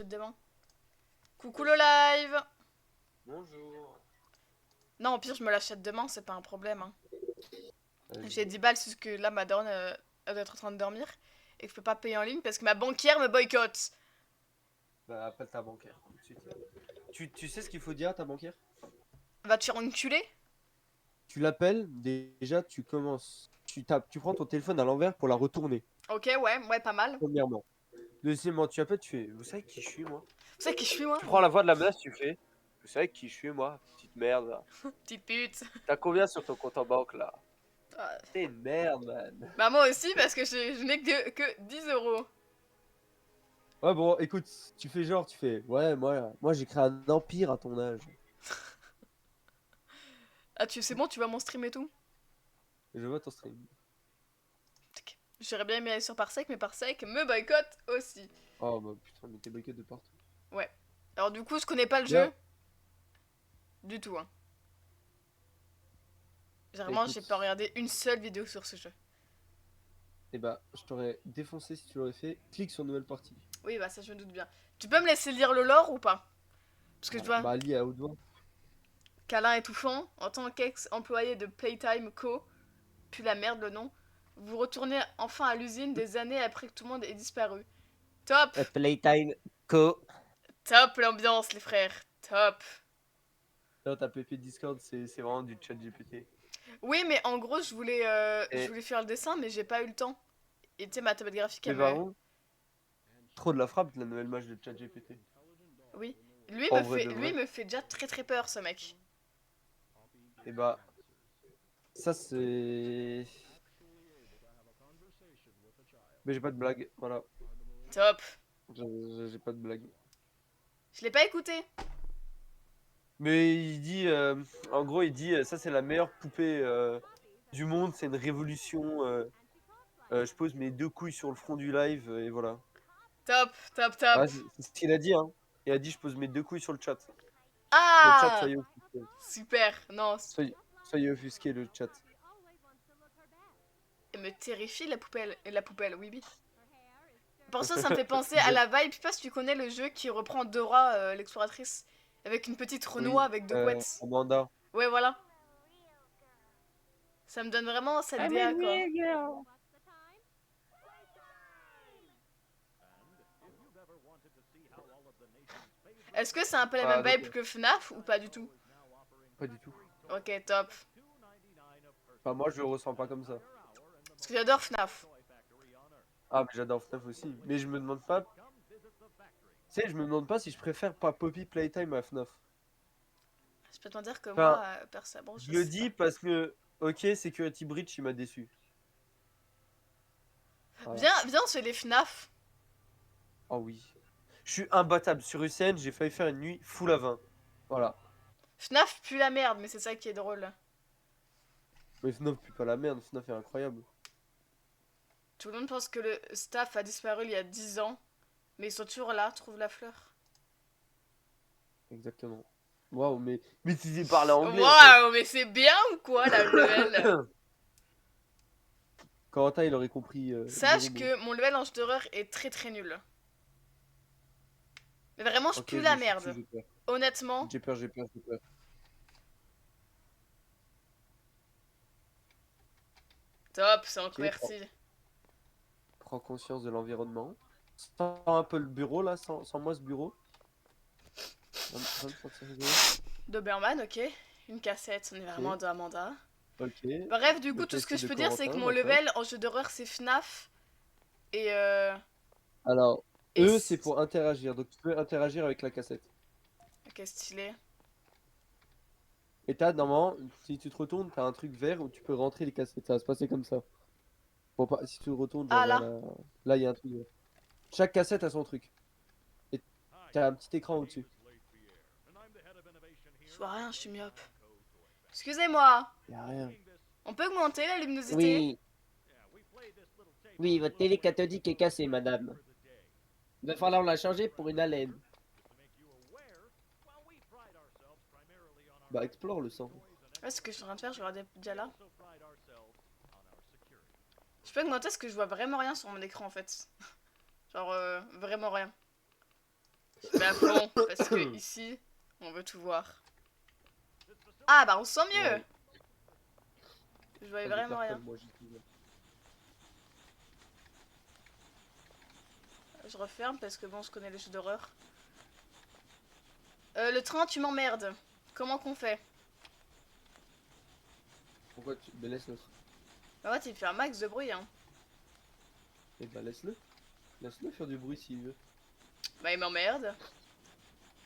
Demain. Coucou le live. Bonjour. Non, au pire, je me l'achète demain, c'est pas un problème. Hein. Vas-y. J'ai 10 balles, c'est que là, ma daronne, elle doit être en train de dormir. Et que je peux pas payer en ligne parce que ma banquière me boycotte. Bah, appelle ta banquière tout de suite. Tu sais ce qu'il faut dire à ta banquière? Va te faire enculer? Tu l'appelles, déjà tu commences. Tu tapes, tu prends ton téléphone à l'envers pour la retourner, Ok, ouais, ouais, pas mal. premièrement. Deuxièmement, tu appelles, tu fais, vous savez qui je suis moi? Vous savez qui je suis, moi? Tu prends la Oui. voix de la menace, tu fais, vous savez qui je suis moi? Petite merde là. Petite pute. T'as combien sur ton compte en banque là? Ah. T'es une merde, man. Bah, moi aussi, parce que je n'ai que 10 euros. Ouais, bon, écoute, tu fais genre, tu fais, ouais, moi j'ai créé un empire à ton âge. Ah, c'est bon, tu vois mon stream et tout? Et je vois ton stream. Tic. J'aurais bien aimé aller sur Parsec, mais Parsec me boycotte aussi. Oh bah putain, mais t'es boycott de partout. Ouais. Alors, du coup, je connais pas le jeu. Bien, Du tout, hein. Vraiment, j'ai pas écoute. regardé une seule vidéo sur ce jeu. Et bah, je t'aurais défoncé si tu l'aurais fait. Clique sur nouvelle partie. Oui, bah ça je me doute bien. Tu peux me laisser lire le lore ou pas? Parce que je vois, Bah, lis à haute voix. câlin étouffant, en tant qu'ex-employé de Playtime Co., puis la merde le nom, vous retournez enfin à l'usine des années après que tout le monde ait disparu. Top! Playtime Co. Top l'ambiance les frères, top! Là, t'as PP Discord, c'est vraiment du chat GPT. Oui, mais en gros, je Et, voulais faire le dessin, mais j'ai pas eu le temps. Et tu sais, ma tablette graphique, mais elle me... vraiment, trop de la frappe, la nouvelle match de chat GPT. Oui. En vrai de Lui vrai. me fait déjà très très peur, ce mec. Et bah, ça c'est. Mais j'ai pas de blague, voilà. Top! J'ai pas de blague. Je l'ai pas écouté. Mais il dit, en gros, il dit, ça c'est la meilleure poupée du monde, c'est une révolution. Je pose mes deux couilles sur le front du live, et voilà. Top, top, top. Ouais, c'est ce qu'il a dit, hein. Il a dit, je pose mes deux couilles sur le chat. Le chat, Ah! soyez offusqués. Super, non, Soyez offusqués, le chat. elle me terrifie la poubelle, oui, oui. Pour ça me fait penser à Bien. la vibe. Je sais pas si tu connais le jeu qui reprend Dora, l'exploratrice, avec une petite Renoir Oui, avec deux couettes. Amanda. Ouais, voilà. Ça me donne vraiment cette I'm a DA, quoi. real girl. Est-ce que c'est un peu la Ah, même donc, vibe que FNAF ou pas du tout? pas du tout. Ok, top. Enfin, moi, je le ressens pas comme ça. Parce que j'adore FNAF. Ah, mais j'adore FNAF aussi. Mais je me demande pas. Tu sais, je me demande pas si je préfère pas Poppy Playtime à FNAF. Je peux t'en dire que moi, Enfin, bon, je je le sais pas. dis parce que, ok, Security Breach, il m'a déçu. Voilà. Viens, on se fait les FNAF. Oh oui. Je suis imbattable. Sur UCN, j'ai failli faire une nuit full à 20. Voilà. FNAF pue la merde, mais c'est ça qui est drôle. Mais FNAF pue pas la merde. FNAF est incroyable. Tout le monde pense que le staff a disparu il y a 10 ans, mais ils sont toujours là, trouve la fleur. Exactement. Waouh, mais tu sais parler anglais en fait. Waouh, mais c'est bien ou quoi la level? Corentin, il aurait compris Sache zéro mot. que mon level en jeu d'horreur est très très nul. Mais vraiment, je Ok, pue je la me suis tué, merde. j'ai peur. Honnêtement, J'ai peur. top, c'est Ok, reconverti. prends conscience de l'environnement. Sens un peu le bureau là, sans moi ce bureau. Va me sentir rigolo. Doberman, ok. Une cassette, on est vraiment Ok, dans Amanda. ok. Bref, du Le coup, tout ce que PC je de peux dire, c'est que Corentin, mon d'accord. level en jeu d'horreur, c'est FNAF. Et Alors, et eux, c'est pour interagir. Donc tu peux interagir avec la cassette. ok, stylé. Et t'as, normalement, si tu te retournes, t'as un truc vert où tu peux rentrer les cassettes. Ça va se passer comme ça. Bon, pas, si tu te retournes, genre Ah vers là, la. Là, il y a un truc vert. Chaque cassette a son truc. Et t'as un petit écran au-dessus. je vois rien, je suis myope. Excusez-moi, Y a rien. on peut augmenter la luminosité? Oui, oui, votre télé cathodique est cassée, madame. Il va falloir la changer pour une haleine. Bah, explore le sang. Ouais, ce que je suis en train de faire, je regardais déjà là. Je peux augmenter parce que je vois vraiment rien sur mon écran en fait. Genre, vraiment rien. Je mets à fond, parce que ici, on veut tout voir. Ah bah on se sent mieux. Ouais. Je voyais Ah, j'ai vraiment peur rien. comme moi, j'ai tout. Je referme parce que bon, je connais les jeux d'horreur. Le train, tu m'emmerdes. Comment qu'on fait? Pourquoi tu. Mais laisse-le. Bah ouais, il fait un max de bruit, hein. Eh bah laisse-le. Laisse-le faire du bruit s'il veut. Bah il m'emmerde.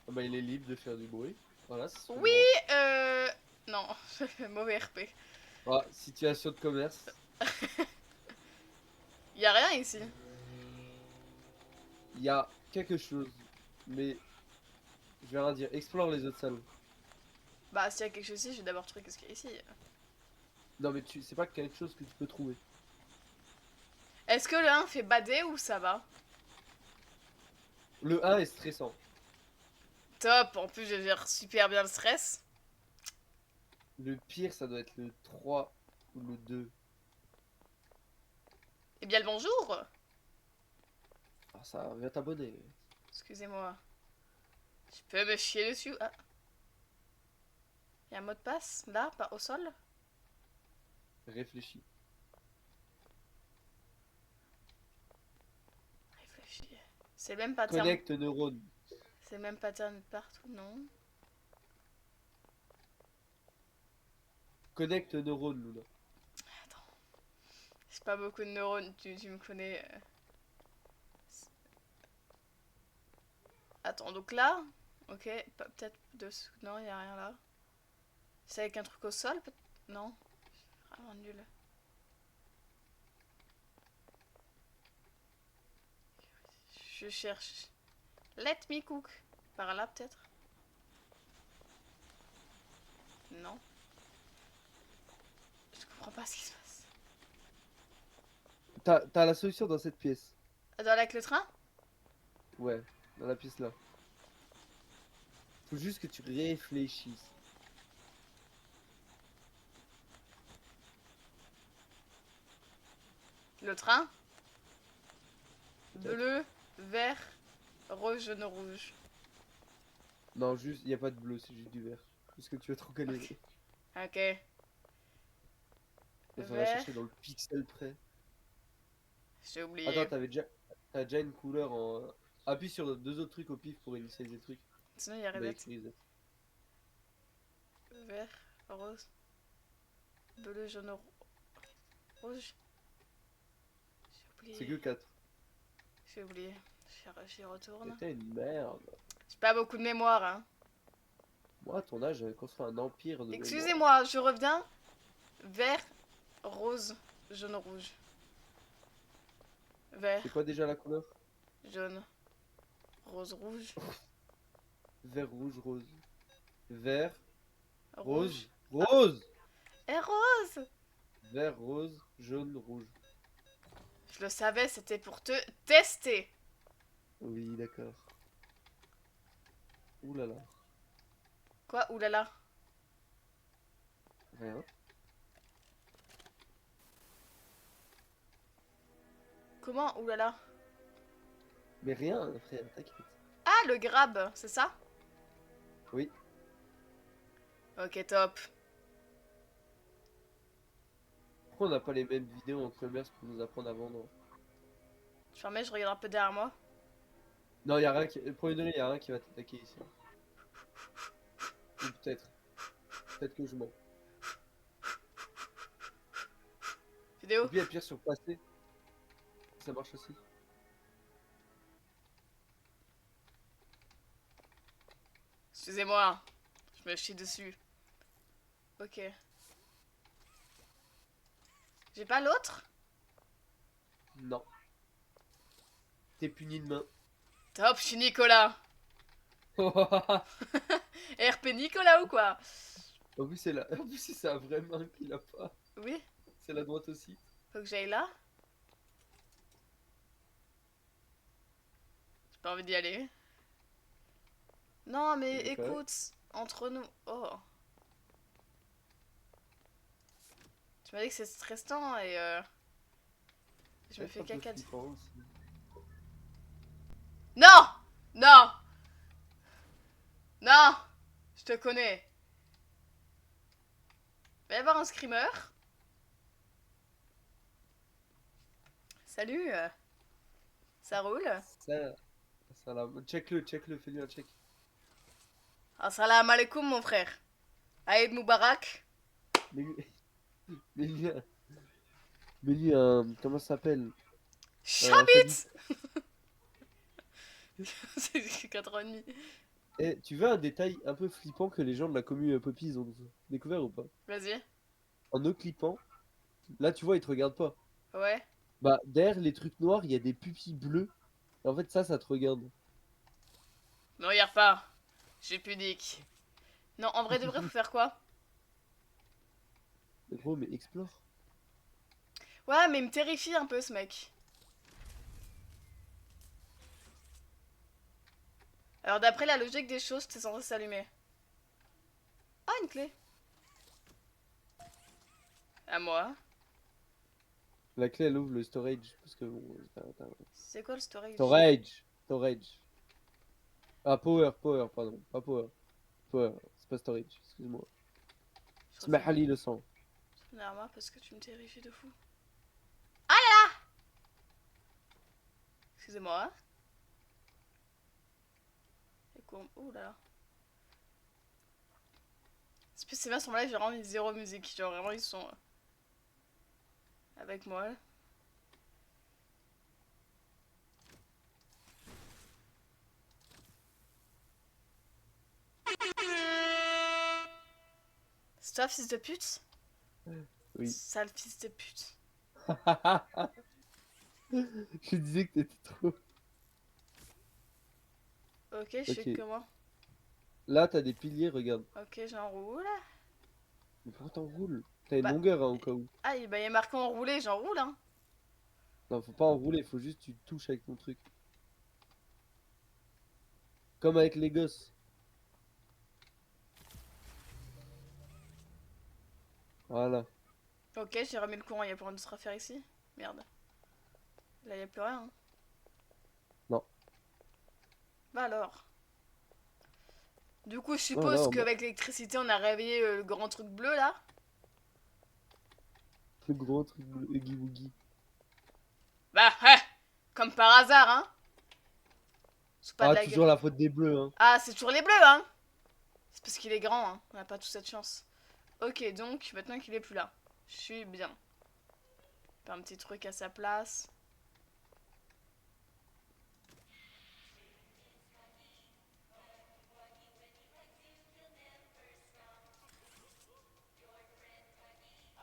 Ah bah il est libre de faire du bruit. Voilà, c'est son Oui, droit. Non, mauvais RP. Ah, situation de commerce. Y a rien ici. Il y a quelque chose. Mais je vais rien dire. Explore les autres salles. Bah s'il y a quelque chose ici, je vais d'abord trouver qu'est-ce qu'il y a ici. Non mais tu c'est pas quelque chose que tu peux trouver. Est-ce que le 1 fait bader ou ça va? Le 1 est stressant. Top, en plus je gère super bien le stress. Le pire ça doit être le 3 ou le 2. Eh bien le bonjour. Ah ça va t'abonner. Excusez-moi. Je peux me chier dessus. Ah. Y a un mot de passe là, pas au sol. Réfléchis. Réfléchis. C'est le même pattern. Connecte neurones. C'est le même pattern partout, non? Connecte neurones, Luna. Attends. J'ai pas beaucoup de neurones, tu me connais. Attends, donc là, ok, peut-être deux. Non, y a rien là. C'est avec un truc au sol, peut-être. Non, vraiment nul. Je cherche. Let me cook. Par là, peut-être. Non. Je comprends pas ce qui se passe. T'as la solution dans cette pièce. Dans avec le train? Ouais, dans la pièce là. Faut juste que tu réfléchisses. Le train? Peut-être. Bleu, vert, rose, jaune, rouge. Non, juste, y a pas de bleu, c'est juste du vert. Parce que tu vas trop galérer. Ok. Il faudra Vert. chercher dans le pixel près. J'ai Attends, oublié. t'as déjà une couleur en. Appuie sur deux autres trucs au pif pour initialiser le truc. Sinon, il y a Bah reset. écris reset. Vert, rose, bleu, jaune, rouge. J'ai C'est que oublié. 4. J'ai oublié. J'y retourne. T'es une merde. J'ai pas beaucoup de mémoire, hein. Moi, à ton âge, j'avais construit un empire de mémoire. Excusez-moi, je reviens. Vert, rose, jaune, rouge. Vert, C'est quoi déjà la couleur? jaune, rose, rouge. Vert, rouge, rose. Vert, Rouge. rose, rose! Et rose! Vert, rose, jaune, rouge. Je le savais, c'était pour te tester. Oui, d'accord. Ouh là là. Quoi? Oulala. Rien. Comment? Oulala. Mais rien, frère, t'inquiète. Ah, le grab, c'est ça? Oui. Ok, top. Pourquoi on n'a pas les mêmes vidéos en commerce pour nous apprendre à vendre? Je fermais, je regarde un peu derrière moi. Non, y a rien qui. Premier degré, y a rien qui va t'attaquer ici. Ou peut-être. Peut-être que je mens. Et Vidéo. puis appuyer sur passer. Ça marche aussi. Excusez-moi. Je me chie dessus. Ok. J'ai pas l'autre? Non. T'es puni de main. Top, je suis Nicolas. RP Nicolas ou quoi? En plus, c'est la... en plus, c'est sa vraie main qu'il a pas. Oui, C'est la droite aussi. faut que j'aille là. J'ai pas envie d'y aller. Non, mais Ok. écoute, entre nous. Oh. Tu m'as dit que c'est stressant et je me Peut-être fais un peu caca. flippant aussi. Non! Non! Non, je te connais. Il va y avoir un screamer. Salut, ça roule? Check-le, fais-lui un check. Assalamu alaikum, mon frère. Aïd Moubarak. Mets-lui mets-lui un... mets-lui un... Comment ça s'appelle? Un salut. Chabit. C'est 4 ans et demi. Eh, tu veux un détail un peu flippant que les gens de la commu Poppy ont découvert ou pas? Vas-y. En no clippant, là tu vois, ils te regardent pas. Ouais. Bah, derrière les trucs noirs, il y a des pupilles bleues. Et en fait, ça te regarde. Me regarde pas. Je suis pudique. Non, en vrai de vrai, faut faire quoi? Mais gros, mais explore. Ouais, mais il me terrifie un peu ce mec. Alors d'après la logique des choses, t'es censé s'allumer. Ah, une clé. À moi. La clé, elle ouvre le storage. Parce que bon, C'est quoi le storage? Storage. Ah, power, pardon. Pas power. Power, c'est pas storage, excuse-moi. Je refais. Smahali le sang. Derrière moi parce que tu me terrifies de fou. Excusez-moi. Et quoi? Oh là là. C'est bien, sur live, j'ai vraiment mis zéro musique. Genre vraiment, ils sont avec moi. C'est toi, fils de pute? Oui. Sale fils de pute. Je disais que t'étais trop. Ok, je fais Ok. comment? Là, t'as des piliers, regarde. Ok, j'enroule. Mais pourquoi t'enroules? T'as une Bah, longueur, hein, au cas où. ah, bah, il y a marqué enroulé, j'enroule, hein. Non, faut pas enrouler, faut juste que tu touches avec ton truc. Comme avec les gosses. Voilà. Ok, j'ai remis le courant, il y a plus rien d'autre à faire ici. Merde. Là, il y a plus rien. Hein. Non. Bah alors. Du coup, je Oh suppose non, bah, qu'avec l'électricité, on a réveillé le grand truc bleu là. le gros truc bleu, Huggy Wuggy. Bah, ouais. Comme par hasard, hein. C'est pas de Ah, la gueule. toujours la faute des bleus, hein. Ah, c'est toujours les bleus, hein. C'est parce qu'il est grand, hein. On n'a pas toute cette chance. Ok, donc maintenant qu'il est plus là, je suis bien. Faire un petit truc à sa place.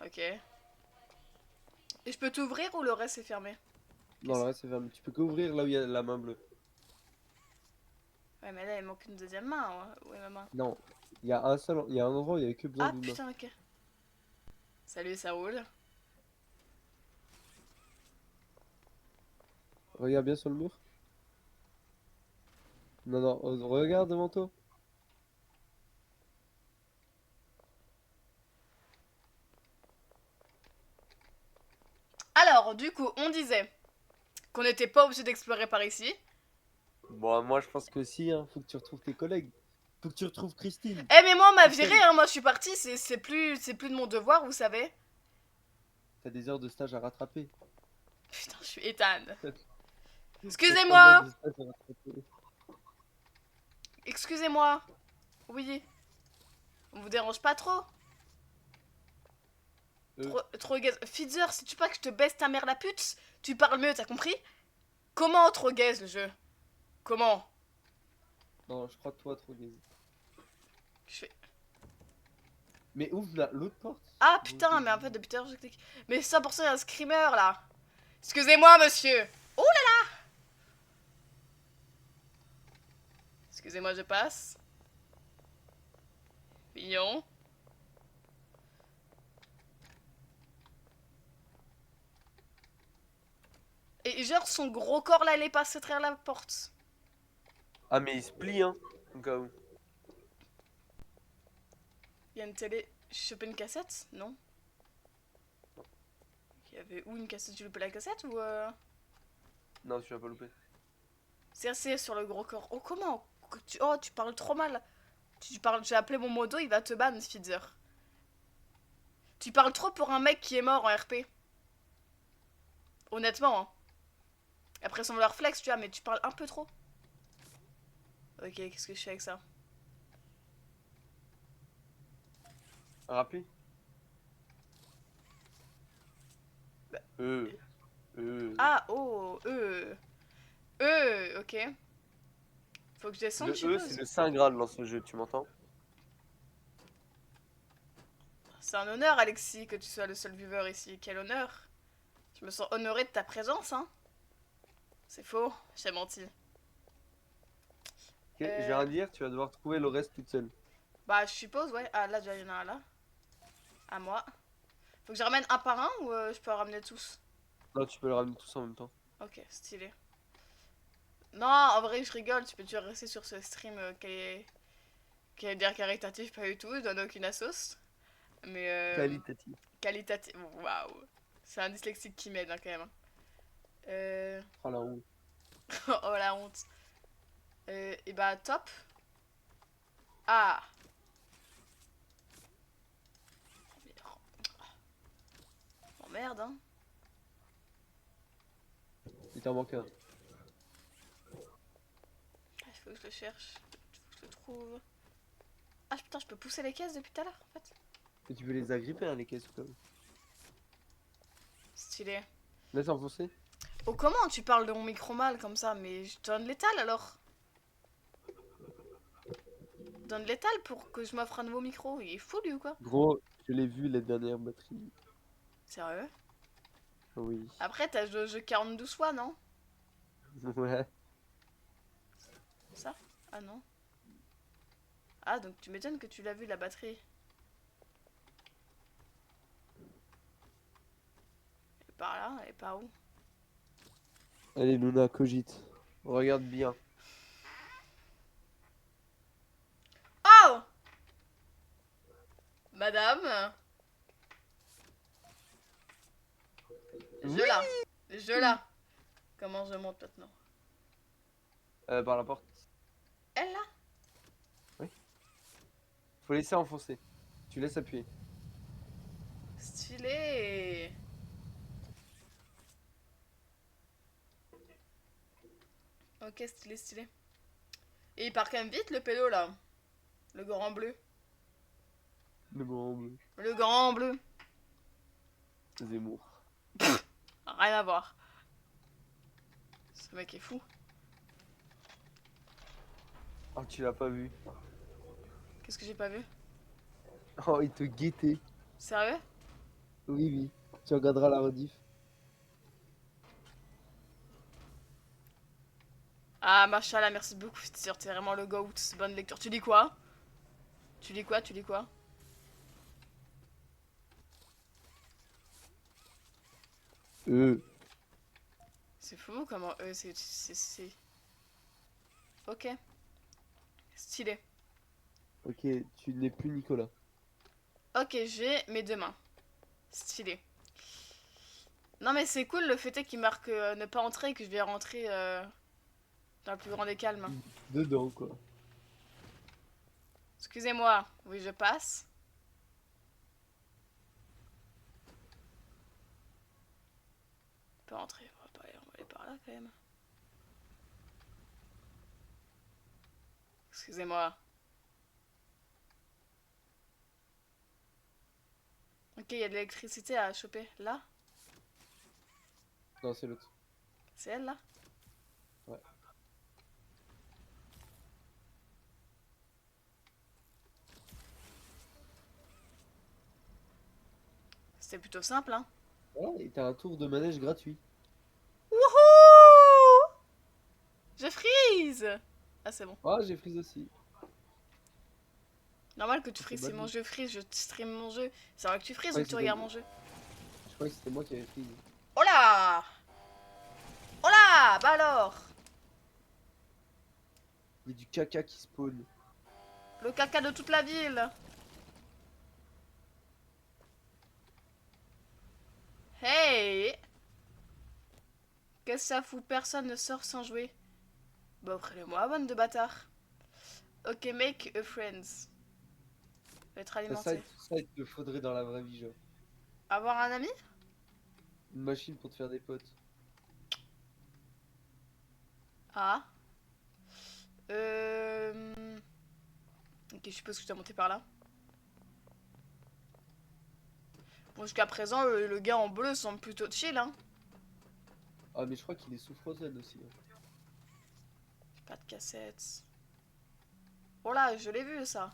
Ok. Et je peux t'ouvrir ou le reste est fermé? Non, le reste c'est fermé. Tu peux qu'ouvrir là où il y a la main bleue. Ouais, mais là, il manque une deuxième main. Ouais. Où est ma main? Non, il y a un endroit où il y avait que besoin Ah, d'une main. putain, ok. Salut, ça roule. Regarde bien sur le mur. Non, non, regarde devant toi. Alors, du coup, on disait qu'on n'était pas obligé d'explorer par ici. Bon, moi je pense que si, hein. Faut que tu retrouves tes collègues. Faut que tu retrouves Christine. Eh, mais moi, on m'a viré, Christelle, hein. Moi, je suis partie. C'est plus de mon devoir, vous savez. t'as des heures de stage à rattraper. Putain, je suis Ethan. T'as 3 ans Excusez-moi. de stage à rattraper. Excusez-moi. Oui. On vous dérange pas trop? Euh, Trop gaze. Fitzer, si tu veux pas que je te baisse ta mère la pute, tu parles mieux, t'as compris? Comment trop gaze le jeu? Comment? non, je crois que toi, trop gaze. Je fais. Mais ouvre l'autre porte. Ah putain, mais en fait, depuis tout à l'heure, je clique. Mais 100% il y a un screamer là. Excusez-moi, monsieur. Oh là. Excusez-moi, je passe. Mignon. Et genre, son gros corps là, il est passé à travers la porte. Ah, mais il se plie, hein. Au cas où. Il y a une télé. J'ai chopé une cassette? Non. Il y avait où une cassette? J'ai loupé la cassette ou Non, tu vas pas louper. C'est sur le gros corps. Oh, comment? Oh, tu parles trop mal. Tu parles, j'ai appelé mon modo, il va te ban, Spitzer. Tu parles trop pour un mec qui est mort en RP. Honnêtement, hein. Après son leur flex, tu vois, mais tu parles un peu trop. Ok, qu'est-ce que je fais avec ça? Rappelez. Bah. Euh. Ah, oh, ok. Faut que je descende, Le je E, c'est suppose. le Saint Graal dans ce jeu, tu m'entends? C'est un honneur, Alexis, que tu sois le seul viewer ici. Quel honneur. Je me sens honoré de ta présence, hein. C'est faux, j'ai menti. Ok, j'ai rien à dire, tu vas devoir trouver le reste toute seule. Bah, je suppose, ouais. Ah, là, déjà, il y en a un là. À moi. Faut que je ramène un par un ou je peux en ramener tous? Non, tu peux le ramener tous en même temps. Ok, stylé. Non, en vrai, je rigole. Tu peux toujours rester sur ce stream qui est dire caritatif, pas du tout. Je donne aucune sauce. Mais Qualitatif. qualitatif. Waouh. C'est un dyslexique qui m'aide, hein, quand même. Euh... Oh la honte. oh la honte. Et bah, top. Ah. Oh merde, hein. Il t'en manque un. Il faut que je le cherche. Il faut que je le trouve. Ah putain, je peux pousser les caisses depuis tout à l'heure, en fait. Et tu peux les agripper, hein, les caisses ou quoi. Stylé. Laisse enfoncer. Oh, comment tu parles de mon micro mal comme ça? Mais je donne l'étal alors. Donne l'étal pour que je m'offre un nouveau micro. Il est fou lui ou quoi? Gros, je l'ai vu les dernières batteries. Sérieux? Oui. Après, t'as le jeu 42 fois, non? Ouais. Ça? Ah non. Ah, donc tu m'étonnes que tu l'as vu la batterie. Elle est par là, elle est par où? Allez, Luna, cogite. Regarde bien. Oh! Madame? Je Oui. là. Je là. Comment je monte maintenant? Par la porte. Elle là? Faut laisser enfoncer. Tu laisses appuyer. Stylé. Ok, stylé, stylé. Et il part quand même vite le pédo là. Le grand bleu. Le grand bleu. Le grand bleu. Zemmour. Rien à voir. Ce mec est fou. Oh, tu l'as pas vu. Qu'est-ce que j'ai pas vu? Oh, il te guettait. Sérieux? Oui, oui. Tu regarderas la rediff. Ah, machallah, merci beaucoup, Steve. T'es vraiment le goat. Bonne lecture. Tu lis quoi? Tu lis quoi? Tu lis quoi? C'est fou comment c'est. Ok. Stylé. Ok, tu n'es plus Nicolas. Ok, j'ai mes deux mains. Stylé. Non mais c'est cool le fait est qu'il marque ne pas entrer et que je vais rentrer dans le plus grand des calmes. Dedans, quoi. Excusez-moi. Oui, je passe. Pas entrer. On va aller par là quand même. Excusez-moi. Ok, il y a de l'électricité à choper. Là? Non, c'est l'autre. C'est elle là? Ouais. C'était plutôt simple, hein? Ouais, et t'as un tour de manège gratuit. Wouhou! Je freeze! Ah, c'est bon. Ah, j'ai pris aussi. Normal que tu C'est frises, c'est bonne mon nuit. jeu freeze, je stream mon jeu. C'est vrai que tu frises ou Ouais, que tu c'était- regardes mon jeu? Je croyais que c'était moi qui avais pris. Oh là! Oh là! Bah alors! Il y a du caca qui spawn. Le caca de toute la ville! Hey! Qu'est-ce que ça fout? Personne ne sort sans jouer. Bah, offrez-le-moi, bande de bâtards. Ok, make a friends. Être Ça, alimenté. ça, il te faudrait dans la vraie vie, genre. Avoir un ami? Une machine pour te faire des potes. Ah. Euh... Ok, je suppose que je dois monter par là. Bon, jusqu'à présent, le gars en bleu semble plutôt chill, hein. Ah, mais je crois qu'il est sous Frozen aussi, hein. J'ai pas de cassette. Oh là, je l'ai vu, ça.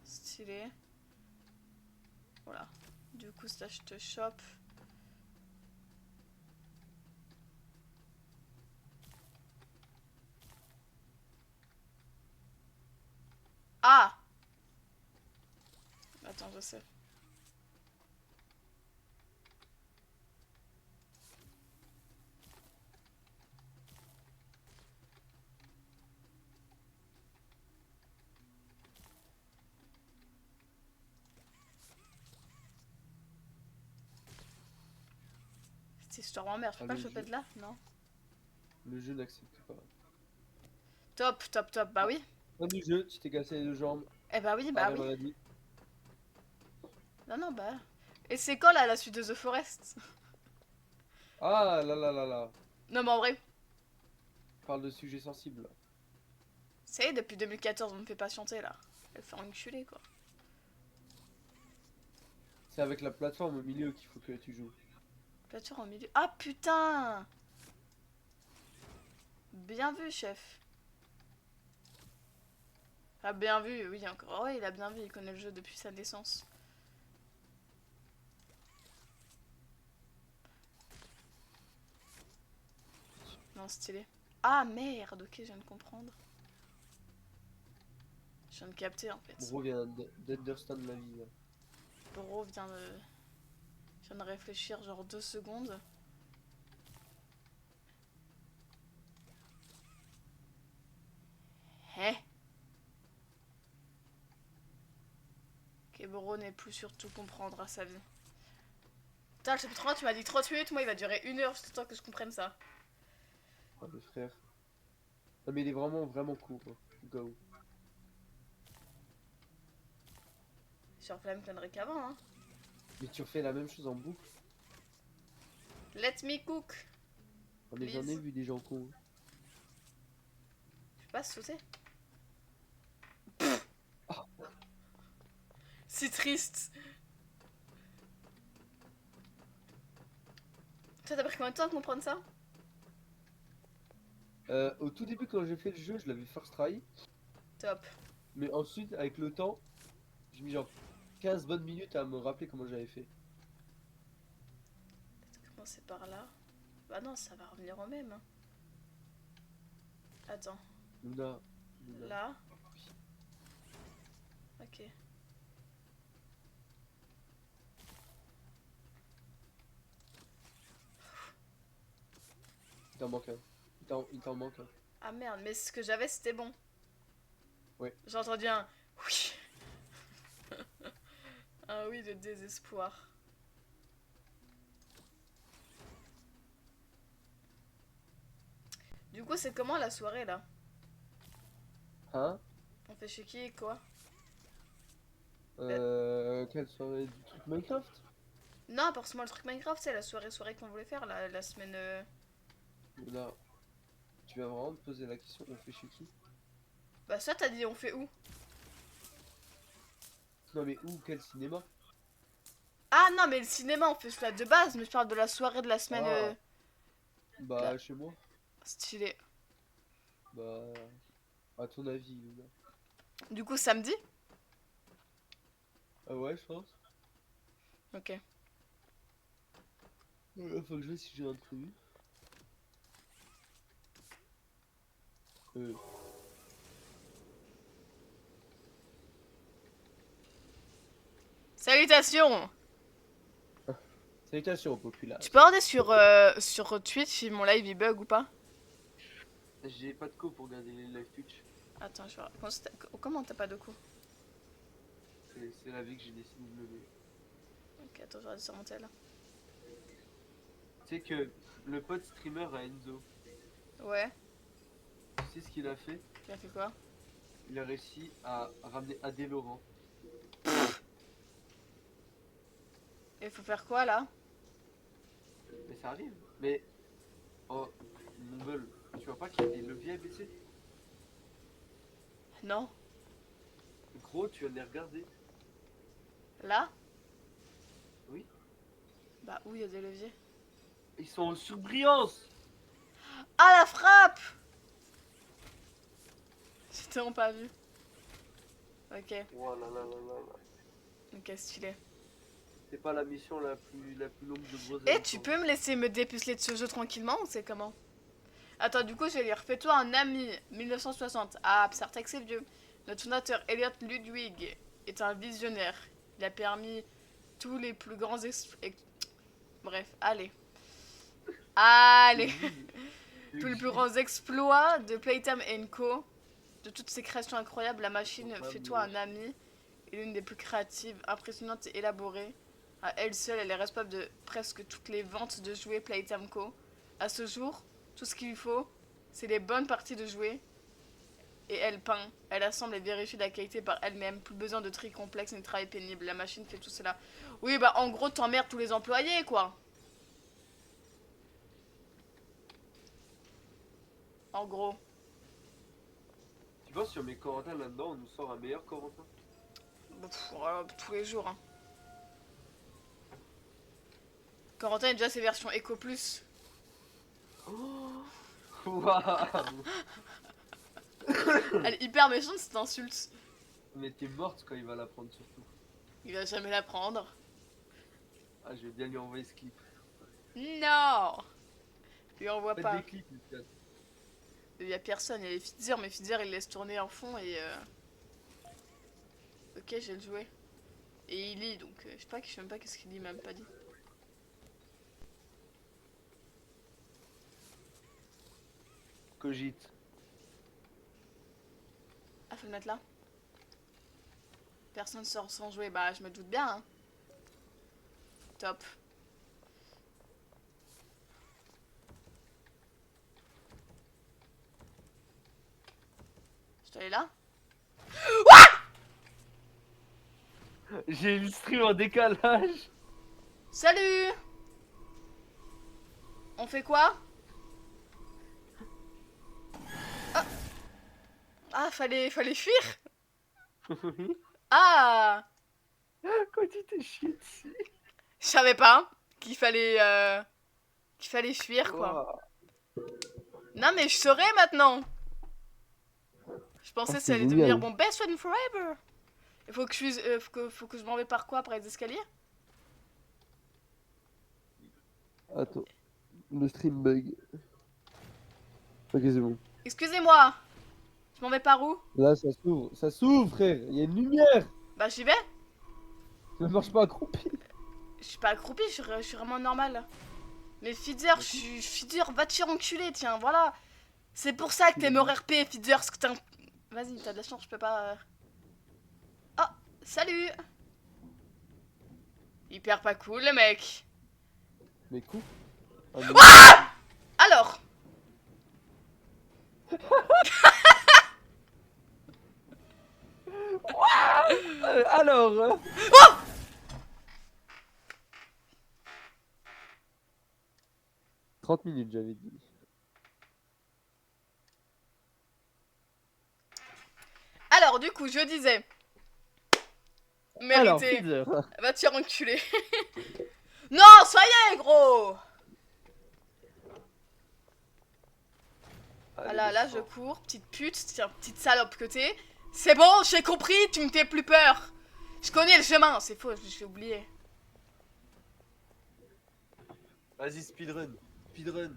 Stylé. Voilà. Du coup, ça, je te chope. Ah! Attends, je sais. Cette histoire m'emmerde. Je peux Ah, pas le choper de là? Non. le jeu n'accepte pas. Top, top, top. Bah Ah, oui. fin du jeu, tu t'es cassé les deux jambes. Eh bah oui, bah Arrêt oui. maladie. Non, non, bah. Et c'est quand là la suite de The Forest? Ah là là là là. Non, mais en vrai, Parle de sujets sensibles, là. ça y est, depuis 2014, on me fait patienter là. Elle fait enculer quoi. C'est avec la plateforme au milieu qu'il faut que tu joues. Plateforme au milieu. Ah putain! Bien vu, chef. Ah, bien vu, oui, encore. Ouais, il a bien vu, il connaît le jeu depuis sa naissance. Non, stylé. Ah merde, ok, je viens de comprendre. Je viens de capter en fait. Bro vient d'understand la vie, là. Bro vient de. Je viens de réfléchir genre 2 secondes. Hé. Ok, Bro n'est plus sur tout comprendre à sa vie. Putain, le chapitre 1, tu m'as dit 30 minutes, moi il va durer 1 heure, juste le temps que je comprenne ça. Ah, le frère. Non, mais il est vraiment, vraiment court, hein. Go. J'ai refait la même connerie qu'avant, hein. Mais tu refais la même chose en boucle. Let me cook. Ah, mais j'en ai Please. vu des gens cons. Je peux pas sauter. Ah. Si triste. Ça t'a pris combien de temps à comprendre ça? Au tout début, quand j'ai fait le jeu, je l'avais first try. Top. Mais ensuite, avec le temps, j'ai mis genre 15 bonnes minutes à me rappeler comment j'avais fait. Peut-être commencer par là. Bah non, ça va revenir au même, hein. Attends. Luna. Luna. Là. Ok. Il t'en manque un. Il t'en manque un. Ah merde, mais ce que j'avais c'était bon. Ouais. J'ai entendu un oui. Un oui de désespoir. Du coup, c'est comment la soirée là? Hein? On fait chez qui et quoi? Quelle soirée du truc Minecraft? Non, pas forcément le truc Minecraft, c'est la soirée qu'on voulait faire la semaine. Luna, tu vas vraiment te poser la question, on fait chez qui? Bah, ça, t'as dit on fait où? Non mais où? Quel cinéma? Ah non, mais le cinéma, on fait cela de base, mais je parle de la soirée de la semaine. Ah, Là. bah chez moi. Stylé. Bah, à ton avis, Luna. Du coup, samedi? Ah ouais, je pense. Ok. Faut que je vois si j'ai un truc. Euh, Salutations! Salutations, populace. Tu peux regarder sur Twitch si mon live il bug ou pas? J'ai pas de co pour regarder les live Twitch. Attends, je vais voir. Comment t'as pas de coup? C'est la vie que j'ai décidé de mener. Ok, attends, je vais regarder sur mon tel. Tu sais que le pote streamer à Enzo, Ouais. sais ce qu'il a fait? Il a fait quoi? Il a réussi à ramener Adé Laurent. Et faut faire quoi là? Mais ça arrive. Mais oh, Mumble, tu vois pas qu'il y a des leviers à baisser? Non. Gros, tu viens de les regarder. Là? Oui. Bah où il y a des leviers? Ils sont en surbrillance. Ah la frappe! J'ai tellement pas vu. Ok, Oh là là là là là. ok stylé. C'est pas la mission la plus longue de Brother. Et tu peux me laisser me dépuceler de ce jeu tranquillement ou c'est comment? Attends, du coup je vais lire. Fais-toi un ami 1960. Ah, Absartex c'est vieux. Notre fondateur Elliot Ludwig est un visionnaire. Il a permis tous les plus grands bref, allez. Allez. Tous les plus grands exploits de Playtime Co. De toutes ces créations incroyables, la machine Fais-toi un ami est l'une des plus créatives, impressionnantes et élaborées. À elle seule, elle est responsable de presque toutes les ventes de jouets Playtime Co. À ce jour, tout ce qu'il lui faut, c'est les bonnes parties de jouets. Et elle peint, elle assemble et vérifie la qualité par elle-même. Plus besoin de tri complexe ni de travail pénible. La machine fait tout cela. Oui, bah en gros, t'emmerdes tous les employés, quoi. En gros. Tu vois, si on met Corentin là-dedans, on nous sort un meilleur Corentin. Bah, voilà, tous les jours, hein. Corentin a déjà ses versions Eco Plus. Oh waouh. Elle est hyper méchante cette insulte. Mais t'es morte quand il va la prendre surtout. Il va jamais la prendre. Ah, je vais bien lui envoyer ce clip. Non. Lui envoie Faites pas. des clips, Lucas. Il y a personne, il y a les Fitzer, mais Fitzer il laisse tourner en fond et Ok, j'ai le jouet. Et il lit, donc je sais même pas qu'est-ce qu'il dit, même pas dit. Cogite. Ah, faut le mettre là. Personne sort sans jouer, bah je me doute bien, hein. Top. Je dois aller là. J'ai le stream en décalage. Salut. On fait quoi? Ah, fallait fuir. Ah, Quand tu t'es chié dessus. je savais pas qu'il fallait fuir quoi. Wow. Non mais je saurais maintenant. Je pensais que ça c'est allait devenir génial. mon best friend forever. Il faut que faut que je m'en vais par quoi? Par les escaliers? Attends. Le stream bug. Ok, c'est bon. Excusez-moi. Je m'en vais par où? Là, ça s'ouvre. Ça s'ouvre, frère. Il y a une lumière. Bah j'y vais. Ne marche pas accroupi. Je suis pas accroupie, je suis vraiment normale. Mais Fidzer, Fidzer, va te faire enculer, tiens, voilà. C'est pour ça que t'aimes RP, Fidzer, ce que t'as... Vas-y, t'as de la chance, je peux pas... Oh, salut. Hyper pas cool, le mec. Mais coup. Alors. Alors. 30 minutes, j'avais dit. Alors, du coup, je disais... Alors, Mérité. Fidzer. Va te faire enculer. Non, soyez gros. Allez, Voilà, là, laisse je faire. cours, petite pute, tiens, petite salope que t'es. C'est bon, j'ai compris, tu me fais plus peur. Je connais le chemin, c'est faux, je l'ai oublié. Vas-y, speedrun. Speedrun.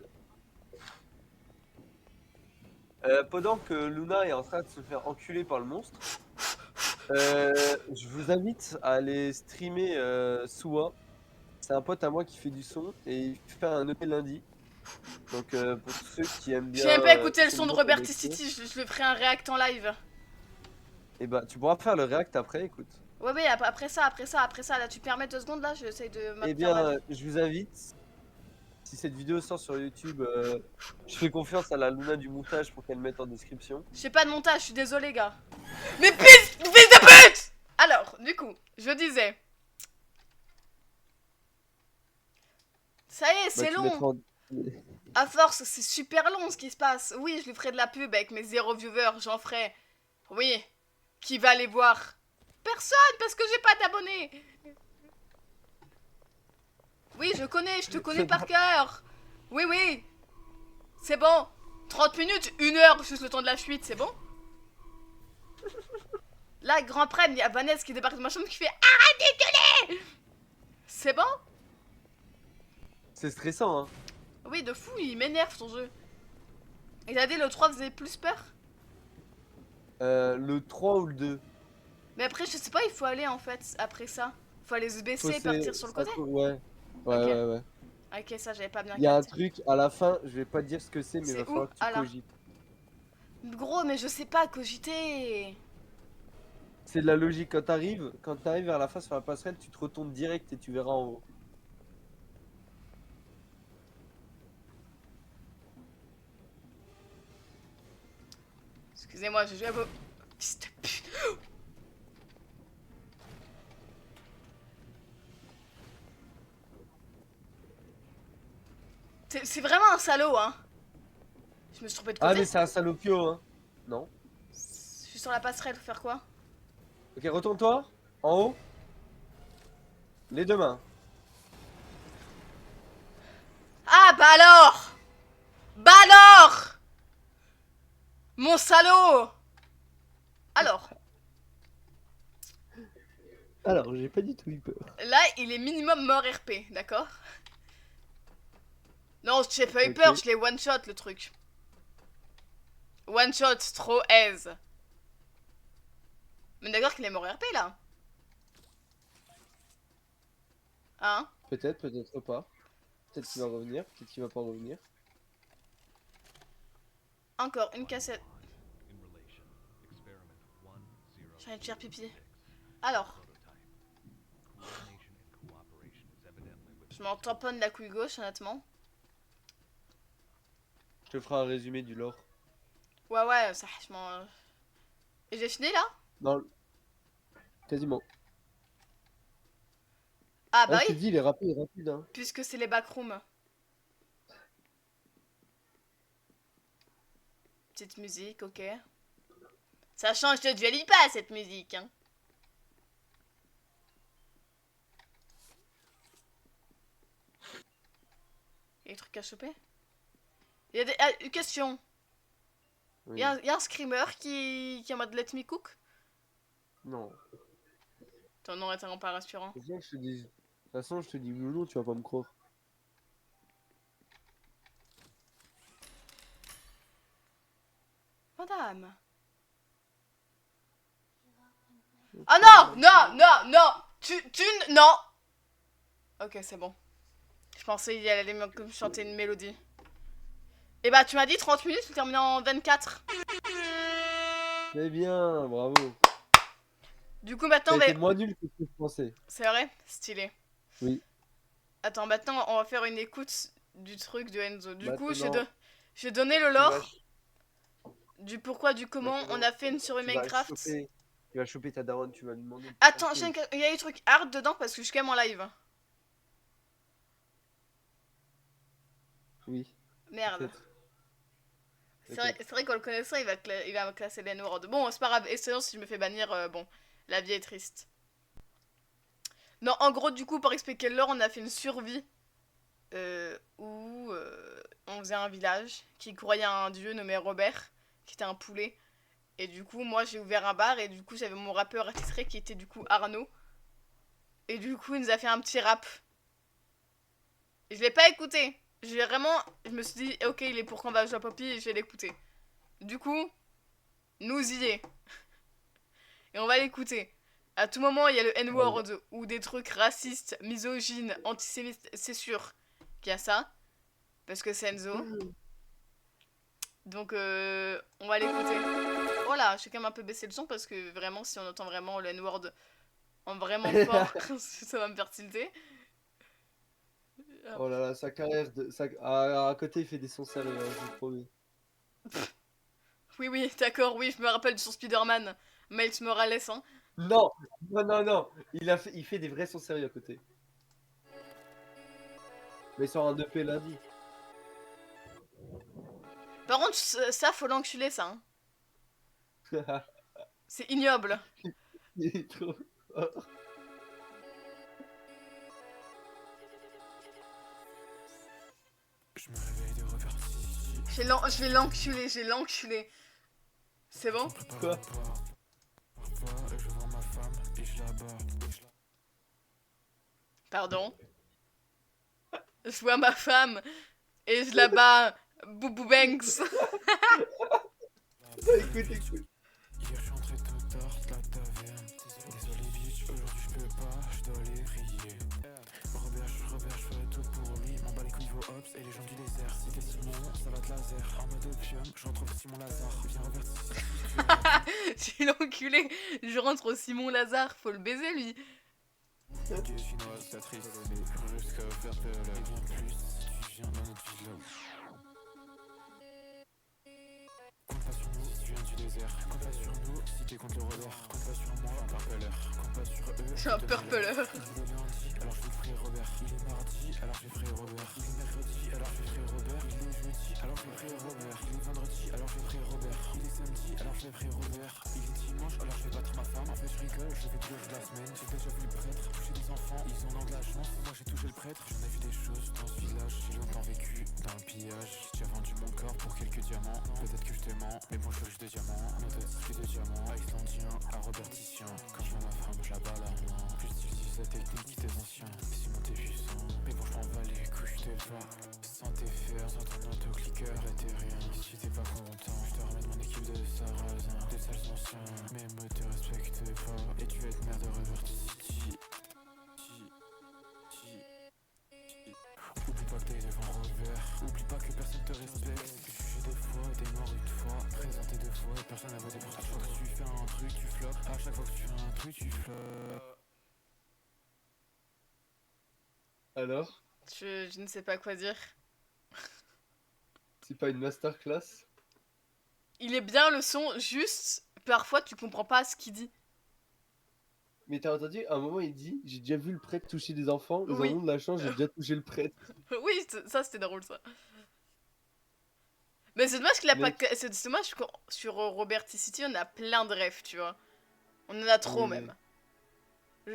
Pendant que Luna est en train de se faire enculer par le monstre, je vous invite à aller streamer Soua. C'est un pote à moi qui fait du son et il fait un EP lundi. Donc pour tous ceux qui aiment bien. J'ai même pas écouté le qui son aiment de bien Robert connecter, City, je le ferai un react en live. et bah tu pourras faire le react après, écoute. Ouais, ouais, après ça, là, tu permets 2 secondes, là, j'essaye de Eh faire ma bien, vie. je vous invite, si cette vidéo sort sur YouTube, je fais confiance à la Luna du montage pour qu'elle mette en description. Je fais pas de montage, je suis désolé, gars. Mais fils de pute! Alors, du coup, je disais. Ça y est, Bah, c'est tu long. mettras en... À force, c'est super long ce qui se passe. Oui, je lui ferai de la pub avec mes 0 viewers, j'en ferai. Oui. Qui va aller voir? Personne, parce que j'ai pas d'abonnés. Oui, je te connais par cœur. Oui, oui. C'est bon. 30 minutes, 1 heure, juste le temps de la fuite, c'est bon? Là, grand prêtre, il y a Vanessa qui débarque de ma chambre qui fait arrêtez de gueuler. C'est bon? C'est stressant, hein. Oui, de fou, il m'énerve ton jeu. Il a dit le 3 faisait plus peur. Le 3 ou le 2. Mais après, je sais pas, il faut aller en fait, après ça. Faut aller se baisser et partir sur le côté. Ouais. Ouais, Ok. ouais, ouais. Ok, ça j'avais pas bien Il y a un capté. truc à la fin, je vais pas te dire ce que c'est, mais il va C'est où? falloir que tu Ah là. cogites. Gros, mais je sais pas cogiter. C'est de la logique. Quand t'arrives vers la fin sur la passerelle, tu te retournes direct et tu verras en haut. Excusez-moi, je joue à vos... Fils de pute. C'est vraiment un salaud, hein. Je me suis trompé de Ah, côté. mais c'est un salopio, hein. Non. Je suis sur la passerelle, faut faire quoi? Ok, retourne-toi. En haut. Les deux mains. Ah, bah alors! Bah alors! Mon salaud! Alors, Alors, j'ai pas du tout eu peur. là, il est minimum mort RP, d'accord? Non, j'ai pas eu Ok. peur, je l'ai one-shot le truc. One-shot, trop aise. Mais d'accord qu'il est mort RP là? Hein? Peut-être, peut-être pas. Peut-être qu'il va revenir, peut-être qu'il va pas revenir. Encore une cassette. J'ai envie de faire pipi. Alors, je m'en tamponne la couille gauche, honnêtement. Je te ferai un résumé du lore. Ouais, ouais, ça, je m'en... Et j'ai fini là? Non, quasiment. Ah Ah, bah je te oui, dis, il est rapide, hein. puisque c'est les backrooms. Petite musique, ok. Ça change de duel pas cette musique, hein. Il y a des trucs à choper? Il y a des... Ah, une question. Il Oui. y a un screamer qui est en mode let me cook? Non. Ton nom est tellement pas rassurant. C'est bien que je te dise. De toute façon, je te dis oui ou non, tu vas pas me croire. Madame. Ah non, non, non, non. Non. Ok, c'est bon. Je pensais qu'il allait me chanter une mélodie. Et bah tu m'as dit 30 minutes, tu termines en 24. C'est bien, bravo. Du coup maintenant T'as on va... été moins nul que ce que je pensais. C'est vrai? Stylé. Oui. Attends, maintenant on va faire une écoute du truc de Enzo. Du coup, Maintenant, j'ai donné le tu vas, lore du pourquoi, du comment. On maintenant, a fait une sur Minecraft. Tu vas choper ta daronne, tu vas lui demander. Attends, il y a des trucs hard dedans parce que je suis quand même en live. Oui. Merde. Peut-être. C'est vrai qu'en le connaissant, il va me classer les N-word. Bon, c'est pas grave. Et sinon, si je me fais bannir, bon, la vie est triste. Non, en gros, du coup, pour expliquer le lore, on a fait une survie où on faisait un village qui croyait à un dieu nommé Robert, qui était un poulet. Et du coup, moi, j'ai ouvert un bar et du coup, j'avais mon rappeur attitré qui était du coup Arnaud. Et du coup, il nous a fait un petit rap. Et je l'ai pas écouté. Je me suis dit, ok, il est pour quand on va jouer à Poppy et je vais l'écouter. Du coup, nous y est. Et on va l'écouter. À tout moment, il y a le N-word ou des trucs racistes, misogynes, antisémites, c'est sûr qu'il y a ça. Parce que c'est Enzo. Donc, on va l'écouter. Voilà, je vais quand même un peu baisser le son parce que vraiment, si on entend vraiment le N-word en vraiment fort, ça va me faire tilter. Oh là là, sa carrière à côté il fait des sons sérieux, hein, je vous promets. Oui, oui, d'accord, oui, je me rappelle de son Spider-Man. Miles Morales, hein. Non, non, non, non, il fait des vrais sons sérieux à côté. Mais il sort un EP lundi. Par contre, ça, faut l'enculer, ça. Hein. C'est ignoble. Il est trop fort. Je me réveille de reverti. Je vais l'enculer, je vais l'enculer. C'est bon? Quoi? Et je vois ma femme et je la bats. Pardon. Je vois ma femme et je la bats. Boubou Banks. Écoute, écoute. Hier je suis entré tout tard de la taverne. Désolé bitch, aujourd'hui je peux pas, je dois aller prier. Robert, je ferai tout pour lui. M'en bats les couilles vos hops et les gens du désert. Si t'es Simon, ça va te laser. En mode opium, je retrouve Simon Lazare. Viens reverti. J'ai l'enculé. Je rentre au Simon Lazare, faut le baiser lui. Chinoise, la triste, jusqu'à faire peur. Et bien plus, si tu viens dans notre villa. Compte pas sur nous si tu viens du désert. Compte pas sur nous si t'es contre le Robert. Compte pas sur moi, un purpler. Compte pas sur eux. Je suis un purpler. Il est lundi, alors je vais frère Robert. Il est mardi, alors je vais frère Robert. Il est mercredi, alors je vais frère Robert. Il est jeudi, alors je vais frère Robert. Il est vendredi, alors je vais frère Robert. Il est samedi, alors je vais frère Robert. Il est dimanche, alors je vais battre ma femme. En fait, je rigole, je vais tous les jours de la semaine. J'ai déjà vu le prêtre toucher des enfants. Ils ont de la chance, moi j'ai touché le prêtre. J'en ai vu des choses dans ce village. J'ai longtemps vécu dans le pillage. J'ai déjà vendu mon corps pour quelques diamants. Peut-être que je te mens, mais bon, je suis riche de diamants. Notatique de diamants, islandien, à roberticien. Quand je vois ma femme, je la bats la main. J'utilise la technique des anciens. Simon t'es puissant, mais bon, je m'en bats les couilles, je te bats. Sans tes fers, sans ton autoclicker, et t'es rien. Si t'es pas content, je te ramène mon équipe de sarrasin. Des sales anciens, mais me te respectent pas. Et tu vas être mère de reverti. Oublie pas que t'es devant Robert. Oublie pas que personne te respecte. Jugé des fois, t'es mort une fois. Présenté deux fois et personne n'a voté pour toi. À chaque fois que tu fais un truc, tu flops. À chaque fois que tu fais un truc, tu flops. Alors? Je ne sais pas quoi dire. C'est pas une masterclass? Il est bien le son, juste parfois tu comprends pas ce qu'il dit. Mais t'as entendu, à un moment il dit, j'ai déjà vu le prêtre toucher des enfants, ils Oui. en ont de la chance, j'ai déjà touché le prêtre. Oui, ça c'était drôle ça. Mais c'est dommage qu'il a Mec. pas. C'est dommage que sur Robert City on a plein de rêves, tu vois. On en a trop Oui, même.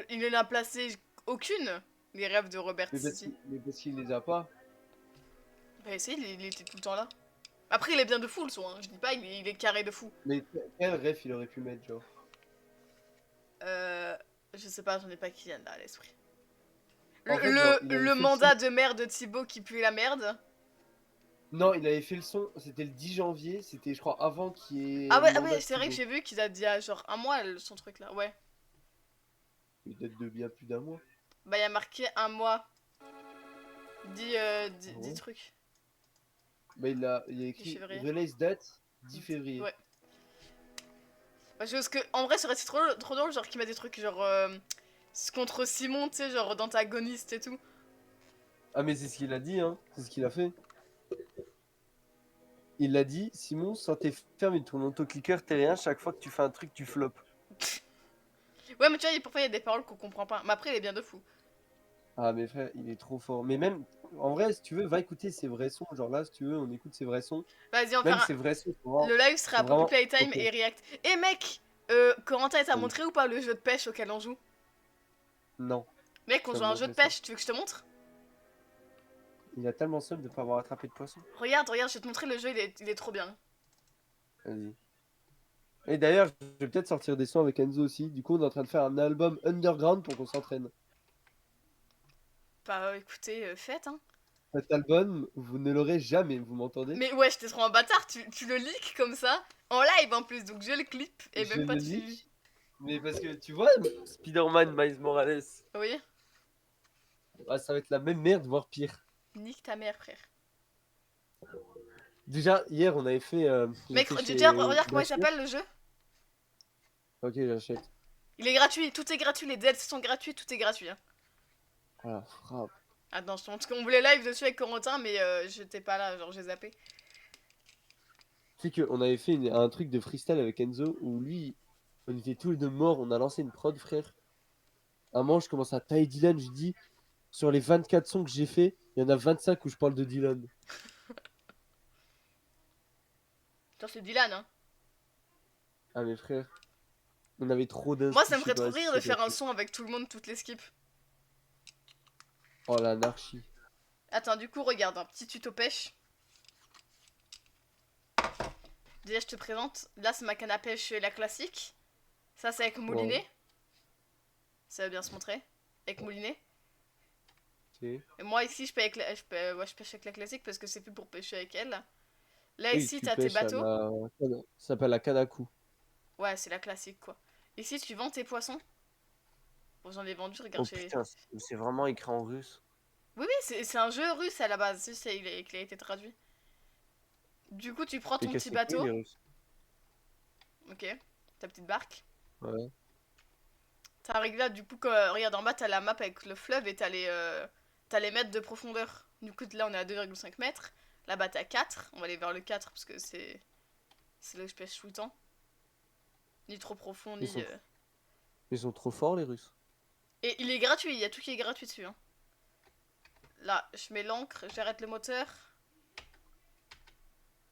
Il en a placé aucune, les rêves de Robert City. mais parce qu'il les a pas. Bah essaye, il était tout le temps là. Après il est bien de fou le son, hein. Je dis pas il est carré de fou. Mais quel rêve il aurait pu mettre, genre? Je sais pas, j'en ai pas qui viennent là à l'esprit. En fait, genre, il avait Le fait le mandat de maire de Thibaut qui pue la merde. Non, il avait fait le son, c'était le 10 janvier, c'était je crois avant qu'il y ait Ah le ouais, mandat de c'est vrai que Thibaut. j'ai vu qu'il a dit il y a genre un mois son truc là, ouais. Il date de bien plus d'un mois. Bah il y a marqué un mois. 10 Ouais. trucs. Bah il a écrit février. release date 10 février. Ouais. Parce que en vrai ça aurait été trop drôle genre qu'il met des trucs genre contre Simon, tu sais, genre d'antagoniste et tout. Ah mais c'est ce qu'il a dit, hein, c'est ce qu'il a fait. Il a dit, Simon, sans tes fermes et ton autoclicker, t'es rien, chaque fois que tu fais un truc, tu flops. Ouais mais tu vois, parfois il y a des paroles qu'on comprend pas. Mais après il est bien de fou. Ah mais frère, il est trop fort. Mais même, en vrai, si tu veux, va écouter ses vrais sons. Genre là, si tu veux, on écoute ses vrais sons. Vas-y, on Même fera ses vrais sons. sont vraiment- le live sera sont Poppy vraiment Playtime ok. et React. Et mec, Corentin il t'a Oui. montré ou pas le jeu de pêche auquel on joue? Non, Mec, on Ça joue me à un jeu de montrait ça. pêche, tu veux que je te montre? il a tellement seum de pas avoir attrapé de poisson. Regarde, je vais te montrer le jeu, il est trop bien. Vas-y. Et d'ailleurs, je vais peut-être sortir des sons avec Enzo aussi. Du coup, on est en train de faire un album underground pour qu'on s'entraîne. Bah écoutez, faites hein. Cet album, vous ne l'aurez jamais, vous m'entendez? Mais ouais, j'étais trop un bâtard, tu le leaks comme ça, en live en plus, donc je le clip et Je même pas le de suivi. leak. Mais parce que tu vois, Spider-Man, Miles Morales, Oui, ah, ça va être la même merde, voire pire. nique ta mère, frère. Déjà, hier, on avait fait. Mec, j'étais déjà, chez regarde comment il Bachir. s'appelle le jeu. Ok, j'achète. Il est gratuit, tout est gratuit, les DLC sont gratuits, tout est gratuit. Hein. Ah, frappe. Attends, je te montre qu'on voulait live dessus avec Corentin, mais j'étais pas là, genre j'ai zappé. Tu sais qu'on avait fait un truc de freestyle avec Enzo où lui, on était tous les deux morts, on a lancé une prod, frère. À un moment, je commence à tailler Dylan, je dis, sur les 24 sons que j'ai fait, il y en a 25 où je parle de Dylan. Genre c'est Dylan, hein. Ah, mes frères, on avait trop Moi, d'inspi, ça me je sais ferait trop pas si rire ça de t'a faire un fait. son avec tout le monde, toutes les skips. Oh, l'anarchie. Attends, du coup, regarde, un petit tuto pêche. Déjà, je te présente. Là, c'est ma canne à pêche, la classique. Ça, c'est avec Ouais, moulinet. Ça va bien se montrer. Avec moulinet. ok. Et moi, ici, je pêche avec la classique parce que c'est plus pour pêcher avec elle. Là, Oui, ici, tu t'as tes pêches à bateaux. la... Ça s'appelle la canne à coups. Ouais, c'est la classique, quoi. Ici, tu vends tes poissons. Bon, j'en ai vendu, regarde, Oh j'ai... putain, c'est vraiment écrit en russe. Oui, oui, c'est un jeu russe à la base. Il a été traduit. Du coup, tu prends C'est ton petit casse les couilles, bateau. les Russes. Ok. Ta petite barque. Ouais. T'arrives là, du coup, regarde en bas, t'as la map avec le fleuve et t'as les mètres de profondeur. Du coup, là, on est à 2,5 mètres. Là-bas, t'as 4. On va aller vers le 4 parce que c'est là où je pêche tout le temps. Ni trop profond, Ils ni. sont, ils sont trop forts, les Russes. Et il est gratuit, il y a tout qui est gratuit dessus. Hein. Là, je mets l'ancre, j'arrête le moteur.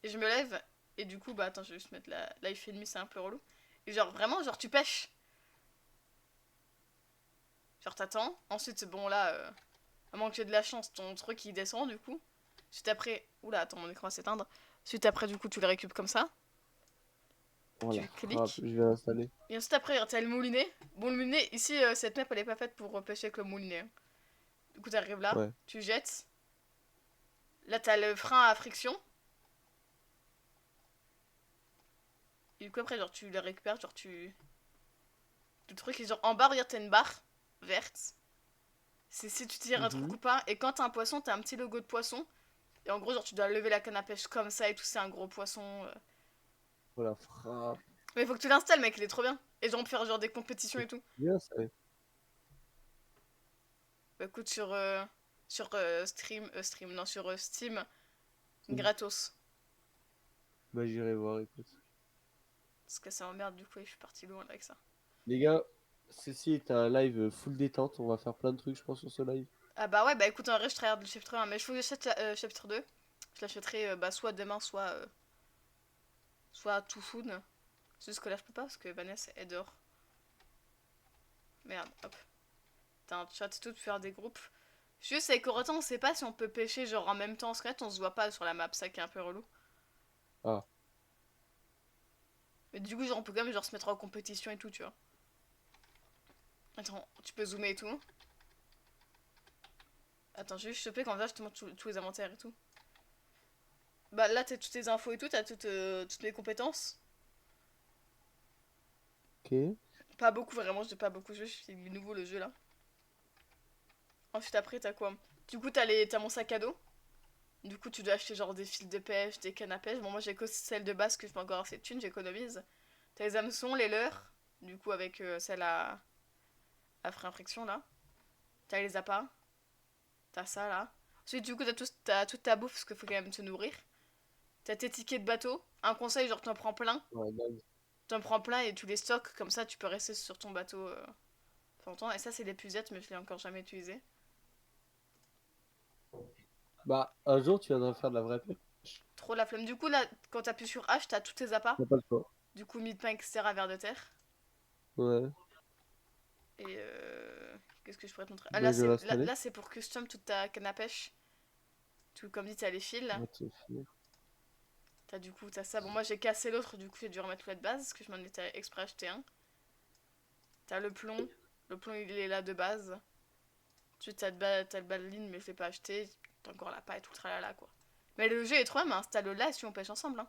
Et je me lève. Et du coup, bah attends, je vais juste mettre la. Là, il fait nuit, c'est un peu relou. Et genre, vraiment, genre, tu pêches. Genre, t'attends. Ensuite, bon, là, à moins que j'ai de la chance, ton truc il descend du coup. Suite après. Oula, attends, mon écran va s'éteindre. Suite après, du coup, tu le récupères comme ça. Oh la Tu frappe, cliques. je vais l'installer. Et ensuite, après, t'as le moulinet. Bon, le moulinet, ici, cette map elle est pas faite pour pêcher avec le moulinet. Hein. Du coup, t'arrives là, Ouais. tu jettes. Là, t'as le frein à friction. Et du coup, après, genre, tu le récupères, genre, tu. Le truc est genre en bas, regarde, t'as une barre verte. C'est si tu tires un truc Mhm. ou pas. Et quand t'as un poisson, t'as un petit logo de poisson. Et en gros, genre, tu dois lever la canne à pêche comme ça et tout, c'est un gros poisson. Oh la frappe. Mais faut que tu l'installes, mec, il est trop bien. Et genre, on peut faire genre des compétitions et tout. Bien ça. Bah, écoute, sur Stream, non, sur Steam, Mm. gratos. Bah j'irai voir, écoute. Parce que ça m'emmerde, du coup, et je suis parti loin là, avec ça. Les gars, ceci est un live full détente. On va faire plein de trucs, je pense, sur ce live. Ah bah ouais, bah écoute, en vrai, je travaille le chapitre 1, mais je faut que j'achète chapitre 2. Je l'achèterai bah, soit demain, soit tout soon. C'est juste que là, je peux pas parce que Vanessa est dehors. Merde, hop. T'as un chat et tout, de faire des groupes. Juste avec Corentin, on sait pas si on peut pêcher genre en même temps. Parce qu'en fait, on se voit pas sur la map, ça qui est un peu relou. Ah, Mais du coup, genre, on peut quand même genre se mettre en compétition et tout, tu vois. Attends, tu peux zoomer et tout. Attends, je vais juste choper quand je te montre tous les inventaires et tout. Bah là, t'as toutes tes infos et tout, t'as toutes les compétences. ok. Pas beaucoup, vraiment, j'ai pas beaucoup joué, c'est nouveau le jeu là. Ensuite, après, t'as quoi? Du coup, t'as mon sac à dos. Du coup, tu dois acheter genre des fils de pêche, des cannes à pêche. Bon, moi j'ai que celle de base que je peux encore assez de thunes, j'économise. T'as les hameçons, les leurres. Du coup, avec celle à frein friction là. T'as les appâts. T'as ça là. Ensuite, du coup, t'as toute ta bouffe parce qu'il faut quand même te nourrir. T'as tes tickets de bateau. Un conseil, genre t'en prends plein. Ouais, nice. T'en prends plein et tu les stocks. Comme ça, tu peux rester sur ton bateau longtemps. Et ça, c'est des puzettes, mais je l'ai encore jamais utilisé. Bah, un jour, tu viendras faire de la vraie pêche. Trop la flemme. Du coup, là, quand t'appuies sur H, t'as tous tes appâts. T'as pas le choix. Du coup, mie de pain, etc. vers de terre. Ouais. Et qu'est-ce que je pourrais te montrer? Ah, Bah, je vais là, l'installer. là c'est pour custom toute ta canne à pêche. Tout comme dit, t'as les fils. On va te finir. T'as du coup, t'as ça. Bon, moi j'ai cassé l'autre, du coup j'ai dû remettre la de base parce que je m'en étais exprès acheté un. T'as le plomb. Le plomb il est là de base. Ensuite t'as le baleine, mais je l'ai pas acheté. T'as encore la paille et tout le tralala quoi. Mais le jeu est trop bien, installe-le là si on pêche ensemble. Hein.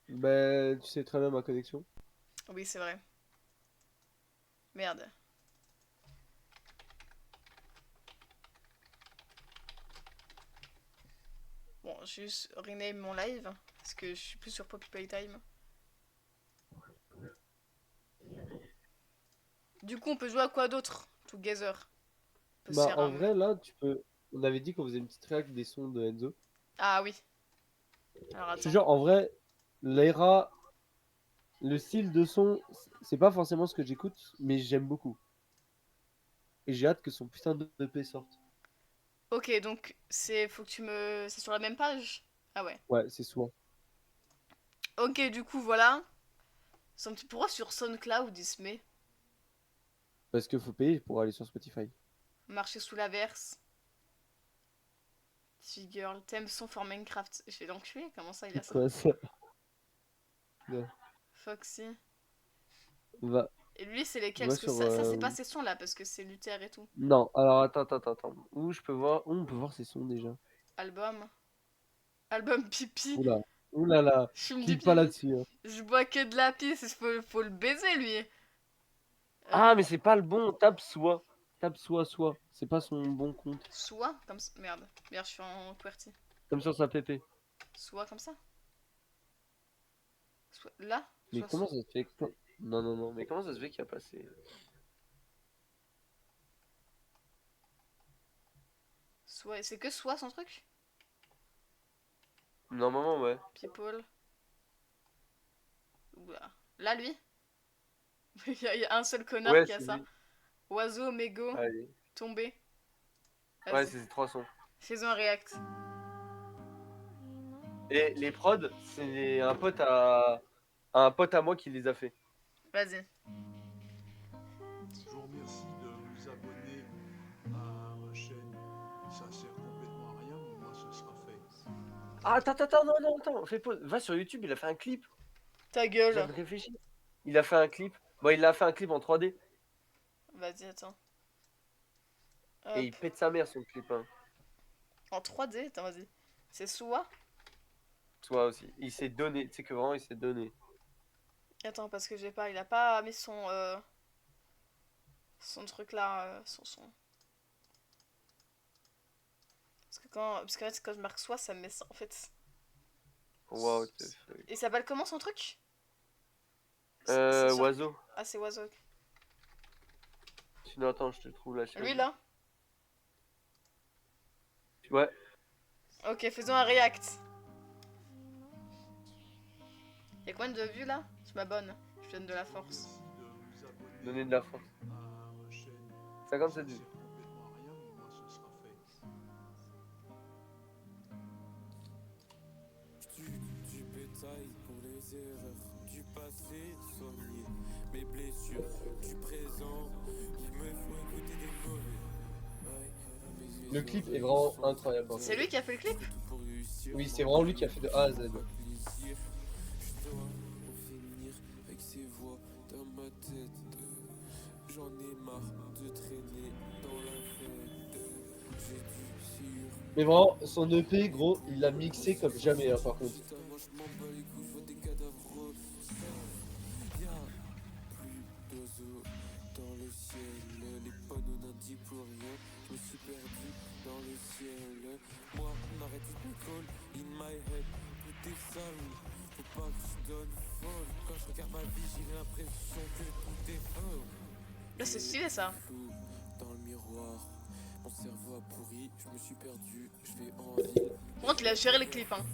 Bah, tu sais très bien ma connexion. Oui, c'est vrai. Merde. Bon, je vais juste rename mon live parce que je suis plus sur Poppy Playtime. Du coup, on peut jouer à quoi d'autre? Together. Bah, en Sérum. vrai, là, tu peux. On avait dit qu'on faisait une petite réac des sons de Enzo. Ah oui. Alors Je te attends. jure, en vrai, l'ERA, le style de son, c'est pas forcément ce que j'écoute, mais j'aime beaucoup. Et j'ai hâte que son putain de EP sorte. Ok, donc faut que tu me... C'est sur la même page? Ah ouais. Ouais, c'est souvent. Ok, du coup, voilà. Pourquoi sur SoundCloud, il se met Parce qu'il faut payer pour aller sur Spotify. marcher sous la verse. Girl, thème son for Minecraft. Je vais l'enculer, comment ça il a C'est ça? quoi ça? Ouais. Foxy. Va, Et lui, c'est lesquels? va Parce que sur. ça c'est pas ces sons là, parce que c'est Luther et tout. Non, alors attends. Où je peux voir. Où on peut voir ses sons déjà? Album. Album pipi. Oula. Oula là. Je me dis Clique pas pipi. là-dessus, hein. Je bois que de la pisse, faut le baiser lui. Ah, mais c'est pas le bon. Tape soit. Tape soit. C'est pas son bon compte. Soit comme ça. Merde. Merde, je suis en QWERTY. Comme sur sa PP. Soit comme ça. Soit là. Mais Soit. comment ça se fait que... Non. Mais comment ça se fait qu'il a passé... Soit. C'est que soit son truc? Normalement, ouais. People. Oula. Là, lui. Il y a un seul connard Ouais, qui a c'est ça. lui. Oiseau, mégot, Allez. tombé. Ouais, Vas-y. c'est ces 3 sons. Fais-en un react. Et les prods, c'est un pote à moi qui les a fait. Vas-y. Je vous remercie de vous abonner à ma chaîne. Ça sert complètement à rien, mais moi ce sera fait. Ah, attends, fais pause. Va sur YouTube, il a fait un clip. Ta Je viens gueule. de réfléchir. Il a fait un clip. Bon, il a fait un clip en 3D. Vas-y, attends. Et Hop. il pète sa mère son clip. Hein. En 3D, attends, vas-y. C'est soit. Toi aussi. Il s'est donné. Tu sais que vraiment, il s'est donné. Attends, parce que j'ai pas. Il a pas mis son truc là. Son son. Parce que en fait, quand je marque soit, ça me met ça en fait. Wow, what the fuck. Il s'appelle comment son truc? C'est sur- Oiseau. Ah, c'est oiseau. Ok. Sinon, attends, je te trouve la chaîne. Lui là? Ouais. Ok, faisons un react. Y'a combien de vues là? Je m'abonne. Je donne de la force. Merci de vous abonner Donner de la force. à ma chaîne. 57 Ça vues. sert complètement à rien, mais moi ce sera fait. Du bétail pour les erreurs du passé soigner mes blessures du présent. Il me faut écouter des mauvais. Le clip est vraiment incroyable. C'est lui qui a fait le clip? Oui, c'est vraiment lui qui a fait de A à Z. Je dois en finir avec ces voix dans ma tête. J'en ai marre de traîner dans la fête. J'ai du sur. Mais vraiment, son EP, gros, il l'a mixé comme jamais, hein, par contre. Putain, moi je m'en bats les couilles, je vois des cadavres. Y'a plus d'oiseaux dans le ciel. Les panneaux n'indiquent plus rien. Je me suis perdu dans le ciel. Moi, on arrête de call in my head. Tout est sale. Faut pas que je donne folle. Quand je regarde ma vie, j'ai l'impression que tout est faux. Là, c'est stylé ça. Flou dans le miroir. Mon cerveau a pourri, je me suis perdu, je vais en ville. Par contre, il a géré le clip, hein.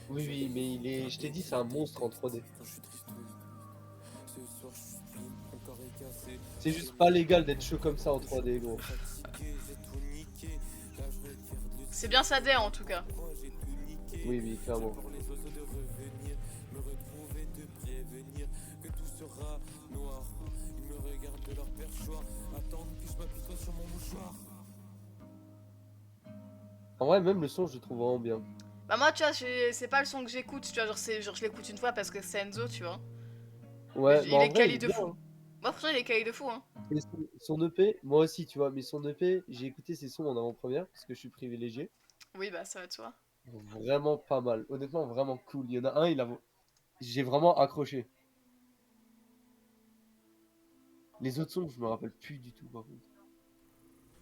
Oui, mais il est. Je t'ai dit, c'est un monstre en 3D. Quand je suis triste, ce soir je suis spleen, mon corps est cassé. C'est juste pas légal d'être chaud comme ça en 3D, gros. Fatigué, j'ai tout niqué. Là je regarde le C'est bien sa dé en tout cas. moi, j'ai tout niqué. Oui, clairement. Pour les oiseaux de revenir, me retrouver, de prévenir que tout sera noir. Ils me regardent de leur perchoir, attendent que je m'apitoie sur mon mouchoir. En vrai, même le son, je le trouve vraiment bien. Bah, moi, tu vois, c'est pas le son que j'écoute, tu vois. Genre, je l'écoute une fois parce que c'est Enzo, tu vois. Ouais, Il bah en est vrai, quali il est de bien. fou. Hein. Moi, franchement, il est quali de fou, hein. Et son EP, moi aussi, tu vois, mais son EP, j'ai écouté ses sons en avant-première parce que je suis privilégié. Oui, bah, ça va de soi. Vraiment pas mal. Honnêtement, vraiment cool. Il y en a un, j'ai vraiment accroché. Les autres sons, je me rappelle plus du tout, par contre.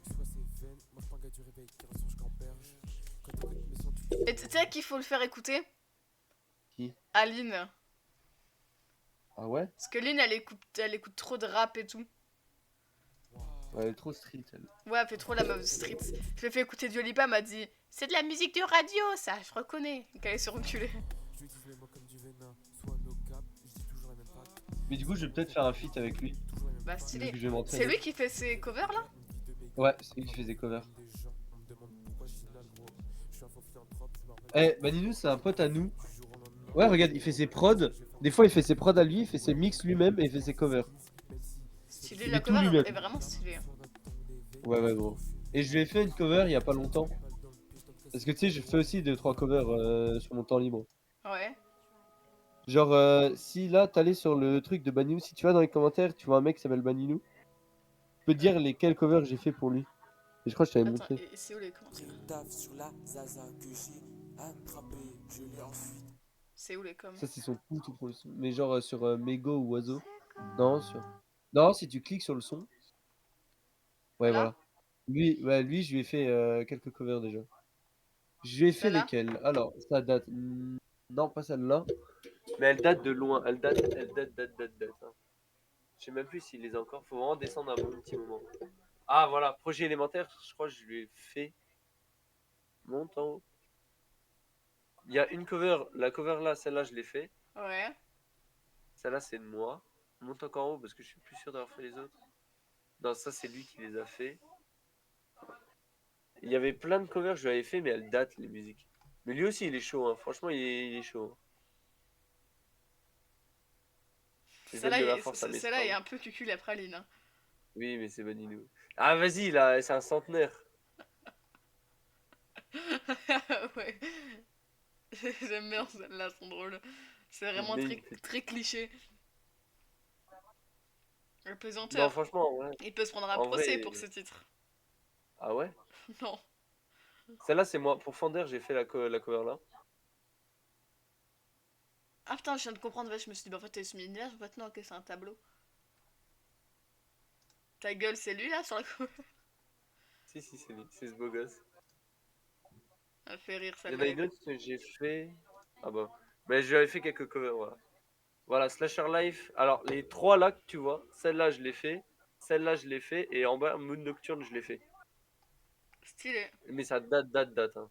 Soit c'est veine, moi je prends un gars du réveil qui rassure jusqu'en berge. Quand t'écoutes mes sons, tu Et tu sais qu'il faut le faire écouter? Qui? Aline. Ah ouais? Parce que Lynn, elle écoute trop de rap et tout. Ouais, elle est trop street, elle. Ouais, elle fait trop la meuf de street. Je lui ai fait écouter Dua Lipa, elle m'a dit c'est de la musique de radio, ça, je reconnais. Donc elle est sur reculée. Je lui dis les mots comme du venin, soit no cap, je dis toujours les mêmes pattes. Mais du coup, je vais peut-être faire un feat avec lui. Toujours les mêmes Bah, Vu stylé. que je vais C'est m'entraîner. lui qui fait ses covers là? Ouais, c'est lui qui fait des covers. des gens. On me demande pourquoi je suis là, gros. Je suis un faux philanthrope, je me remets Eh, Maninou, c'est un pote à nous. du jour au lendemain. Ouais, regarde, il fait ses prods. Des fois, il fait ses prods à lui, il fait ses mix lui-même et il fait ses covers. Stylé, Il la fait tout cover lui-même. est vraiment stylée. Ouais, ouais, gros. Et je lui ai fait une cover il y a pas longtemps. Parce que tu sais, je fais aussi 2-3 covers sur mon temps libre. Ouais. Genre, si là, t'allais sur le truc de Baninou, si tu vas dans les commentaires, tu vois un mec qui s'appelle Baninou, je peux te dire lesquels covers j'ai fait pour lui. Et je crois que je t'avais Attends, montré. et c'est où les commentaires? Taf sur la zaza que j'ai attrapé, je l'ai ensuite. C'est où les coms? Ça, c'est son tout pour le son. Mais genre sur Mego ou Oiseau. Non, sur. Non, si tu cliques sur le son. Ouais, Là? voilà. Lui, je lui ai fait quelques covers déjà. Je lui ai fait Celle-là? lesquels? Alors, ça date. Non, pas celle-là. Mais elle date de loin. Elle date. Hein. Je sais même plus s'il les a encore. Faut vraiment descendre un bon petit moment. Ah, voilà. Projet élémentaire, je crois que je lui ai fait. Monte en haut. Il y a une cover. La cover là, celle-là, je l'ai fait. Ouais. Celle-là, c'est de moi. Monte encore en haut parce que je suis plus sûr d'avoir fait les autres. Non, ça, c'est lui qui les a fait. Il y avait plein de covers que je lui avais fait, mais elles datent, les musiques. Mais lui aussi, il est chaud, hein. Franchement, il est chaud. Il donne de la force à mes Celle-là est stars. un peu cucul la praline. Hein. Oui, mais c'est Baninou. Ah, vas-y, là, c'est un centenaire. Ouais. J'aime bien celle-là, sont drôles. C'est vraiment Mais très, il fait- très cliché. Le Non, pesanteur. franchement, ouais. Il peut se prendre un En procès vrai. pour ce titre. Ah ouais? Non. Celle-là, c'est moi. Pour Fender, j'ai fait la cover là. Ah putain, je viens de comprendre. Ouais, je me suis dit, bah, en fait, t'es ce mini-là. En fait, non, ok, c'est un tableau. Ta gueule, c'est lui là sur la cover. Si, c'est lui. C'est ce beau gosse. Elle fait rire Il y en a celle-là. une autre que j'ai fait. Ah bah. Mais j'avais fait quelques covers, voilà. Voilà, Slasher Life. Alors, les trois là que tu vois, celle-là, je l'ai fait. Celle-là, je l'ai fait. Et en bas, Moon Nocturne, je l'ai fait. Stylé. Mais ça date. Hein.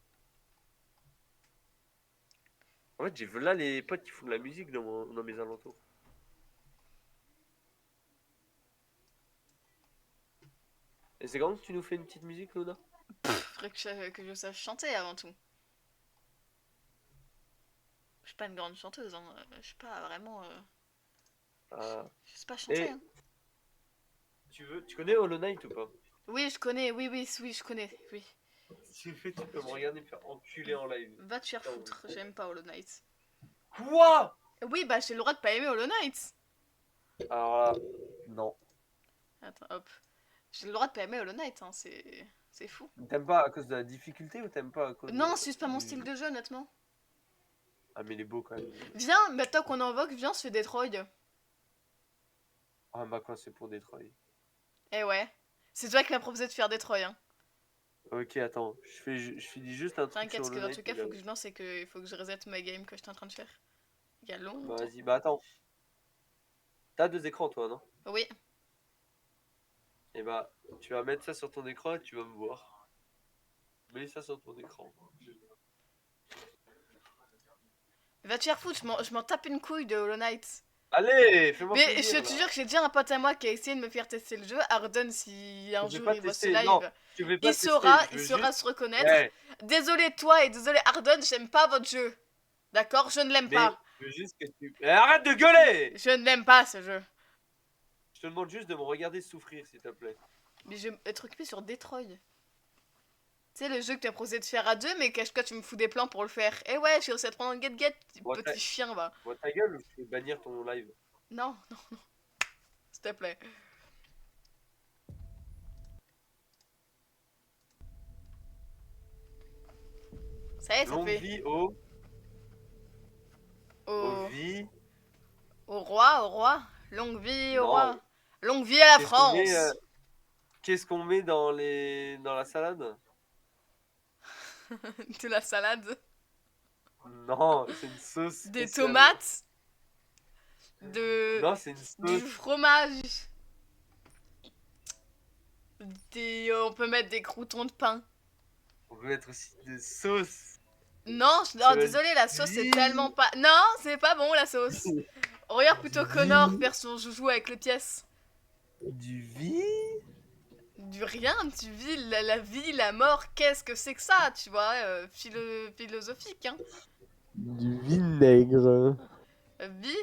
En fait, j'ai vu là les potes qui font de la musique dans mes alentours. Et c'est quand que tu nous fais une petite musique, Luna? Faudrait que je sache chanter avant tout. Je suis pas une grande chanteuse, hein. Je suis pas vraiment. Ah. Je sais pas chanter. Et Hein. tu connais Hollow Knight ou pas? Oui, je connais. Oui, je connais. Oui. Si tu peux me regarder me faire enculer en live. Va te faire Putain, foutre. J'aime pas Hollow Knight. Quoi? Oui, bah j'ai le droit de pas aimer Hollow Knight. Alors là, non. Attends, hop. J'ai le droit de pas aimer Hollow Knight, hein. C'est fou. T'aimes pas à cause de la difficulté ou t'aimes pas à cause Non, de... c'est juste pas mon du- style de jeu, honnêtement. Ah mais il est beau quand même. Viens, maintenant qu'on invoque, viens, on se fait Detroit. Ah bah quand c'est pour Detroit. Eh ouais. C'est toi qui m'as proposé de faire Detroit, hein. Ok, attends, je finis juste un truc T'inquiète, sur parce que Hollow dans Knight. tout cas, faut que je lance et que faut que je reset ma game que j'étais en train de faire. Il y a Bah longtemps. vas-y, bah attends. T'as deux écrans toi, non? Oui. Et bah, tu vas mettre ça sur ton écran et tu vas me voir. Mets ça sur ton écran. Va te faire foutre, je m'en tape une couille de Hollow Knight. Allez, fais-moi Mais plaisir, je te là. jure que j'ai déjà un pote à moi qui a essayé de me faire tester le jeu. Arden, si un Je vais jour pas il voit ce tester, live, non, je vais pas il tester, saura, je il veux saura juste- se reconnaître. Ouais, Désolé toi et désolé Arden, j'aime pas votre jeu. D'accord? Je ne l'aime mais pas. je veux juste que tu... Eh, arrête de gueuler! Je ne l'aime pas ce jeu. Je te demande juste de me regarder souffrir, s'il te plaît. Mais je vais être occupé sur Detroit. Tu sais, le jeu que tu as proposé de faire à deux, mais cache-toi, tu me fous des plans pour le faire. Eh ouais, je suis réussi à te prendre en get-get, Bon, petit chien, va. Moi ta gueule ou je vais bannir ton live? Non, non, non. S'il te plaît. Ça y est, ça Longue fait. vie au Au, vie. au roi. Longue vie au Non. roi. Longue vie à la Qu'est-ce qu'on France. met, Qu'est-ce qu'on met dans la salade? De la salade. Non, c'est une sauce Des spéciale. tomates. Non, c'est une Du sauce. fromage. On peut mettre des croûtons de pain. On peut mettre aussi des sauces. Non, va désolé, la sauce c'est du- tellement pas... Non, c'est pas bon la sauce. Regarde plutôt Connor Du- faire son joujou avec les pièces. Du vin. Du rien, tu vis la vie, la mort, qu'est-ce que c'est que ça, tu vois, philosophique, hein. Du vinaigre. Vie.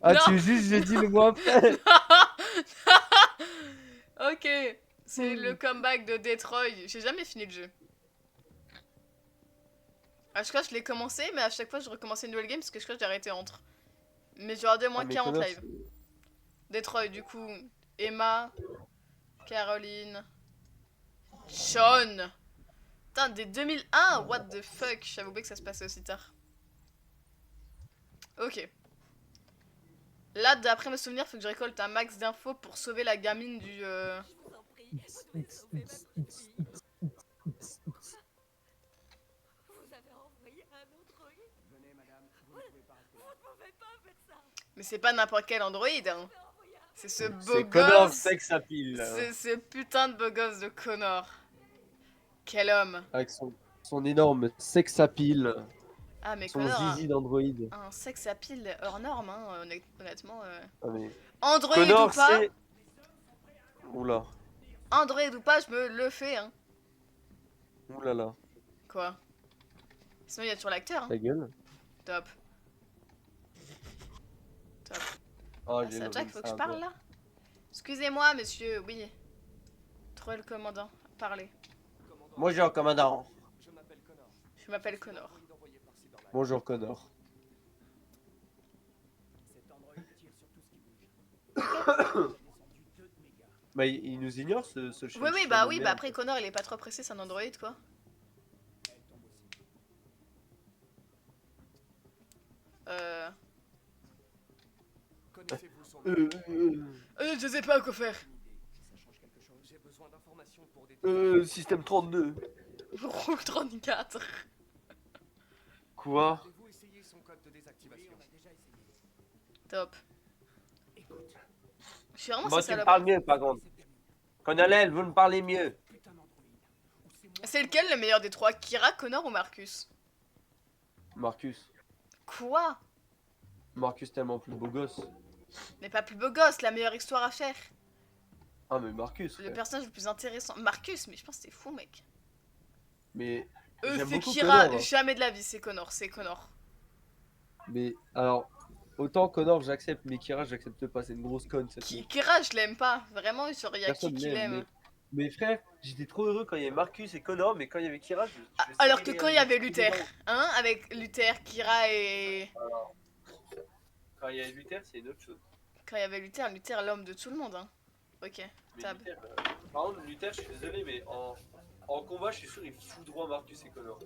Ah, Non. tu veux juste, je dis le mot après. Ok, c'est le comeback de Detroit. J'ai jamais fini le jeu. À chaque fois, je l'ai commencé, mais à chaque fois, je recommençais une nouvelle game parce que je crois que j'ai arrêté entre. Mais j'ai regardé au moins Ah, mais 40 Connor, lives. Detroit, du coup, Emma, Caroline, Sean. Putain, dès 2001, what the fuck, j'avais oublié que ça se passait aussi tard. Ok. Là, d'après mes souvenirs, faut que je récolte un max d'infos pour sauver la gamine du... Mais c'est pas n'importe quel android, hein. C'est ce beau C'est Connor gosse. sex appeal. C'est ce putain de beau gosse de Connor. Quel homme. Avec son énorme sex appeal. Ah, mais Son Connor a zizi d'Android. un sex appeal hors norme, hein, honnêtement. Ah, mais... Android Connor, ou pas, c'est... Oula. Android ou pas, je me le fais, hein. Oulala. Quoi? Sinon, il y a toujours l'acteur, hein. Ta gueule. Top. Top. Oh, Ah, c'est à toi qu'il faut que je parle, là? Excusez-moi, monsieur, oui. Troll commandant, parlez. Bonjour, commandant. Je m'appelle Connor. Bonjour, Connor. Bah, il nous ignore ce chien. Oui, bah après Connor, il est pas trop pressé, c'est un android, quoi. Connaissez-vous son Je sais pas quoi faire. Ça change quelque chose. J'ai besoin d'informations pour des... Système 32. Roule 34. Quoi? Avez-vous essayé son code de désactivation? Oui, on a déjà essayé. Top. Écoute, Je suis vraiment Moi, sa tu me salope. parles mieux, par contre. Colonel, vous me parlez mieux. putain d'androïde. Ou c'est moi... C'est lequel le meilleur des trois? Kira, Connor ou Marcus? Marcus. Quoi? Marcus tellement plus beau gosse. Mais pas plus beau gosse, la meilleure histoire à faire. Ah, mais Marcus. Le frère. personnage le plus intéressant. Marcus, mais je pense que c'est fou, mec. Mais J'aime C'est beaucoup Kira, Connor, hein. jamais de la vie, c'est Connor, c'est Connor. Mais alors, autant Connor j'accepte, mais Kira j'accepte pas, c'est une grosse conne cette meuf. Kira, je l'aime pas. Vraiment, genre, y a Personne qui l'aime, l'aime. mais frère, j'étais trop heureux quand il y avait Marcus et Connor, mais quand il y avait Kira, Ah, alors que quand il y avait Luther, hein, avec Luther, Kira et... Quand il y avait Luther, c'est une autre chose. Quand il y avait Luther, Luther l'homme de tout le monde, hein. Ok, Mais tab. Luther, par contre, Luther, je suis désolé, mais en combat, je suis sûr, il fout droit Marcus et Connor.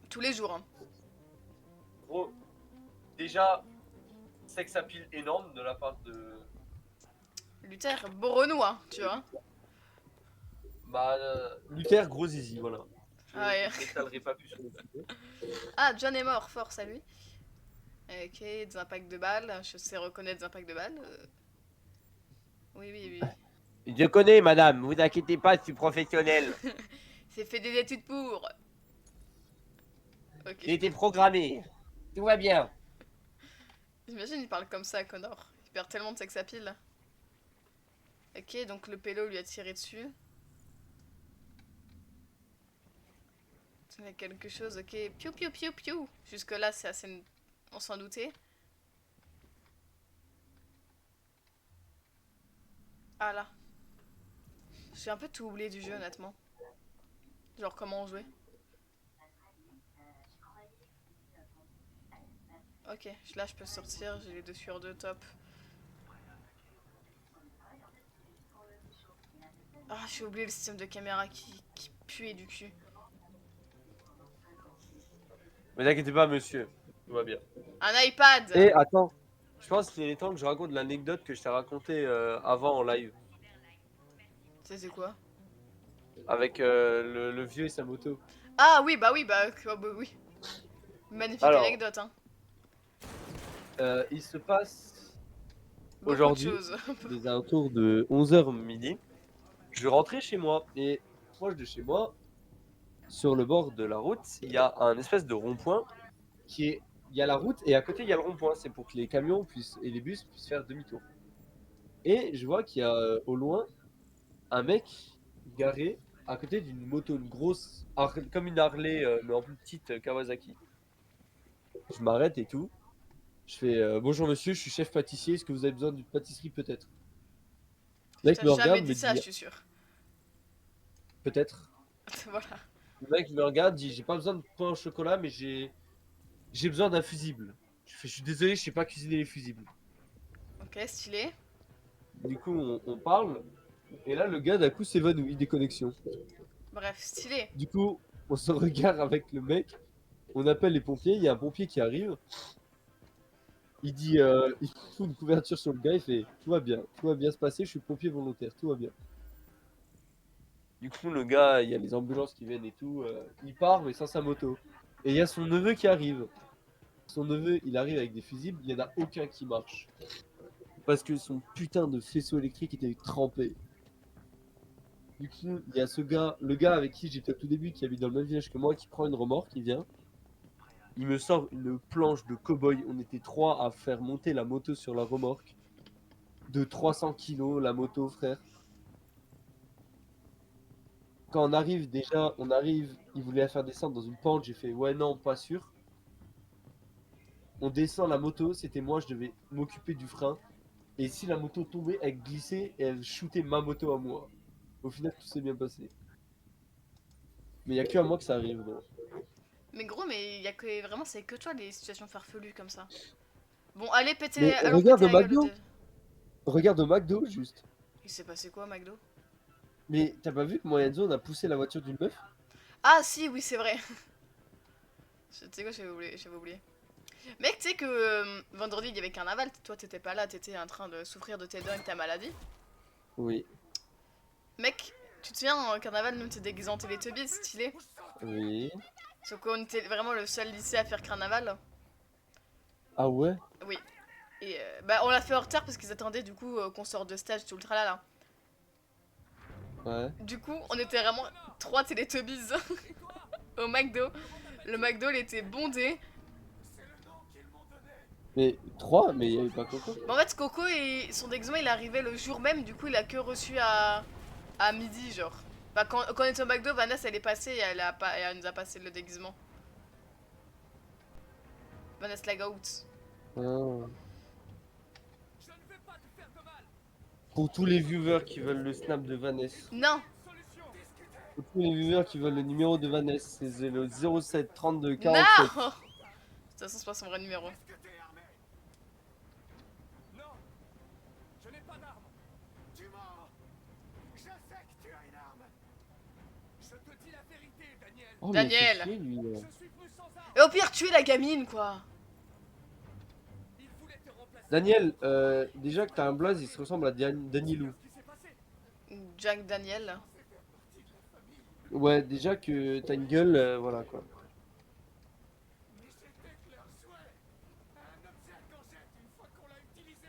Tous les jours, hein. Gros, déjà, sex appeal énorme de la part de. Luther, beau renou, hein, tu vois. Bah, Luther, gros zizi, voilà. Je Ah ouais. n'étalerai pas plus sur le sujet. Ah, John est mort, force à lui. Ok, des impacts de balles, je sais reconnaître des impacts de balles. Oui, oui, oui. Je connais, madame, vous inquiétez pas, je suis professionnel. C'est fait des études pour. Ok. J'ai été programmé. Tout va bien. J'imagine il parle comme ça à Connor. Il perd tellement de sex appeal. Ok, donc le pélo lui a tiré dessus. Il y a quelque chose, ok. Piou piou piou piou. Jusque là c'est assez... On s'en doutait. Ah là. J'ai un peu tout oublié du jeu honnêtement. Genre comment on jouait. Ok, là je peux sortir, j'ai les 2 sur 2, top. Ah, j'ai oublié le système de caméra qui puait du cul. Ne vous inquiétez pas, monsieur. Tout va bien. Un iPad! Et attends, je pense qu'il est temps que je raconte l'anecdote que je t'ai racontée avant en live. C'était quoi? Avec le vieux et sa moto. Ah oui, bah oui. Magnifique Alors. anecdote, hein. Il se passe Beaucoup de aujourd'hui, choses. des alentours de 11h midi, je rentrais chez moi et proche de chez moi, sur le bord de la route, il y a un espèce de rond-point qui est. Il y a la route et à côté il y a le rond-point. C'est pour que les camions puissent, et les bus puissent faire demi-tour. Et je vois qu'il y a au loin un mec garé à côté d'une moto, une grosse, comme une Harley, mais en plus petite Kawasaki. Je m'arrête et tout. Je fais bonjour monsieur, je suis chef pâtissier, est-ce que vous avez besoin d'une pâtisserie peut-être? Le mec T'as me jamais regarde, dit me ça, dit je suis sûre. peut-être. Voilà. Le mec me regarde, dit j'ai pas besoin de pain au chocolat, mais j'ai besoin d'un fusible. Je suis désolé, je sais pas cuisiner les fusibles. Ok, stylé. Du coup, on parle, et là, le gars, d'un coup, s'évanouit des connexions. Bref, stylé. Du coup, on se regarde avec le mec, on appelle les pompiers, il y a un pompier qui arrive, il dit, il fout une couverture sur le gars, il fait tout va bien se passer, je suis pompier volontaire, tout va bien. Du coup, le gars, il y a les ambulances qui viennent et tout, il part, mais sans sa moto. Et il y a son neveu qui arrive. Son neveu, il arrive avec des fusibles, il n'y en a aucun qui marche. Parce que son putain de faisceau électrique était trempé. Du coup, il y a ce gars, le gars avec qui j'étais au tout début, qui habite dans le même village que moi, qui prend une remorque, il vient. Il me sort une planche de cow-boy. On était trois à faire monter la moto sur la remorque. De 300 kilos, la moto, frère. Quand on arrive, déjà, on arrive, il voulait la faire descendre dans une pente. J'ai fait, ouais, non, pas sûr. On descend la moto, c'était moi, je devais m'occuper du frein. Et si la moto tombait, elle glissait et elle shootait ma moto à moi. Au final, tout s'est bien passé. Mais il n'y a que à moi que ça arrive. Donc. Mais gros, mais y a que vraiment, c'est que toi les situations farfelues comme ça. Bon, allez péter, Mais allons regarde péter au la gueule au McDo. dev. Regarde au McDo, juste. Il s'est passé quoi, McDo? Mais t'as pas vu que moi et Enzo, on a poussé la voiture d'une meuf? Ah si, oui, c'est vrai. Tu sais quoi, j'avais oublié. Mec, tu sais que vendredi il y avait carnaval, toi t'étais pas là, t'étais en train de souffrir de tes dents et de ta maladie. Oui. Mec, tu te souviens, en carnaval, nous t'es déguisés en Teletubbies, stylé. Oui. Sauf qu'on était vraiment le seul lycée à faire carnaval. Ah ouais? Oui. Et bah on l'a fait en retard parce qu'ils attendaient du coup qu'on sorte de stage tout le tralala. Ouais. Du coup, on était vraiment trois Teletubbies au McDo. Le McDo, il était bondé. Mais 3, mais il y avait pas Coco. Mais en fait, Coco, et son déguisement, il est arrivé le jour même, du coup, il a que reçu à midi, genre. Bah, quand on était au McDo, Vanessa, elle est passée et elle nous a passé le déguisement. Vanessa la goat. Ah. Pour tous les viewers qui veulent le snap de Vanessa. Non, Pour tous les viewers qui veulent le numéro de Vanessa, c'est le 07 32 non. 47. De toute façon, c'est pas son vrai numéro. Non, je n'ai pas d'arme. Tu mens. Je sais que tu as une arme. Je te dis la vérité, Daniel. Oh, mais il fait Daniel. chier, lui. Je suis venu sans arme. Et au pire, tuer la gamine, quoi. Il voulait te remplacer. Daniel, déjà que t'as un blaze, il se ressemble à Danilou. Qu'est-ce qui s'est passé? Jack Daniel. Ouais, déjà que t'as une gueule, voilà quoi. Mais c'était que leur souhait. Un objet qu'on jette une fois qu'on l'a utilisé.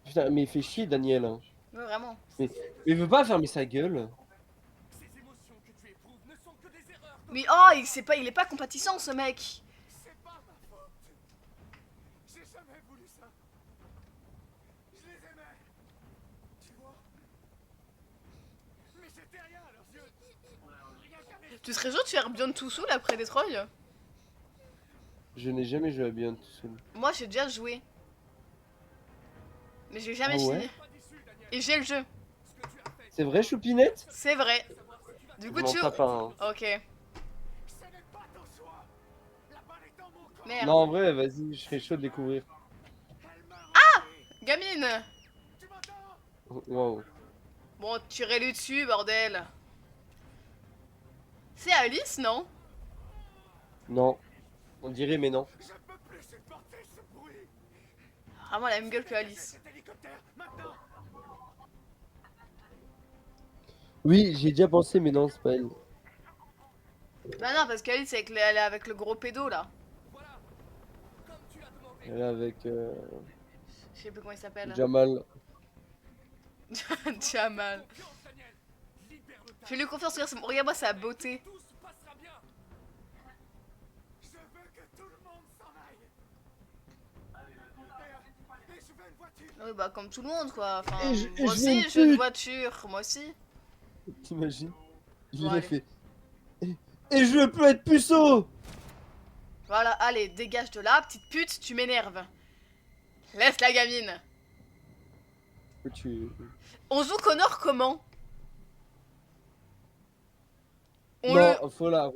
Putain, mais il fait chier, Daniel. Hein. Ouais, vraiment. Mais il veut pas fermer sa gueule. Ces émotions que tu éprouves ne sont que des erreurs. Mais oh, il est pas compatissant, ce mec. C'est pas ma faute. J'ai jamais voulu ça. Je les aimais. Tu vois. Mais j'étais rien à leurs yeux. Rien qu'avec. Tu serais chaud de faire Beyond Two Soul après Detroit? Je n'ai jamais joué à Beyond tout seul. Moi, j'ai déjà joué. Mais j'ai jamais Ah ouais? fini. Et j'ai le jeu. C'est vrai, Choupinette? C'est vrai. Du Je coup, m'en tu... tape un. Hein. Ok. Ce n'est pas ton choix. La balle est dans mon corps. Merde. Non, en vrai, vas-y, je serais chaud de découvrir. Elle m'a rempli. Gamine. Tu m'entends? Waouh. Bon, tirez-lui dessus, bordel. C'est Alice, non? Non. On dirait, mais non. Je peux plus supporter ce bruit. Vraiment la même gueule que Alice. Cet hélicoptère, maintenant. Oui, j'ai déjà pensé, mais non, c'est pas elle. Bah non, parce qu'Alice, elle est avec le gros pédo, là. Voilà. Comme Elle est avec Je sais plus comment il s'appelle. Jamal. Jamal. Fais-lui confiance, regarde-moi sa beauté. Oui, bah comme tout le monde quoi. Enfin, Et moi je veux une aussi, j'ai une pute. voiture. Moi aussi. T'imagines? Il Bon, a allez. fait. Et je veux plus être puceau! Voilà, allez, dégage de là, petite pute, tu m'énerves. Laisse la gamine. Tu... On joue Connor comment? On le... Non, faut la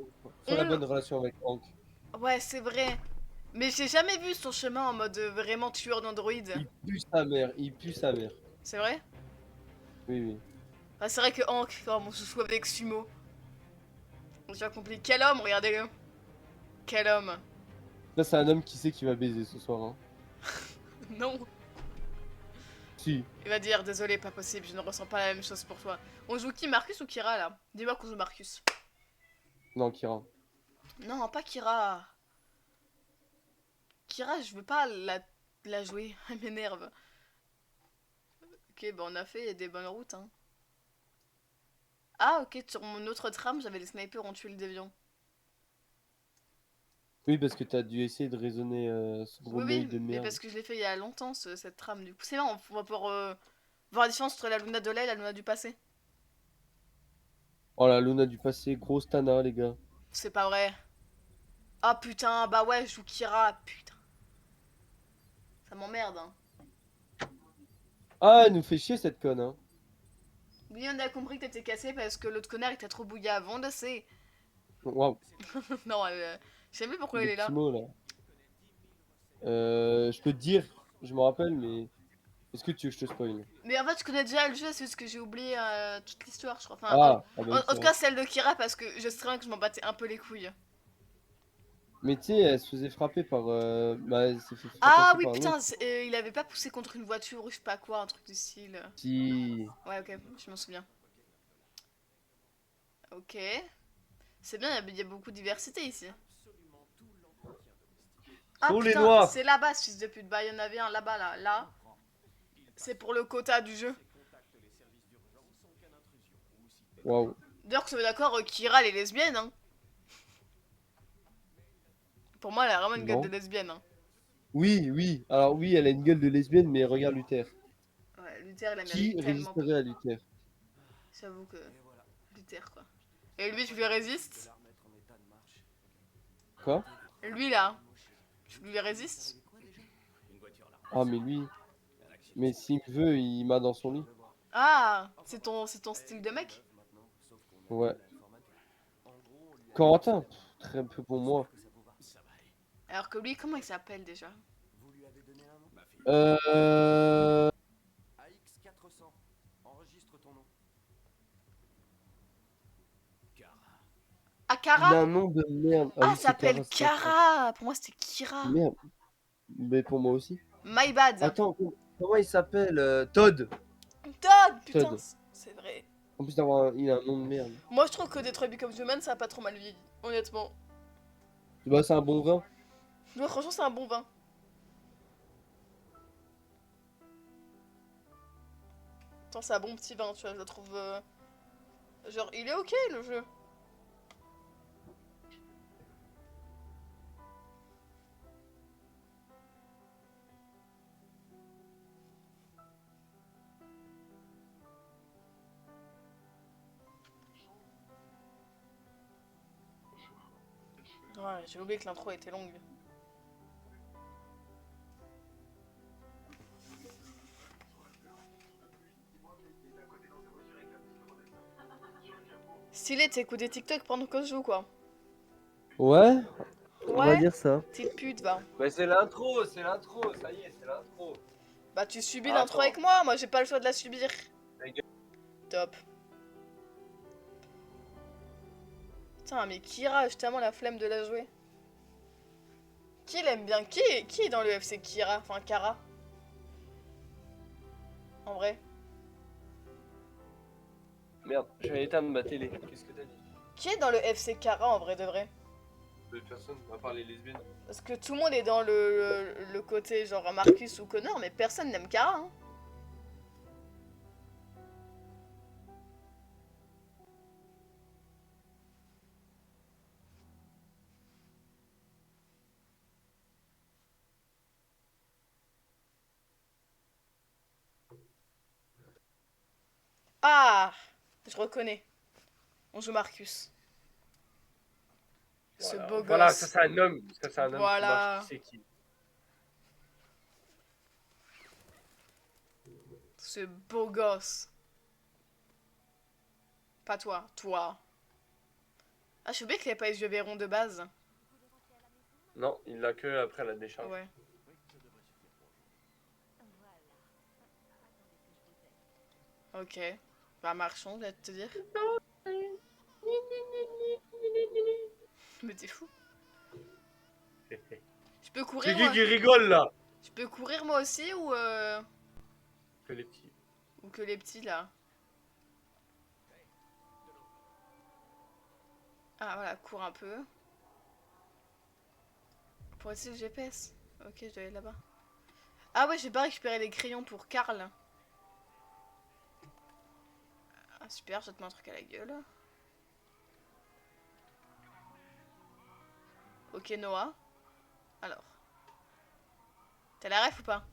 On bonne le... relation avec Hank. Ouais, c'est vrai. Mais j'ai jamais vu son chemin en mode vraiment tueur d'android. Il pue sa mère, il pue sa mère. C'est vrai? Oui, oui. Ah, c'est vrai que Hank, quand on se joue avec Sumo. On s'est compris. Quel homme, regardez-le. Quel homme. Ça, c'est un homme qui sait qu'il va baiser ce soir. Hein. Non. Si. Il va dire, désolé, pas possible, je ne ressens pas la même chose pour toi. On joue qui, Marcus ou Kira, là? Dis-moi qu'on joue Marcus. Non, Kira. Non, pas Kira. Kira, je veux pas la jouer. Elle m'énerve. Ok, bah on a fait des bonnes routes, hein. Ah, ok, sur mon autre trame, j'avais les snipers ont tué le déviant. Oui, parce que t'as dû essayer de raisonner ce gros Oui, mail oui, de mais merde. parce que je l'ai fait il y a longtemps, cette trame, du coup. C'est marrant, on va pouvoir voir la différence entre la Luna de là et la Luna du passé. Oh la Luna du passé, grosse Tana, les gars. C'est pas vrai. Ah putain, bah ouais, je joue Kira, putain. Ça m'emmerde, hein. Ah, elle nous fait chier cette conne, hein. Oui, on a compris que t'étais cassé parce que l'autre connard était trop bouillé avant de c'est. Waouh, Non, je sais plus pourquoi le il est petit là. mot là. Je peux te dire, je me rappelle, mais est-ce que tu veux que je te spoil? Mais en fait, je connais déjà le jeu, c'est juste que j'ai oublié toute l'histoire, je crois. Enfin, Ah bah en oui, c'est tout vrai. cas, celle de Kira parce que je sais rien que je m'en battais un peu les couilles. Mais tu sais, elle se faisait frapper par. Bah, elle s'est fait Ah frapasser oui, par un autre. putain, il avait pas poussé contre une voiture ou je sais pas quoi, un truc du style. Qui. Ouais, ok, je m'en souviens. Ok. C'est bien, il y a beaucoup de diversité ici. Ah Sont les putain, noirs! c'est là-bas, ce fils de pute. Bah, il y en avait un là-bas, là. Là, c'est pour le quota du jeu. Waouh. D'ailleurs, que ça veut d'accord, Kira, elle est lesbienne, hein. Pour moi, elle a vraiment une gueule de Non. lesbienne, hein. Oui, oui. Alors oui, elle a une gueule de lesbienne, mais regarde Luther. Ouais, Luther, il la Qui mérite tellement. résisterait à Luther? J'avoue que. Luther, quoi. Et lui, tu lui résistes? Quoi? Lui, là, tu lui résistes? Ah, mais lui. Mais s'il me veut, il m'a dans son lit. Ah, c'est ton style de mec? Ouais. Corentin, pff, très peu pour moi. Alors que lui, comment il s'appelle déjà? Euh. AX400, enregistre ton nom. Il Akara? a un nom de merde. Ah Ah, oui, ça c'est s'appelle Kara, c'est pas ça. Kara! Pour moi, c'était Kira. Merde. Mais pour moi aussi. My bad. Attends, comment il s'appelle? Todd. Todd, putain, Todd. c'est vrai. En plus il a un nom de merde. Moi, je trouve que Detroit Become Human, ça a pas trop mal vieilli, honnêtement. Bah, c'est un bon vin. Ouais, franchement, c'est un bon vin. Attends, c'est un bon petit vin, tu vois, je le trouve. Genre, il est ok le jeu. Ouais, j'ai oublié que l'intro était longue. Stylé, t'écoutes des TikTok pendant que je joue, quoi. Ouais, on va Ouais, dire ça. petite pute, va. Bah, c'est l'intro, ça y est, c'est l'intro. Bah, tu subis Ah, l'intro attends. avec moi j'ai pas le choix de la subir. Ta gueule. Top. Putain, mais Kira, j'ai tellement la flemme de la jouer. Qui l'aime bien? Qui est dans le FC Kira? Enfin, Kara. En vrai. Merde, je vais éteindre ma télé. Qu'est-ce que t'as dit? Qui est dans le FC Kara en vrai de vrai? de personne, à part les lesbiennes. Parce que tout le monde est dans le côté genre Marcus ou Connor, mais personne n'aime Kara. Hein. Ah, je reconnais. On joue Marcus. Ce Voilà, beau voilà, gosse. ça c'est un homme. Ça c'est un homme Voilà. qui marche, qui sait qui. Ce beau gosse. Pas toi, toi. Ah, je sais bien qu'il avait pas les yeux verrons de base. Non, il l'a que après la décharge. Ouais. Ok. Bah, marchons, je vais te dire. Mais t'es fou. Je peux C'est courir, qui moi. qui rigole là? Je peux courir, moi aussi, Que les petits. ou que les petits, là. Ah, voilà, cours un peu. Pour essayer le GPS. Ok, je dois aller là-bas. Ah ouais, j'ai pas récupéré les crayons pour Karl. Ah, super, je te mets un truc à la gueule. Ok, Noah. Alors. T'as la ref ou pas?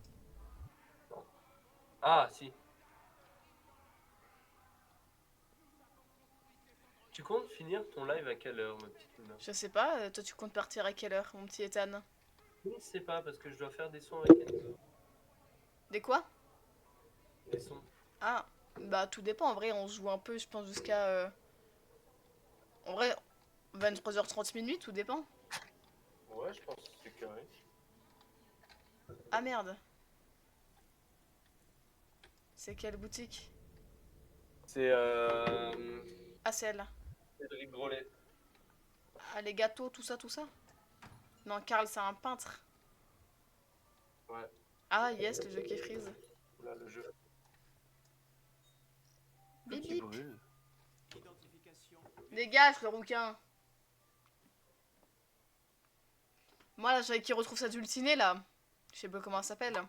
Ah, si. Tu comptes finir ton live à quelle heure, ma petite Luna? Je sais pas, toi tu comptes partir à quelle heure, mon petit Ethan? Je ne sais pas, parce que je dois faire des sons avec Enzo. Des quoi? Des sons. Ah, bah tout dépend, en vrai on joue un peu, je pense jusqu'à... En vrai, 23h30 minutes, tout dépend. Ouais, je pense que c'est carré. Ah merde. C'est quelle boutique? C'est Ah, c'est elle. Cédric Grolet. Ah, les gâteaux, tout ça, tout ça? Non, Karl c'est un peintre. Ouais, Ah yes, le jeu qui frise. là le jeu. Bip Qui bip. brûle. Dégage le rouquin. Moi là, j'avais qui retrouve sa dulcinée là. Je sais pas comment elle s'appelle.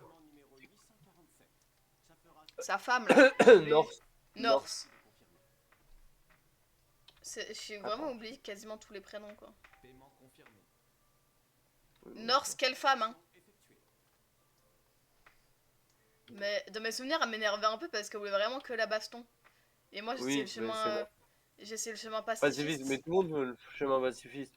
Sa femme là. Norse. Norse. J'ai vraiment oublié quasiment tous les prénoms quoi. Norse, quelle femme hein. Mais dans mes souvenirs, elle m'énervait un peu parce qu'elle voulait vraiment que la baston. Et moi, Oui, j'essaie le chemin pacifiste, pacifiste. mais tout le monde veut le chemin pacifiste.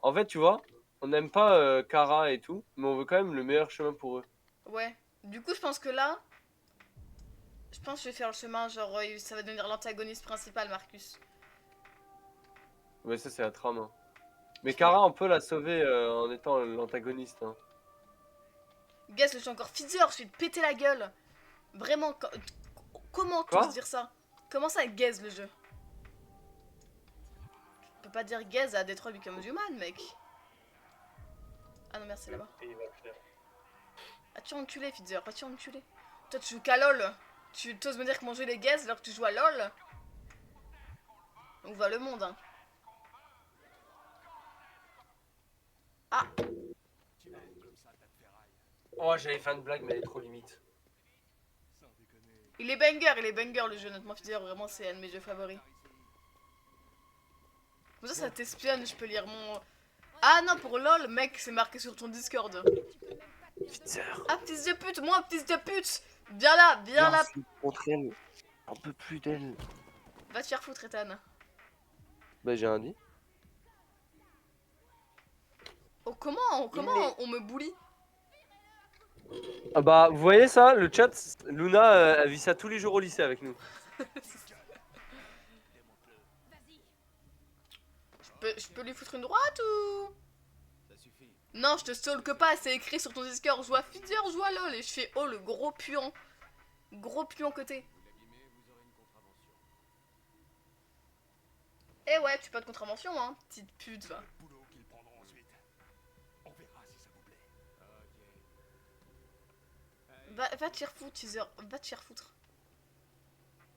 En fait, tu vois, on n'aime pas Kara et tout, mais on veut quand même le meilleur chemin pour eux. Ouais. Du coup, je pense que là, je pense que je vais faire le chemin, genre, ça va devenir l'antagoniste principal, Marcus. Ouais, ça c'est la trame. Hein. Mais Kara, on peut la sauver en étant l'antagoniste. Hein. Guess, je suis encore Fitzer, je vais te péter la gueule. Vraiment, comment Quoi tous dire ça? Comment ça, Gaze le jeu? Tu peux pas dire Gaze à Detroit Become Human, mec. Ah non, merci là-bas. Et il va le faire. As-tu enculé, Fitzer? As-tu enculé? Toi, tu joues qu'à LOL. Tu oses me dire comment jouer les Gaze alors que tu joues à LOL? On voit le monde, hein. Ah, Oh, j'avais fait une blague, mais elle est trop limite. il est banger le jeu, honnêtement, Fitzer, vraiment, c'est un de mes jeux favoris. Comme ça t'espionne, je peux lire mon... Ah non, pour LOL, mec, c'est marqué sur ton Discord. Fitzer. Ah, fils de pute, moi, fils de pute. Viens là, viens là. Contre elle. Un peu plus d'elle. Va te faire foutre, Ethan. Bah, j'ai rien dit. Oh, comment on me bully? Ah bah, vous voyez ça, le chat, Luna, elle vit ça tous les jours au lycée avec nous. Je peux lui foutre une droite ou... Non, je te stalke pas, c'est écrit sur ton Discord. Joue à Fitzer, joue à LOL. Et je fais, oh, le gros puant. Gros puant côté. Eh ouais, tu pas de contravention, hein, petite pute, va. Va te faire foutre, teaser. Va te faire foutre.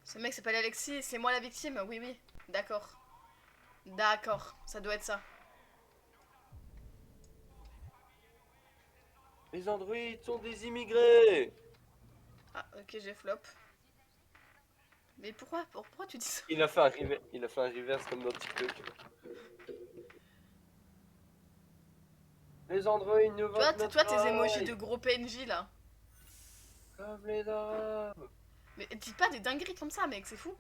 Ce mec s'appelle Alexis, c'est moi la victime. Oui, oui. D'accord. D'accord, ça doit être ça. Les androïdes sont des immigrés. Ah, ok, j'ai flop. Mais pourquoi tu dis ça? Il a fait un reverse comme dans TikTok. Les androïdes nous Tu vois, votent notre toi, tes emojis de travail. gros PNJ là. Comme les arabes. Mais dis pas des dingueries comme ça, mec, c'est fou.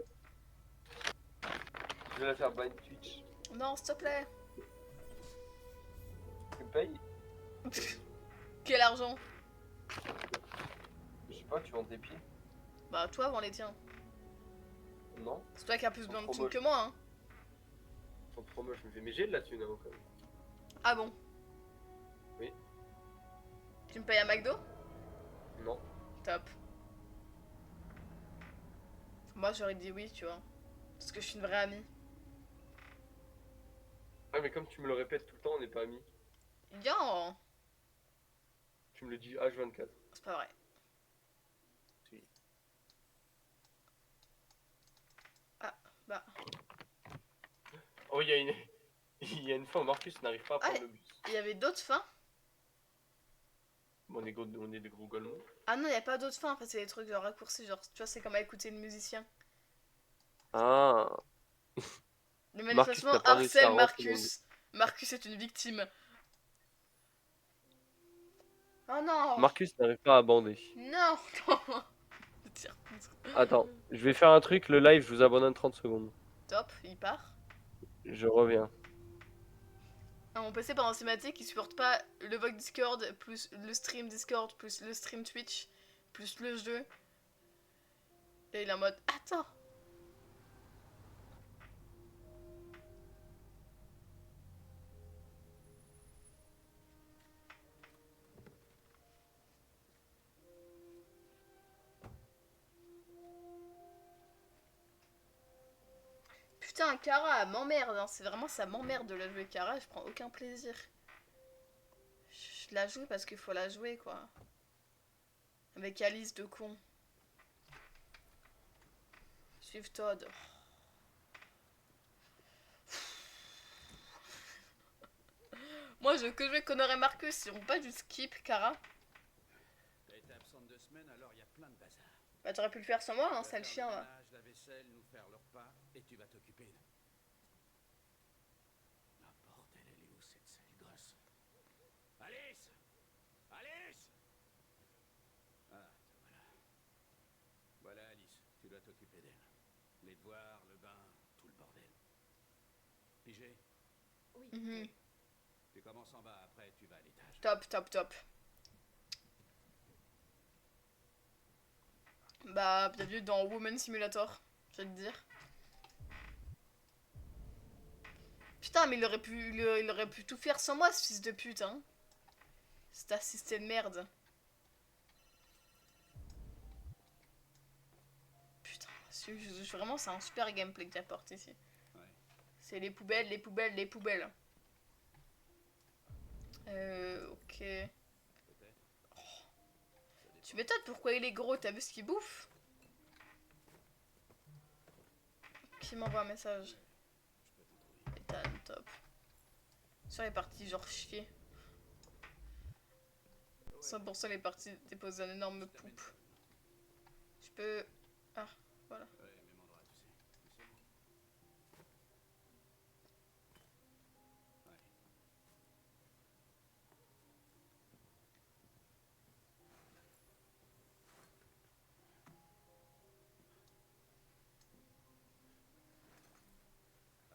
Je vais la faire ban Twitch. Non, s'il te plaît. Tu me payes? Quel argent? Je sais pas, tu vends tes pieds? Bah, toi, vends les tiens. Non? C'est toi qui as plus besoin de Trop thunes moche. que moi, hein. Sans trop moche, je me fais mais j'ai de la thune avant quand même. Ah bon? Oui. Tu me payes à McDo? Non. Top. Moi, j'aurais dit oui, tu vois. Parce que je suis une vraie amie. Ah mais comme tu me le répètes tout le temps, on n'est pas amis. Yo! Tu me le dis H24. C'est pas vrai. Si. Ah, bah. Oh, il y a une... il y a une fois où Marcus n'arrive pas à prendre Ah, le bus. il y avait d'autres fins? Bon, on est des gros golemons. Ah non, il y a pas d'autres fins. En fait, c'est des trucs de raccourcis. Genre, tu vois, c'est comme à écouter le musicien. Ah. Le Marcus manifestement n'a pas réussi à harcèle rentrer dans le... Marcus. Marcus est une victime. Oh non! Marcus n'arrive pas à bander. Non! Tire contre. Attends, je vais faire un truc, le live, je vous abandonne 30 secondes. Top, il part. Je reviens. Ah, mon PC pendant cinématique, il supporte pas le Vogue Discord, plus le stream Discord, plus le stream Twitch, plus le jeu. Et il est en mode, attends! Putain, Kara, m'emmerde, hein. C'est vraiment ça m'emmerde de la jouer Kara, je prends aucun plaisir. Je la joue parce qu'il faut la jouer, quoi. Avec Alice de con. Suive Todd. Moi, je que jouer Connor et Marcus, ils ont pas du skip, Kara. T'as été absente 2 semaines, alors y a plein de bazar. Bah, t'aurais pu le faire sans moi, hein, Tu vas sale faire chien, le là. ménage, la vaisselle, nous faire le repas, et tu vas t'occuper de... Ah bordel, elle est où cette sale gosse? Alice! Alice! Ah, te voilà. Voilà Alice, tu dois t'occuper d'elle. Les devoirs, le bain, tout le bordel. Pigé? Mhm. Tu commences en bas, après tu vas à l'étage. Top, top, top. Bah, bienvenue dans Woman Simulator, je vais te dire. Putain, mais il aurait pu tout faire sans moi, ce fils de pute, hein. Cet assisté de merde. Putain, vraiment, c'est un super gameplay que j'apporte ici. Ouais. C'est les poubelles, les poubelles, les poubelles. Ok. Peut-être. Tu m'étonnes pourquoi il est gros, t'as vu ce qu'il bouffe? Qui m'envoie un message? Je peux t'en trouver. Ethan, top. Sur les parties genre chier. 100% les parties déposent un énorme poupe. Je peux... Ah, voilà. Ouais, même endroit, tu sais. Doucement. Ouais.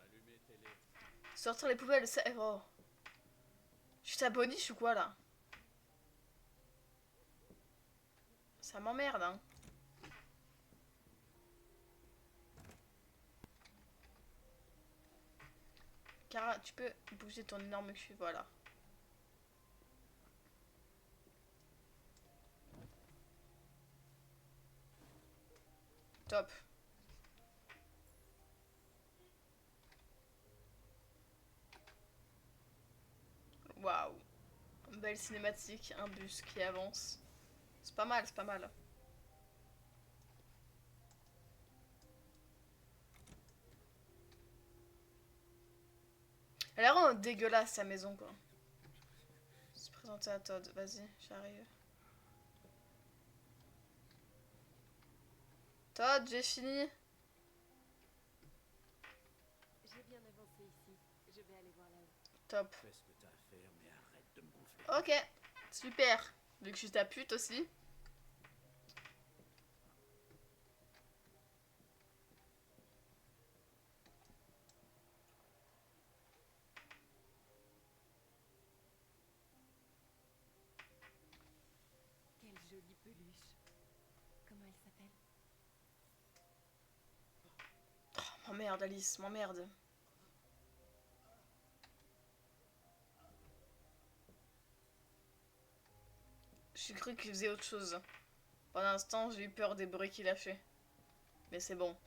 Allumez télé. Sortir les poubelles, ça... Oh. Je suis abonniche ou quoi, là? Ça m'emmerde, hein. Cara, tu peux bouger ton énorme cul, voilà. Top. Waouh. Belle cinématique, un bus qui avance. C'est pas mal, c'est pas mal. Elle a vraiment dégueulasse sa maison, quoi. Se présenter à Todd. Vas-y, j'arrive. Todd, j'ai fini. J'ai bien avancé ici. Je vais aller voir là-haut. Top. Fais ce que t'as à faire, mais arrête de me gonfler. Ok, super. Vu que je suis ta pute aussi. Quelle jolie peluche. Comment elle s'appelle? Oh, m'emmerde, Alice, m'emmerde. J'ai cru qu'il faisait autre chose. Pendant l'instant, j'ai eu peur des bruits qu'il a fait. Mais c'est bon.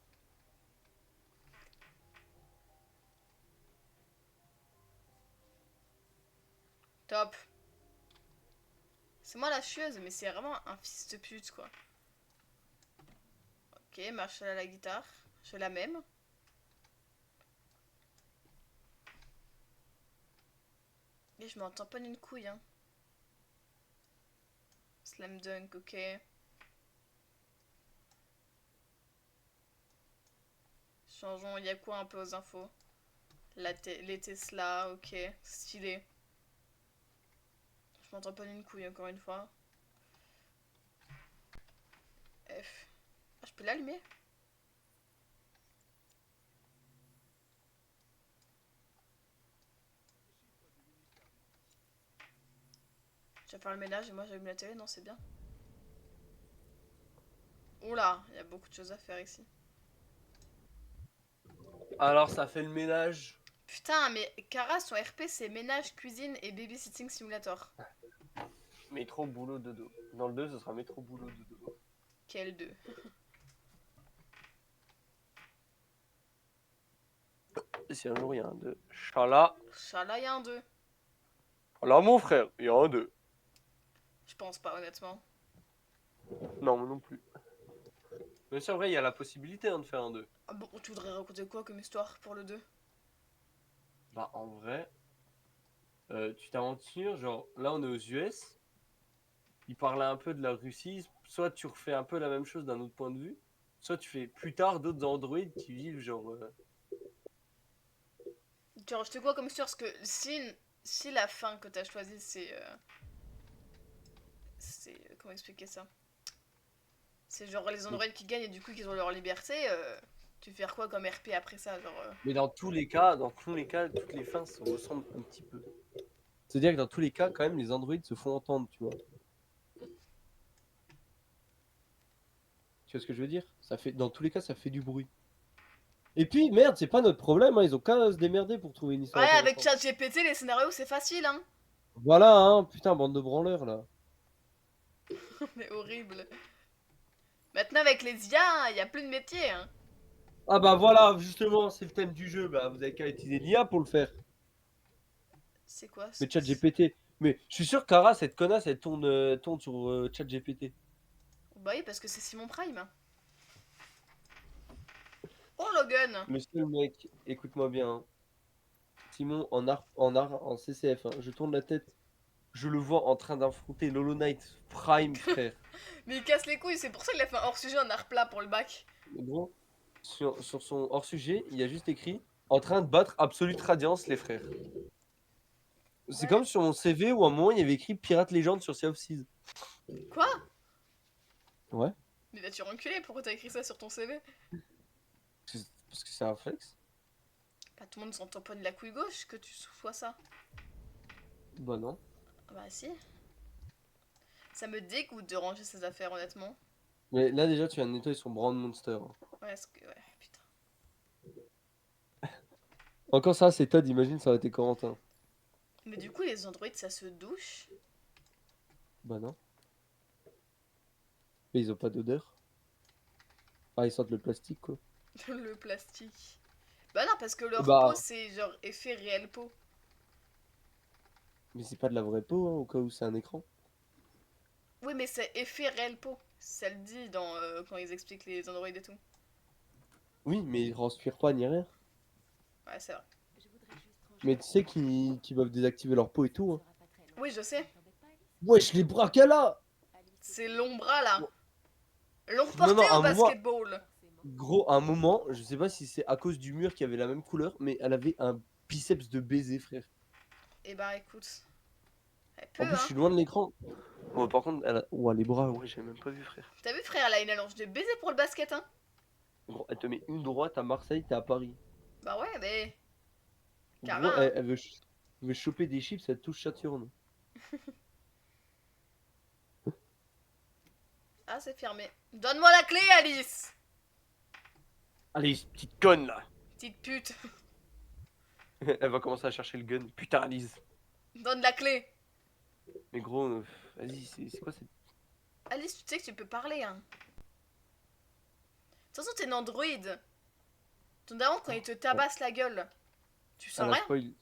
Top. C'est moi la chieuse, mais c'est vraiment un fils de pute, quoi. Ok, Marshall à la guitare. Je la même. Et je m'entends pas d'une couille, hein. Slam dunk, ok. Changeons, il y a quoi un peu aux infos? Les Tesla, ok. Stylé. Je m'entends pas d'une couille, encore une fois. F. Ah, je peux l'allumer? Je vais faire le ménage et moi j'allume la télé, non c'est bien. Oula, il y a beaucoup de choses à faire ici. Alors, ça fait le ménage. Putain, mais Kara, son RP c'est ménage, cuisine et babysitting simulator. Métro, boulot, dodo. Dans le 2, ce sera métro, boulot, dodo. Quel deux? Et si un jour il y a un 2. Chala. Chala, il y a un 2. Alors, mon frère, il y a un 2. Je pense pas, honnêtement. Non, moi non plus. Mais c'est vrai, il y a la possibilité hein, de faire un 2. Ah bon, tu voudrais raconter quoi comme histoire pour le 2? Bah, en vrai, tu t'aventures, genre, là on est aux US. Il parlait un peu de la Russie. Soit tu refais un peu la même chose d'un autre point de vue, soit tu fais plus tard d'autres androïdes qui vivent, genre. Tu as rejeté quoi comme histoire? Parce que si la fin que t'as choisie c'est. Comment expliquer ça? C'est genre les androïdes qui gagnent et du coup qu'ils ont leur liberté. Tu fais quoi comme RP après ça? Genre. Mais dans tous les cas, toutes les fins se ressemblent un petit peu. C'est-à-dire que dans tous les cas, quand même, les androïdes se font entendre, tu vois. Tu vois ce que je veux dire? Dans tous les cas, ça fait du bruit. Et puis, merde, c'est pas notre problème, hein, ils ont qu'à se démerder pour trouver une histoire Ouais, avec intéressante. ChatGPT, les scénarios c'est facile, hein. Voilà, hein, putain, bande de branleurs, là. Mais horrible. Maintenant, avec les IA, il y a plus de métier, hein. Ah bah voilà, justement, c'est le thème du jeu, bah vous avez qu'à utiliser l'IA pour le faire. C'est quoi Mais ChatGPT. Mais je suis sûr que Kara, cette connasse, elle tourne sur ChatGPT. Bah oui, parce que c'est Simon Prime. Oh, Logan. Le seul mec, écoute-moi bien, hein. Simon, en CCF, hein, je tourne la tête, je le vois en train d'affronter Lolo Knight Prime, frère. Mais il casse les couilles, c'est pour ça qu'il a fait un hors-sujet en art plat pour le bac. Mais gros, sur son hors-sujet, il y a juste écrit en train de battre Absolute Radiance, les frères. C'est Ouais. comme sur mon CV où à un moment il y avait écrit Pirate Légende sur Sea of Thieves. Quoi? Ouais. Mais vas-tu reculer, pourquoi t'as écrit ça sur ton CV? Parce que c'est un flex. Pas tout le monde s'en tamponne la couille gauche que tu sois ça. Bah non. Ah bah si. Ça me dégoûte de ranger ses affaires, honnêtement. Mais là déjà tu viens de nettoyer son Brown Monster. Ouais, ouais, putain. Encore ça, c'est Todd, imagine ça aurait été Corentin. Mais du coup, les androïdes, ça se douche? Bah non. Mais ils ont pas d'odeur. Ah, ils sentent le plastique quoi. Le plastique. Bah non, parce que leur Bah, peau, c'est genre effet réel peau. mais c'est pas de la vraie peau, hein, au cas où c'est un écran. Oui, mais c'est effet réel peau. Ça le dit dans, quand ils expliquent les androïdes et tout. Oui, mais ils transpirent pas ni rien. Ouais, c'est vrai. Je voudrais juste ranger. Mais tu sais qu'ils peuvent désactiver leur peau et tout. Hein. Ça sera pas très long. Oui, je sais. Wesh, les bras qu'elle a! C'est l'ombra là. L'ont Non, porté non, au un moment, basketball. gros, à un moment, je sais pas si c'est à cause du mur qui avait la même couleur, mais elle avait un biceps de baiser, frère. Et bah écoute. Elle En peut, plus, je hein. suis loin de l'écran. Bon, par contre, elle a... Ouah, les bras, ouais, j'ai même pas vu, frère. T'as vu, frère, là, une allonge de baiser pour le basket, hein. Gros, elle te met une droite à Marseille, t'es à Paris. Bah ouais, mais. Gros, Cara, hein. elle veut, elle veut choper des chips, elle touche Saturne. Ah, c'est fermé. Donne-moi la clé, Alice. Allez, petite conne, là. Petite pute. Elle va commencer à chercher le gun. Putain, Alice. Donne la clé. Mais gros, vas-y, c'est quoi cette... Alice, tu sais que tu peux parler, hein. De toute façon, t'es une androïde. Ton daron, quand il te tabasse la gueule, tu Elle sens a rien. spoil...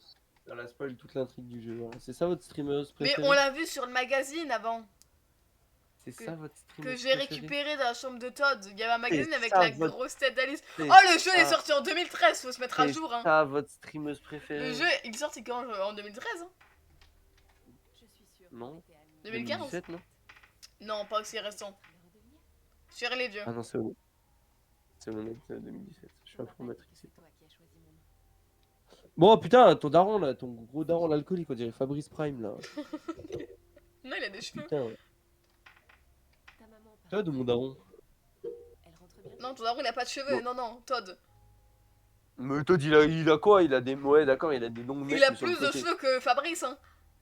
Elle a spoil toute l'intrigue du jeu. Voilà. C'est ça votre streameuse Mais préférée? on l'a vu sur le magazine avant. C'est que- ça votre Que streameuse j'ai préférée? récupéré dans la chambre de Todd. Il y avait un magazine avec ça, la votre- grosse tête d'Alice. C'est Oh, le jeu il est ça. sorti en 2013, faut se mettre à C'est jour, hein. ça votre streameuse Le préférée? jeu, il est sorti quand en 2013, hein. Je suis sûre Non. que c'était à nous. 2015. 2017, non? Non, pas aussi récent. Le redevenir. Sur les dieux. Ah non, c'est honnête. C'est honnête, 2017. Je suis On un m'a faux pas dit matrix. que c'est toi qui as choisi mon nom. Bon, putain, ton daron là, ton gros daron l'alcoolique, on dirait Fabrice Prime là. Non, il a des cheveux. Putain, ouais. Ta maman parle. Toi de mon daron. Elle rentre bien. Non, ton daron il a pas de cheveux. Non, non, Todd. Mais Todd, il a quoi? Il a des. Ouais, d'accord, il a des longues Il mèches, a mais sur le plus de côté. cheveux que Fabrice, hein.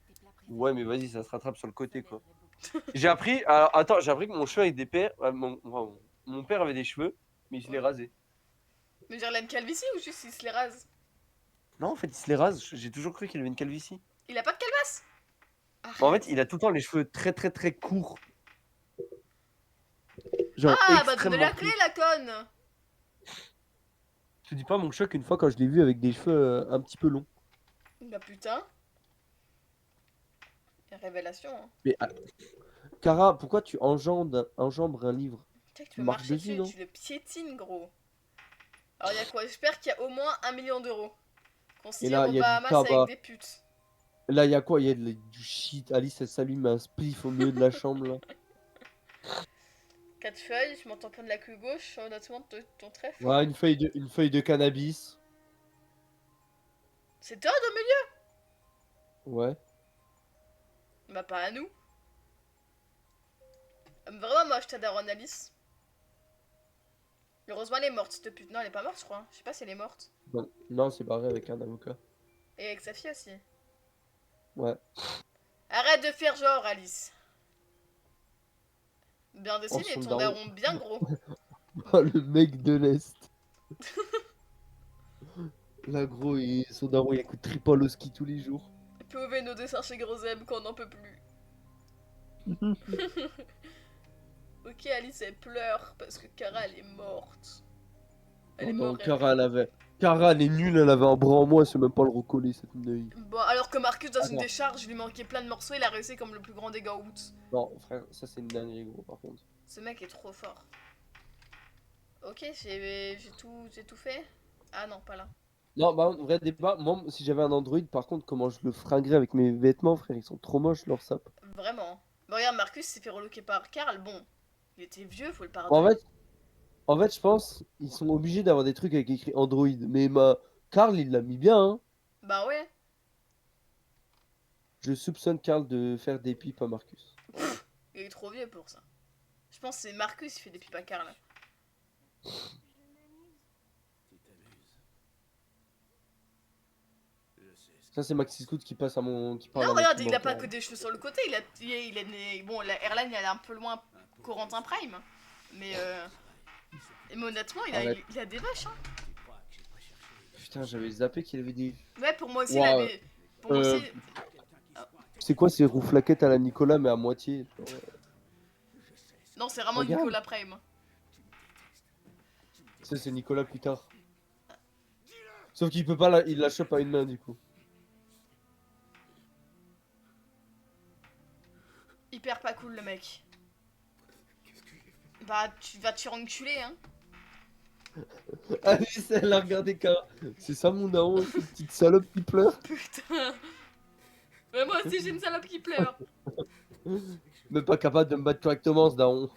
Tes plats préférés. Ouais, mais vas-y, ça se rattrape sur le côté Ta quoi. mère aurait beaucoup. J'ai appris. Alors, attends, j'ai appris que mon cheveu avec des pères. Mon père avait des cheveux, mais il se les rasait. Mais genre, il a une calvitie ou juste il se les rase? Non, en fait, il se les rase. J'ai toujours cru qu'il avait une calvitie. Il a pas de calvasse? En fait, il a tout le temps les cheveux très très très courts. Genre Ah, bah extrêmement donne la courts. clé, la conne. Je te dis pas mon choc une fois quand je l'ai vu avec des cheveux un petit peu longs. Bah putain. Révélation, hein. Mais Cara, pourquoi tu enjambres un livre? Tu sais que tu Tu peux marches marcher dessus, dessus, non? tu le piétines, gros. Alors, il y a quoi? J'espère qu'il y a au moins 1 million d'euros. Qu'on se Et tire là, aux il y a du Bahamas tabac. avec des putes. Là, il y a quoi? Il y a du shit. Alice, elle s'allume un spliff au milieu de la chambre là. 4 feuilles, je m'entends prendre la queue gauche, honnêtement, ton trèfle. Ouais, une feuille de cannabis. C'est Todd au milieu? Ouais. Bah, pas à nous. Vraiment moche ta daronne Alice. Heureusement, elle est morte, cette pute. Non, elle est pas morte, je crois. Je sais pas si elle est morte. Non, c'est barré avec un avocat. Et avec sa fille aussi. Ouais. Arrête de faire genre, Alice. Bien dessiné, son ton daron. daron bien gros. Oh, le mec de l'Est. Là, gros, son daron, il écoute Tripole au ski tous les jours. POV nos dessins chez Grosem qu'on n'en peut plus. Ok, Alice, elle pleure parce que Cara, elle est morte. Elle Oh est non, morte. Cara, elle est nulle, elle avait un bras en moins, elle sait même pas le recoller, cette neuille. Bon, alors que Marcus, dans une Attends. décharge, il lui manquait plein de morceaux, il a réussi comme le plus grand dégât out. Non, frère, ça c'est une dinguerie, gros, par contre. Ce mec est trop fort. Ok, j'ai tout fait. Ah non, pas là. Non, bah, vrai débat, moi, si j'avais un Android, par contre, comment je le fringuerais avec mes vêtements, frère, ils sont trop moches, leur sap. Vraiment. Bon, regarde, Marcus s'est fait relooker par Karl. Bon, il était vieux, faut le En pardonner. fait, je pense, ils sont obligés d'avoir des trucs avec écrit Android, mais Karl, il l'a mis bien, hein. Bah ouais. Je soupçonne Karl de faire des pipes à Marcus. Il est trop vieux pour ça. Je pense que c'est Marcus qui fait des pipes à Karl. Tu t'amuses. Je sais ce Ça, c'est Maxi Scoot qui passe à mon. Qui parle Non, à mon regarde, il a pas commentaire. que des cheveux sur le côté. Il est né. Bon, la Airline, elle est un peu loin Corentin Prime. Mais honnêtement, Arrête. il a des vaches, hein. tu crois que j'ai pas cherché. Putain, j'avais zappé qu'il avait des. Ouais, pour moi aussi, Wow. il a des. Pour moi aussi. C'est quoi ces rouflaquettes à la Nicolas, mais à moitié? Genre, Non, c'est vraiment Regarde. Nicolas Prime. Ça, c'est Nicolas plus tard. Sauf qu'il peut pas il la chope à une main du coup. Hyper pas cool, le mec. Bah, tu vas te faire enculer, hein. Alice, elle a regardé Cara. C'est ça mon daron, cette petite salope qui pleure. Putain. Mais moi aussi, j'ai une salope qui pleure. Même pas capable de me battre correctement, ce daron.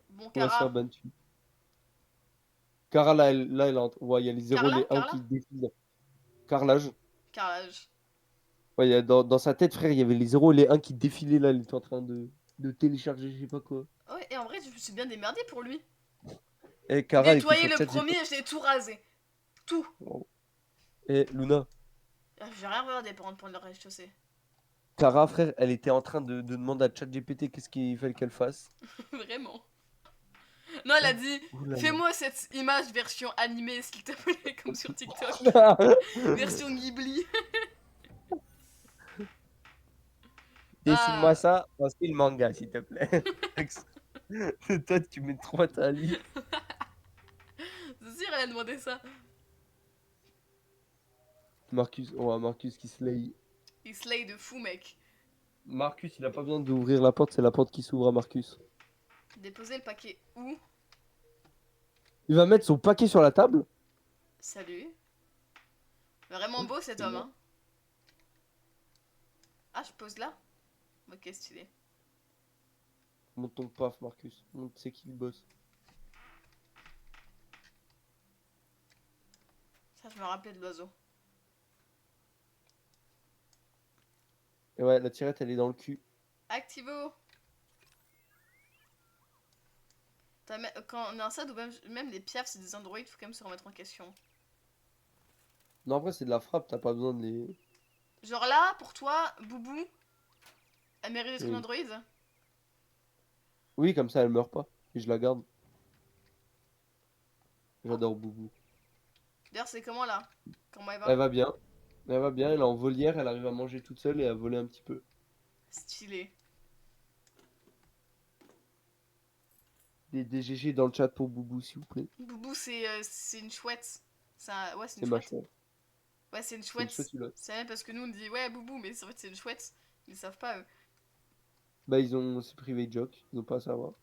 Bon, On va se faire Kara. ban dessus. Kara, là, elle entre. Ouais, il y a les 0, Carla, les 1 Carla qui défilent. Carrelage. Carrelage. Ouais, dans sa tête, frère, il y avait les 0 et les 1 qui défilaient là. Il était en train de télécharger, je sais pas quoi. Ouais, et en vrai, je me suis bien démerdé pour lui. Et Kara, elle était Nettoyer sur le ChatGPT. premier, je l'ai tout rasé. Tout. Et Luna, J'ai rien regardé par contre pour le rez-de-chaussée. Kara, frère, elle était en train de demander à ChatGPT qu'est-ce qu'il fallait qu'elle fasse. Vraiment. Non, elle a dit Ouh là là. fais-moi cette image version animée, s'il te plaît, comme sur TikTok. Version Ghibli. Dessine-moi Ah, ça en style manga, s'il te plaît. Toi, tu mets trop à ta lit. c'est sûr, elle a demandé ça. Marcus qui slay. Il slay de fou, mec. Marcus, il a pas besoin d'ouvrir la porte, c'est la porte qui s'ouvre à Marcus. Déposer le paquet où? Il va mettre son paquet sur la table. Salut. Vraiment beau cet homme, hein. Ah, je pose là? Ok, stylé. Monte ton paf, Marcus. Monte, c'est qui le boss. Ça, je me rappelais de l'oiseau. Et ouais, la tirette, elle est dans le cul. Activo. Quand on est un SAD ou même les piafs, c'est des androïdes, faut quand même se remettre en question. Non, en vrai, c'est de la frappe, t'as pas besoin de les. Genre là, pour toi, Boubou, elle mérite d'être une Oui. androïde? Oui, comme ça, elle meurt pas. Et je la garde. J'adore Boubou. D'ailleurs, c'est comment là? Comment elle va? Elle va bien. Elle va bien, elle est en volière, elle arrive à manger toute seule et à voler un petit peu. Stylé. Des GG dans le chat pour Boubou, s'il vous plaît. Boubou, c'est une chouette. Ouais, c'est C'est une ma chouette. chouette. Ouais, c'est une C'est une chouette. chouette, celui-là. C'est même parce que nous on dit ouais, Boubou, mais en fait c'est une chouette. Ils savent pas eux. Bah, ils ont. C'est privé joke, ils ont pas à savoir.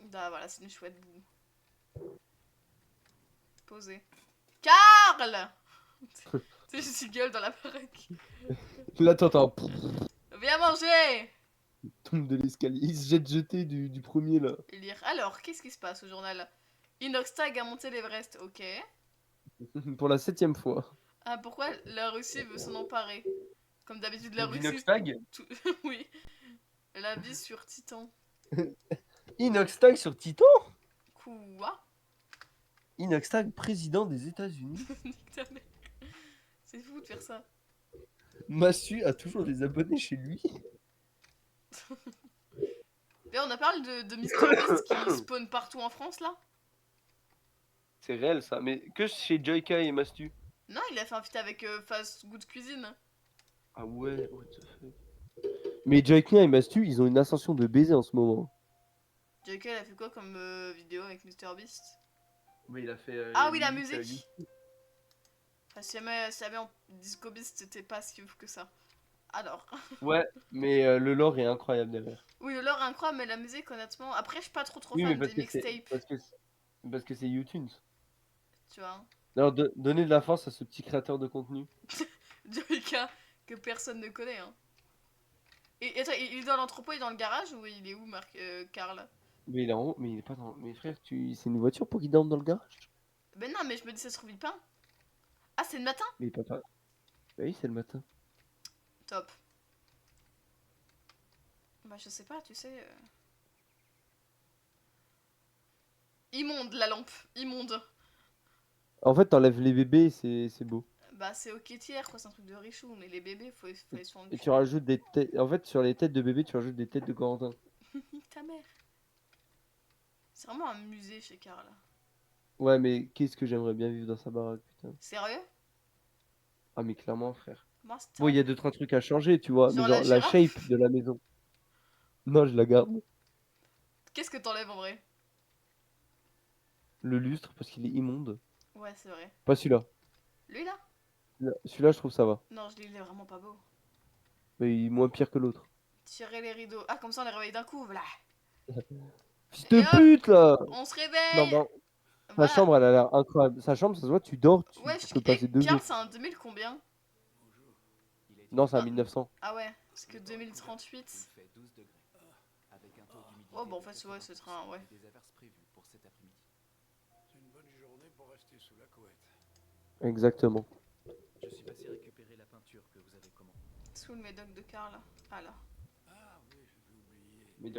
Bah voilà, c'est une chouette, Boubou. Posé. Carl! Tu sais, je suis gueule dans la baraque. Là, t'entends. Viens manger! Il tombe de l'escalier. Il se jette jeté du premier là. Lire. Alors, qu'est-ce qui se passe au journal? Inoxtag a monté l'Everest, ok. Pour la 7ème fois. Ah, pourquoi la Russie veut s'en emparer? Comme d'habitude, la Russie. Inoxtag tout- Oui. La vie sur Titan. Inoxtag sur Titan. Quoi? Inoxtag, président des États-Unis. Nique ta mère. C'est fou de faire ça. Massu a toujours des abonnés chez lui. D'ailleurs, on a parlé de MrBeast qui spawn partout en France là. C'est réel ça, mais que chez Joyka et Mastu. Non, il a fait un feat avec Fast Good Cuisine. Ah ouais, what the fuck. Mais Joyka et Mastu, ils ont une ascension de baiser en ce moment. JK, il a fait quoi comme vidéo avec MrBeast? Mais il a fait. Ah oui, la musique. Enfin, si jamais en Disco Beast, c'était pas si ouf que ça. Alors. Ouais, mais le lore est incroyable derrière. Oui, le lore est incroyable, mais la musique, honnêtement. Après, je suis pas trop Oui, mais fan parce des que c'est mixtapes. parce que c'est YouTunes. Tu vois. Alors donnez de la force à ce petit créateur de contenu. JK, que personne ne connaît. Hein. Et attends, il est dans l'entrepôt, il est dans le garage ou il est où, Karl? Mais il est en haut, mais il est pas dans. Mais frère, c'est une voiture pour qu'il dorme dans le garage. Ben non, mais je me dis, ça se trouve, il peint. Ah, c'est le matin? Mais papa. Bah oui, c'est le matin. Top. Bah, je sais pas, tu sais. Immonde la lampe, immonde. En fait, t'enlèves les bébés, c'est beau. Bah, c'est au quêtière, quoi, c'est un truc de richou, mais les bébés, faut les soigner. Et tu rajoutes des têtes. En fait, sur les têtes de bébés, tu rajoutes des têtes de Corentin. Nique ta mère. C'est vraiment un musée chez Karl. Ouais, mais qu'est-ce que j'aimerais bien vivre dans sa baraque, putain. Sérieux? Ah, mais clairement, frère. Moi, c'est Bon, il y a 2-3 trucs à changer, tu vois. Mais Genre genre, la la girafe. shape de la maison. Non, je la garde. Qu'est-ce que t'enlèves en vrai? Le lustre, parce qu'il est immonde. Ouais, c'est vrai. Pas celui-là. Lui là? Celui-là, je trouve ça va. Non, il est vraiment pas beau. Mais il est moins pire que l'autre. Tirer les rideaux. Ah, comme ça on les réveille d'un coup, voilà. Fils Et de hop, pute, là! on se Non, réveille. non. Sa Voilà. chambre, elle a l'air incroyable. Sa chambre, ça se voit, tu dors, tu Ouais, peux passer 2 Karl, jours. c'est un 2000 combien? Non, c'est à Ah. 1900. Ah ouais, parce que 2038. Il fait 12 degrés. Avec un taux d'humidité Oh, bon, en de fait, ouais, ce 80%, train, ouais. et des averses prévues pour cet après-midi. C'est une bonne journée pour rester sous la couette. Exactement. Je suis passé récupérer la peinture que vous avez commandée. Sous le médoc de Karl. Ah là. Ah oui, j'avais oublié. Mais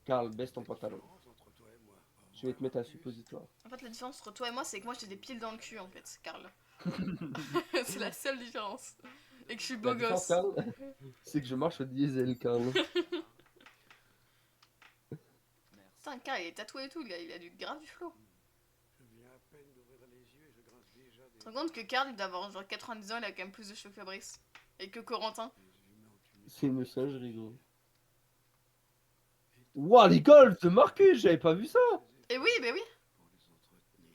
Karl, baisse ton pantalon. Différence entre toi et moi. Je vais te mettre un suppositoire. En fait, la différence entre toi et moi, c'est que moi j'ai des piles dans le cul en fait, Karl. C'est la seule différence. Et que je suis beau La différence, gosse. Karl, c'est que je marche au diesel, Karl. Merci. Putain, Karl il est tatoué et tout, le gars, il a du grave du flow. Je viens à peine d'ouvrir les yeux et je grince déjà Tu te rends compte que Karl il doit avoir genre 90 ans, il a quand même plus de cheveux que Fabrice. Et que Corentin. des humains en tunique. C'est une singerie, gros. Ouah, les golfs de Marcus, j'avais pas vu ça. Et oui, bah oui. Pour les entretenir.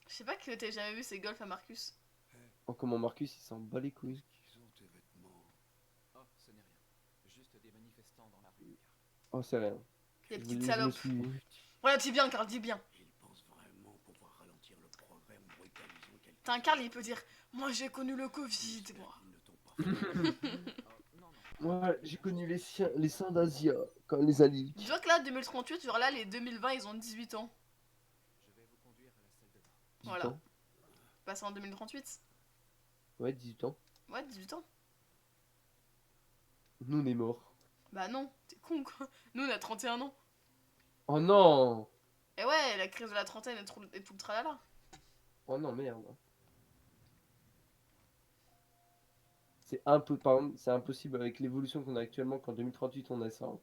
Je sais pas que t'aies jamais vu ces golfs à Marcus. Oh, comment Marcus, il s'en bat les couilles. Qu'ils ont tes vêtements. Oh, ce n'est rien. Juste des manifestants dans la rue, Karl. Oh, c'est rien. Les Je petites me salopes. suis... Voilà, dis bien, Karl, dis bien. Ils pensent vraiment pouvoir ralentir le progrès en brutalisant quelqu'un. Putain, Karl il peut dire moi j'ai connu le Covid, moi. Ils ne t'ont pas fait. Oh, non, non. Ouais, j'ai connu les seins d'Asia, quand les alliés. Dis-toi que là, 2038, genre là, les 2020 ils ont 18 ans. Je vais vous conduire à la salle de bain. 18 Voilà. ans. Passé en 2038. Ouais, 18 ans. Ouais, 18 ans. Nous, on est morts. Bah non, t'es con quoi. Nous on a 31 ans. Oh non. Et ouais, la crise de la trentaine et tout le tralala. Oh non, merde. C'est un peu, par exemple, c'est impossible avec l'évolution qu'on a actuellement qu'en 2038 on a ça. Hein.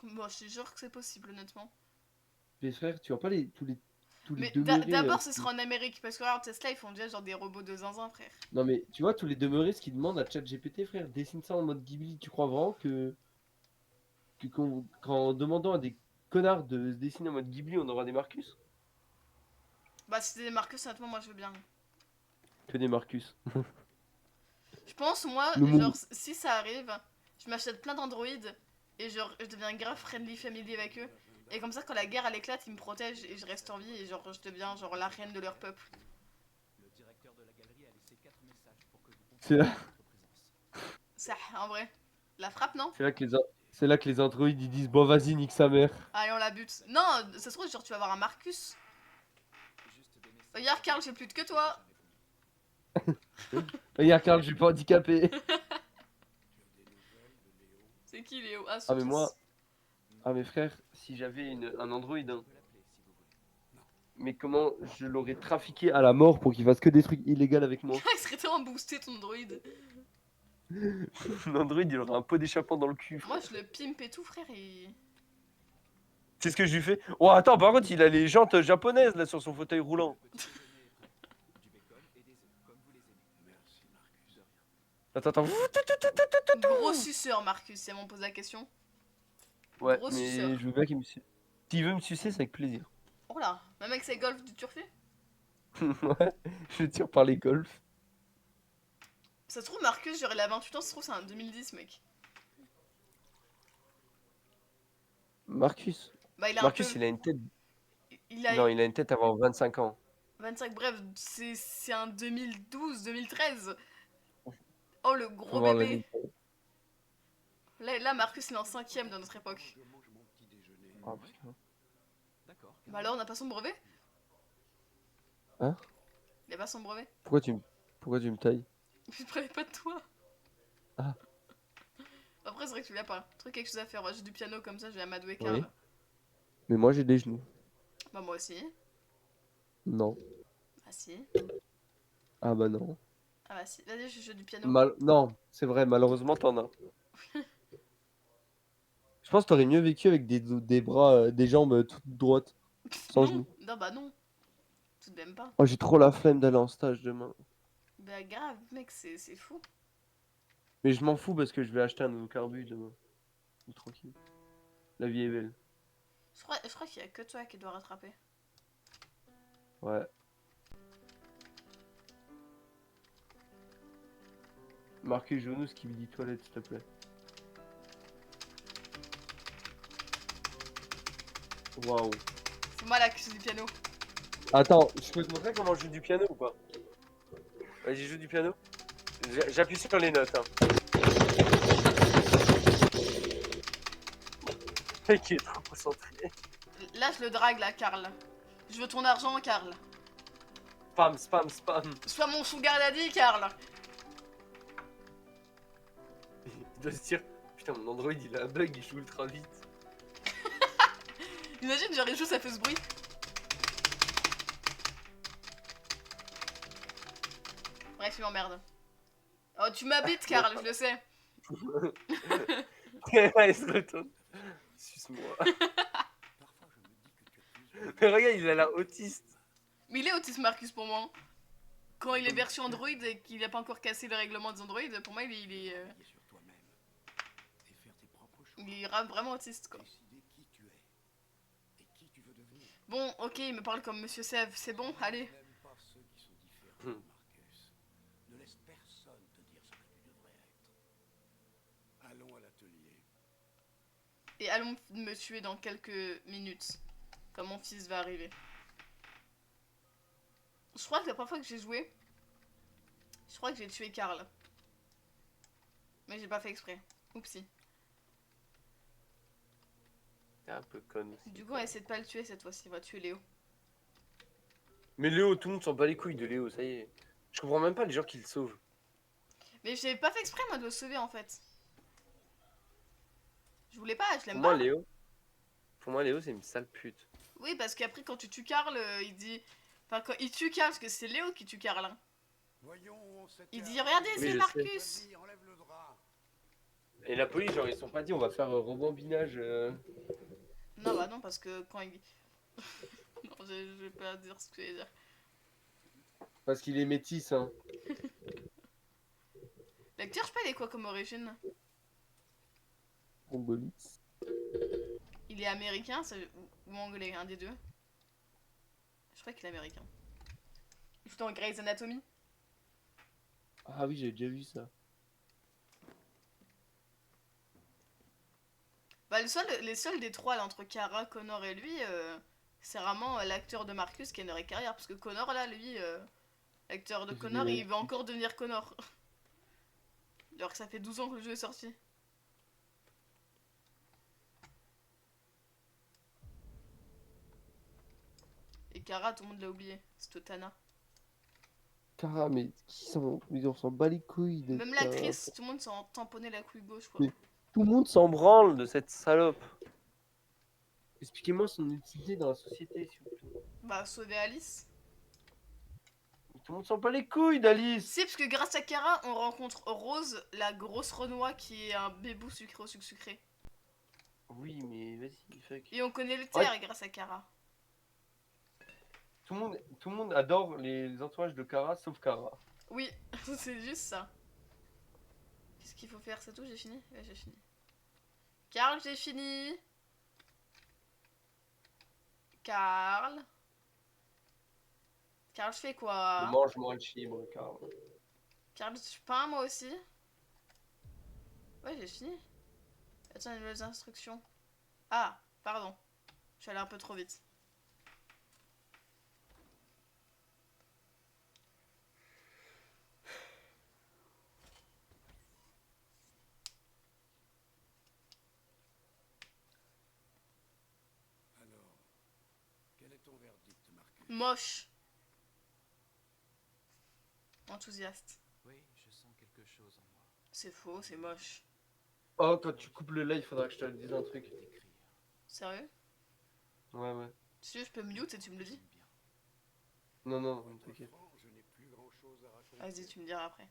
Bon, je suis sûr que c'est possible, honnêtement. Mais frère, tu vois pas tous les Mais demeurés. d'abord, ce sera en Amérique, parce que regarde, Tesla, ils font déjà genre des robots de zinzin, frère. Non mais tu vois tous les demeurés, ce qu'ils demandent à ChatGPT, frère, dessine ça en mode Ghibli. Tu crois vraiment qu'en demandant à des connards de se dessiner en mode Ghibli, on aura des Marcus? Bah, si c'est des Marcus, honnêtement, moi je veux bien. Que des Marcus. Je pense, moi, Le genre, monde. si ça arrive, je m'achète plein d'androïdes et genre, je deviens grave friendly family avec eux. Et comme ça, quand la guerre elle éclate, ils me protègent et je reste en vie et genre, je deviens genre la reine de leur peuple. Le directeur de la galerie a laissé 4 messages pour que vous C'est là. confirmiez votre présence. Ça, en vrai. La frappe, non? C'est là que les androïdes ils disent bon vas-y nique sa mère. Allez, on la bute. Non, ça se trouve, genre, tu vas avoir un Marcus. Juste des messages. Regarde, Karl, j'ai plus de que toi. Regarde Karl, je suis pas handicapé. C'est qui, Léo? Ah, Ah mais Soukis. moi, ah mes frères, si j'avais un android, hein, On peut l'appeler si vous voulez. mais comment je l'aurais trafiqué à la mort pour qu'il fasse que des trucs illégaux avec moi? Il serait tellement boosté, ton androïde. L'android, il aura un pot d'échappement dans le cul. Moi, je le pimpe et tout, frère, et... C'est ce que je lui fais. Oh, attends, par contre, il a les jantes japonaises là sur son fauteuil roulant. Le petit déjeuner est prêt. Du bacon et des œufs, comme vous les aimez. Merci, Marcus. De rien. Attends. Gros suceur, Marcus, si elle m'en pose la question. Ouais, Gros mais suceur. je veux bien qu'il me suce. S'il veut me sucer, c'est avec plaisir. Oh là, même avec ses golfs du turfu. Ouais, je tire par les golfs. Ça se trouve, Marcus, j'aurais la 28 ans, ça se trouve, c'est un 2010, mec. Marcus. Bah, il a Marcus, un peu... il a une tête. Il a Non, il a une tête à avoir 25 ans. 25, bref, c'est un 2012, 2013. Oh, le Faut gros voir bébé. l'année. Là, Marcus, il est en 5ème dans notre époque. Je mange mon petit déjeuner. Oh, putain. D'accord. Bah alors, on n'a pas son brevet? Hein? Il a pas son brevet? Pourquoi tu me tailles? Je prenais pas de toi. Ah. Après, c'est vrai que tu l'as pas. Truc, quelque chose à faire. Moi, j'ai du piano comme ça, je vais amadouer Karl. Oui. Mais moi j'ai des genoux. Bah, moi aussi. Non. Ah, si. Ah bah non. Ah, bah, si. Vas-y, je joue du piano. Non, c'est vrai, malheureusement t'en as. Je pense que t'aurais mieux vécu avec des bras, des jambes toutes droites, sans Non. genoux. Non, bah, non. Tout de même pas. Oh, j'ai trop la flemme d'aller en stage demain. Bah, grave, mec, c'est fou. Mais je m'en fous parce que je vais acheter un nouveau carbu demain. Tranquille. La vie est belle. Je crois qu'il y a que toi qui dois rattraper. Ouais. Marquez Jonou ce qui me dit toilette, s'il te plaît. Waouh. C'est moi là qui joue du piano. Attends, je peux te montrer comment je joue du piano ou pas? Vas-y, joue du piano. J'appuie sur les notes. Hein. Mec, il est trop concentré. Là, je le drague, là, Karl. Je veux ton argent, Karl. Spam, spam, spam. Sois mon sugar daddy, Karl. Il doit se dire, putain, mon Android il a un bug, il joue ultra vite. Imagine, genre, il joue, ça fait ce bruit. Bref, il m'emmerde. Oh, tu m'habites, Karl, je le sais. Ouais, il se retourne. Suce-moi. Parfois, je me dis que tu as plus. Mais regarde, il a l'air autiste. Mais il est autiste, Marcus, pour moi. Quand il est version Android et qu'il n'a pas encore cassé le règlement des Android, pour moi, il est Travailler sur toi-même et faire tes propres choix. il est vraiment autiste, quoi. Décider qui tu es et qui tu veux devenir. Bon, ok, il me parle comme Monsieur Sève, c'est bon, allez. N'aime pas ceux qui sont différents, Marcus. Ne laisse personne te dire ce que tu devrais être. Allons à l'atelier. Et allons me tuer dans quelques minutes, quand mon fils va arriver. Je crois que la première fois que j'ai joué, je crois que j'ai tué Karl. Mais j'ai pas fait exprès. Oupsie. T'es un peu conne aussi. Du coup, on va essayer de pas le tuer cette fois-ci, on va tuer Léo. Mais Léo, tout le monde s'en bat les couilles de Léo, ça y est. Je comprends même pas les gens qui le sauvent. Mais j'ai pas fait exprès, moi, de le sauver, en fait. Je voulais pas, je Pour l'aime moi, pas. Léo. Pour moi, Léo, c'est une sale pute. Oui, parce qu'après, quand tu tues Karl, il dit... Enfin, quand il tue Karl, parce que c'est Léo qui tue Karl. Hein. Voyons où on s'était Il dit, arrêté. regardez, Oui, c'est je sais. Marcus. Vas-y, enlève le drap. Et la police, genre, ils se sont pas dit, on va faire rebobinage. Non, bah non, parce que quand il... non, je vais pas dire ce que je vais dire. Parce qu'il est métis, hein. L'acteur, je sais pas, il est quoi comme origine? Congolais. Il est américain ou anglais, un des deux. Je crois qu'il est américain. Il joue dans Grey's Anatomy. Ah oui, j'ai déjà vu ça. Bah, les seuls des trois, là, entre Kara, Connor et lui, c'est vraiment l'acteur de Marcus qui a une vraie carrière. Parce que Connor, là, lui, l'acteur de Je Connor, l'ai- il va encore devenir Connor. Alors que ça fait 12 ans que le jeu est sorti. Et Kara, tout le monde l'a oublié. C'est Totana. Cara, mais on s'en bat les couilles de Même Cara. l'actrice, tout le monde s'en tamponnait la couille gauche, quoi. Mais- Tout le monde s'en branle de cette salope. Expliquez-moi son utilité dans la société, s'il vous plaît. Bah, sauver Alice. Tout le monde s'en bat les couilles d'Alice. Si, parce que grâce à Kara, on rencontre Rose, la grosse Renois qui est un bébou sucré au sucre sucré. Oui, mais vas-y, fuck. Et on connaît le terre grâce à Kara. Tout le monde adore les entourages de Kara, sauf Kara. Oui, c'est juste ça. Qu'est-ce qu'il faut faire? C'est tout? J'ai fini? Ouais, j'ai fini. Karl, j'ai fini. Karl. Karl, je fais quoi? Mange-moi le chibre, Kara. Karl, je peins moi aussi. Ouais, j'ai fini. Attends, les nouvelles instructions. Ah, pardon. Je suis allée un peu trop vite. Alors, quel est ton verdict, Marcus? Moche. Enthousiaste. Oui, je sens quelque chose en moi. C'est faux, c'est moche. Oh, quand tu coupes le live, il faudra que je te dise un truc. D'écrire. Sérieux? Ouais, ouais. Si je peux mute et tu me le dis? J'aime bien. Non, non, Pour être t'inquiète. franc, je n'ai plus grand-chose à raconter. Vas-y, tu me diras après.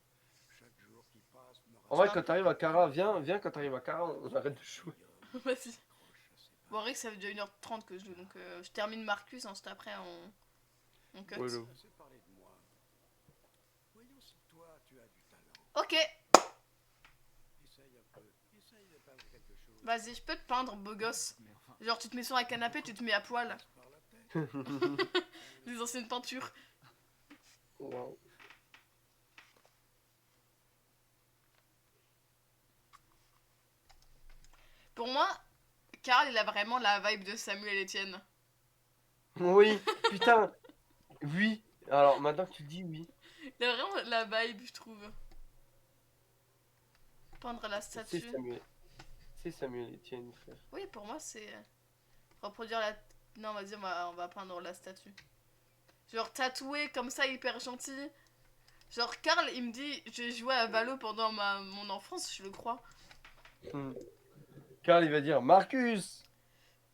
Chaque jour qui passe me En vrai, Ça. quand t'arrives à Kara, viens quand t'arrives à Kara, on arrête de jouer. Vas-y. Bon, Rick, ça fait déjà 1h30 que je joue, donc je termine Marcus, ensuite après on cut. Ouais, là. Assez parlé de moi. Voyons si toi, tu as du talent. Ok, Essaye un peu. Essaye de peindre quelque chose. vas-y, je peux te peindre, beau gosse. Mais enfin, Genre, tu te mets sur un canapé, tu te mets à poil. Passe par la tête. Des anciennes peintures. Wow. Pour moi, Karl, il a vraiment la vibe de Samuel Etienne. Oui, putain. Oui. Alors, maintenant que tu le dis, oui. Il a vraiment la vibe, je trouve. Peindre la statue. C'est Samuel Etienne, frère. Oui, pour moi, c'est reproduire la. Non, vas-y, on va peindre la statue. Genre tatoué comme ça, hyper gentil. Genre, Karl, il me dit, j'ai joué à Valo pendant mon enfance, je le crois. Karl, il va dire Marcus.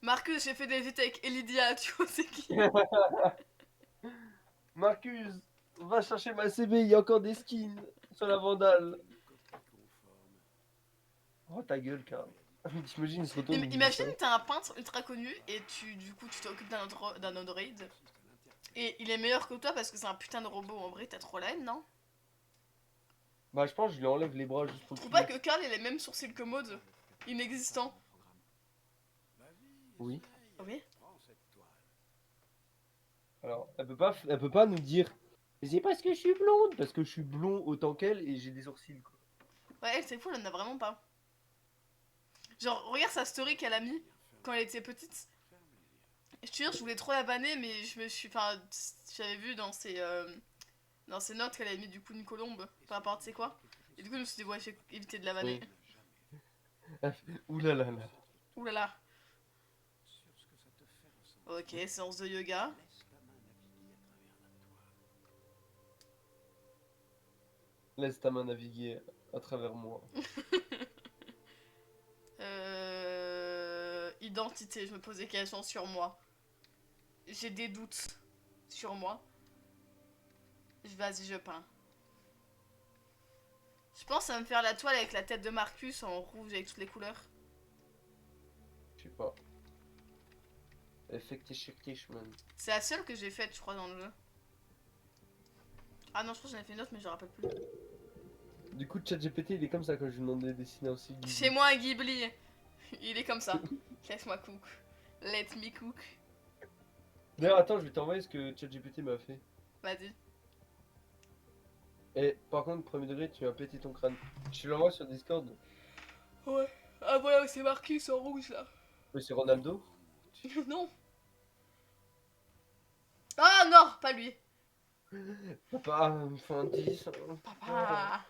Marcus, j'ai fait des visites avec Elidia, tu vois, c'est qui? Marcus, va chercher ma CB, il y a encore des skins sur la Vandale. Oh ta gueule, Karl. T'imagines, il se retourne. il dit Imagine, ça. t'es un peintre ultra connu et du coup, tu t'occupes d'un android. Et il est meilleur que toi parce que c'est un putain de robot. En vrai, t'as trop la haine, non? Bah, je pense que je lui enlève les bras juste pour Je le trouve pas punir. que Karl ait les mêmes sourcils que Maud. Inexistant. Oui. Oui. Alors, elle peut pas nous dire. Mais c'est parce que je suis blonde, parce que je suis blond autant qu'elle et j'ai des sourcils, quoi. Ouais, elle, c'est fou, elle en a vraiment pas. Genre, regarde sa story qu'elle a mis quand elle était petite. Je te jure, je voulais trop la vanner, mais je me suis. Enfin, j'avais vu dans ses notes qu'elle avait mis du coup une colombe, peu importe c'est quoi. Et du coup, je me suis dit, ouais, j'ai évité de la vanner. Ouh là là là. Ouh là là. Ok, séance de yoga. Laisse ta main naviguer à travers moi. Identité, je me pose des questions sur moi. J'ai des doutes sur moi. Vas-y, je peins. Je pense à me faire la toile avec la tête de Marcus en rouge avec toutes les couleurs. Je sais pas. Effectivement. C'est la seule que j'ai faite, je crois, dans le jeu. Ah non, je crois que j'en ai fait une autre, mais je me rappelle plus. Du coup, ChatGPT, il est comme ça quand je lui demande de dessiner aussi. Ghibli. Chez moi, un Ghibli. Il est comme ça. Laisse-moi cook. Let me cook. D'ailleurs, attends, je vais t'envoyer ce que ChatGPT m'a fait. Vas-y. Et par contre, premier degré, tu vas péter ton crâne. Je te l'envoie sur Discord. Ouais. Ah voilà, c'est Marcus en rouge là. Mais c'est Ronaldo. Non. Ah non, pas lui. Papa, il me faut un 10. Papa.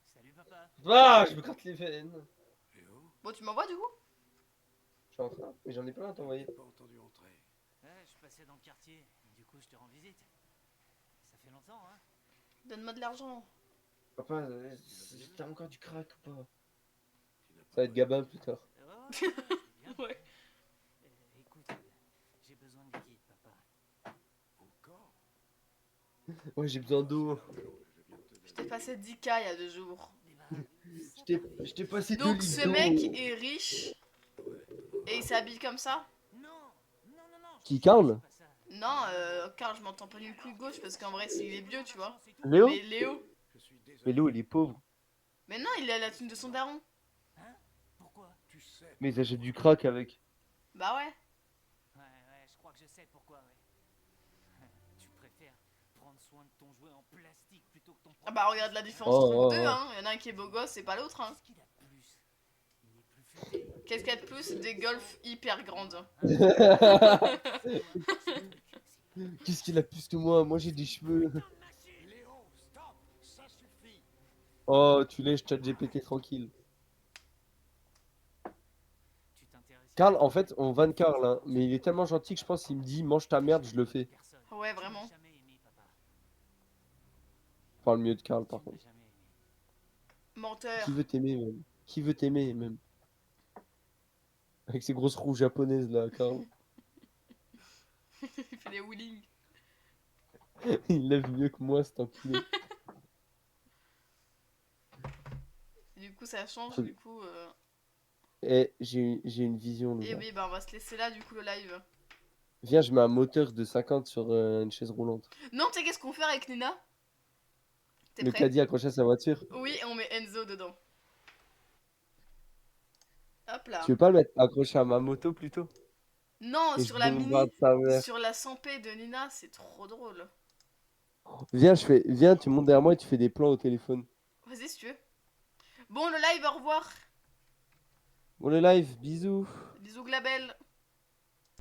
Salut papa. Ah, je me gratte les veines. Bon, tu m'envoies du coup? Je suis en train, mais j'en ai plein à t'envoyer. Pas entendu entrer. Ouais, je passais dans le quartier. Du coup, je te rends visite. Ça fait longtemps, hein? Donne-moi de l'argent. Papa, t'as encore du crack ou pas? Ça va être Gabin plus tard. Ouais, c'est bien. Ouais. Écoute, j'ai besoin de liquide, papa. Encore? Ouais, j'ai besoin d'eau. Je t'ai passé 10K il y a 2 jours. Je t'ai passé 2 Donc litres ce d'eau. mec est riche et il s'habille comme ça? Non, non, non, non. Qui, Karl? C'est pas ça. Non, Karl, je m'entends pas d'une couille gauche parce qu'en vrai, il est vieux, tu vois. Léo? Mais Léo. Je suis désolé. Mais Léo, il est pauvre. Mais non, il a la thune de son daron. Pourquoi? Tu sais. Mais il achète du crack avec. Bah ouais. Ouais, je crois que je sais pourquoi, ouais. Tu préfères prendre soin de ton jouet en plastique plutôt que ton Ah bah regarde la différence Oh, entre oh, vous deux, oh. hein. Il y en a un qui est beau gosse et pas l'autre, hein. Qu'est-ce qu'il a de plus? Il est plus futé. Qu'est-ce qu'il y a de plus? Des golfs hyper grandes. Qu'est-ce qu'il a plus que moi? Moi, j'ai des cheveux. Léo, stop! Ça suffit! Oh, tu laisses ChatGPT tranquille. Tu t'intéresses Karl, en fait, on vanne Karl, hein, mais il est tellement gentil que je pense qu'il me dit mange ta merde, je le fais. personne. Ouais, vraiment. Tu m'as jamais aimé, papa. Je parle mieux de Karl, par Tu m'as contre. jamais aimé. Menteur. Qui veut t'aimer, même? Qui veut t'aimer, même? Avec ses grosses roues japonaises, là, Karl. Il fait des wheelings. Il lève mieux que moi, cet enculé. Du coup, ça change, du coup. Eh, j'ai une vision, Et là. oui, bah on va se laisser là, du coup, le live. Viens, je mets un moteur de 50 sur une chaise roulante. Non, tu sais qu'est-ce qu'on fait avec Nina? T'es Le prêt? caddie accroché à sa voiture. Oui, on met Enzo dedans. Hop là. Tu veux pas le mettre accroché à ma moto, plutôt? Non, Et sur je la mini. bombarde sa mère. Sur la 100p de Nina, c'est trop drôle. Viens, tu montes derrière moi et tu fais des plans au téléphone. Vas-y, si tu veux. Bon, le live, au revoir. Bon, le live, bisous. Bisous, Glabelle.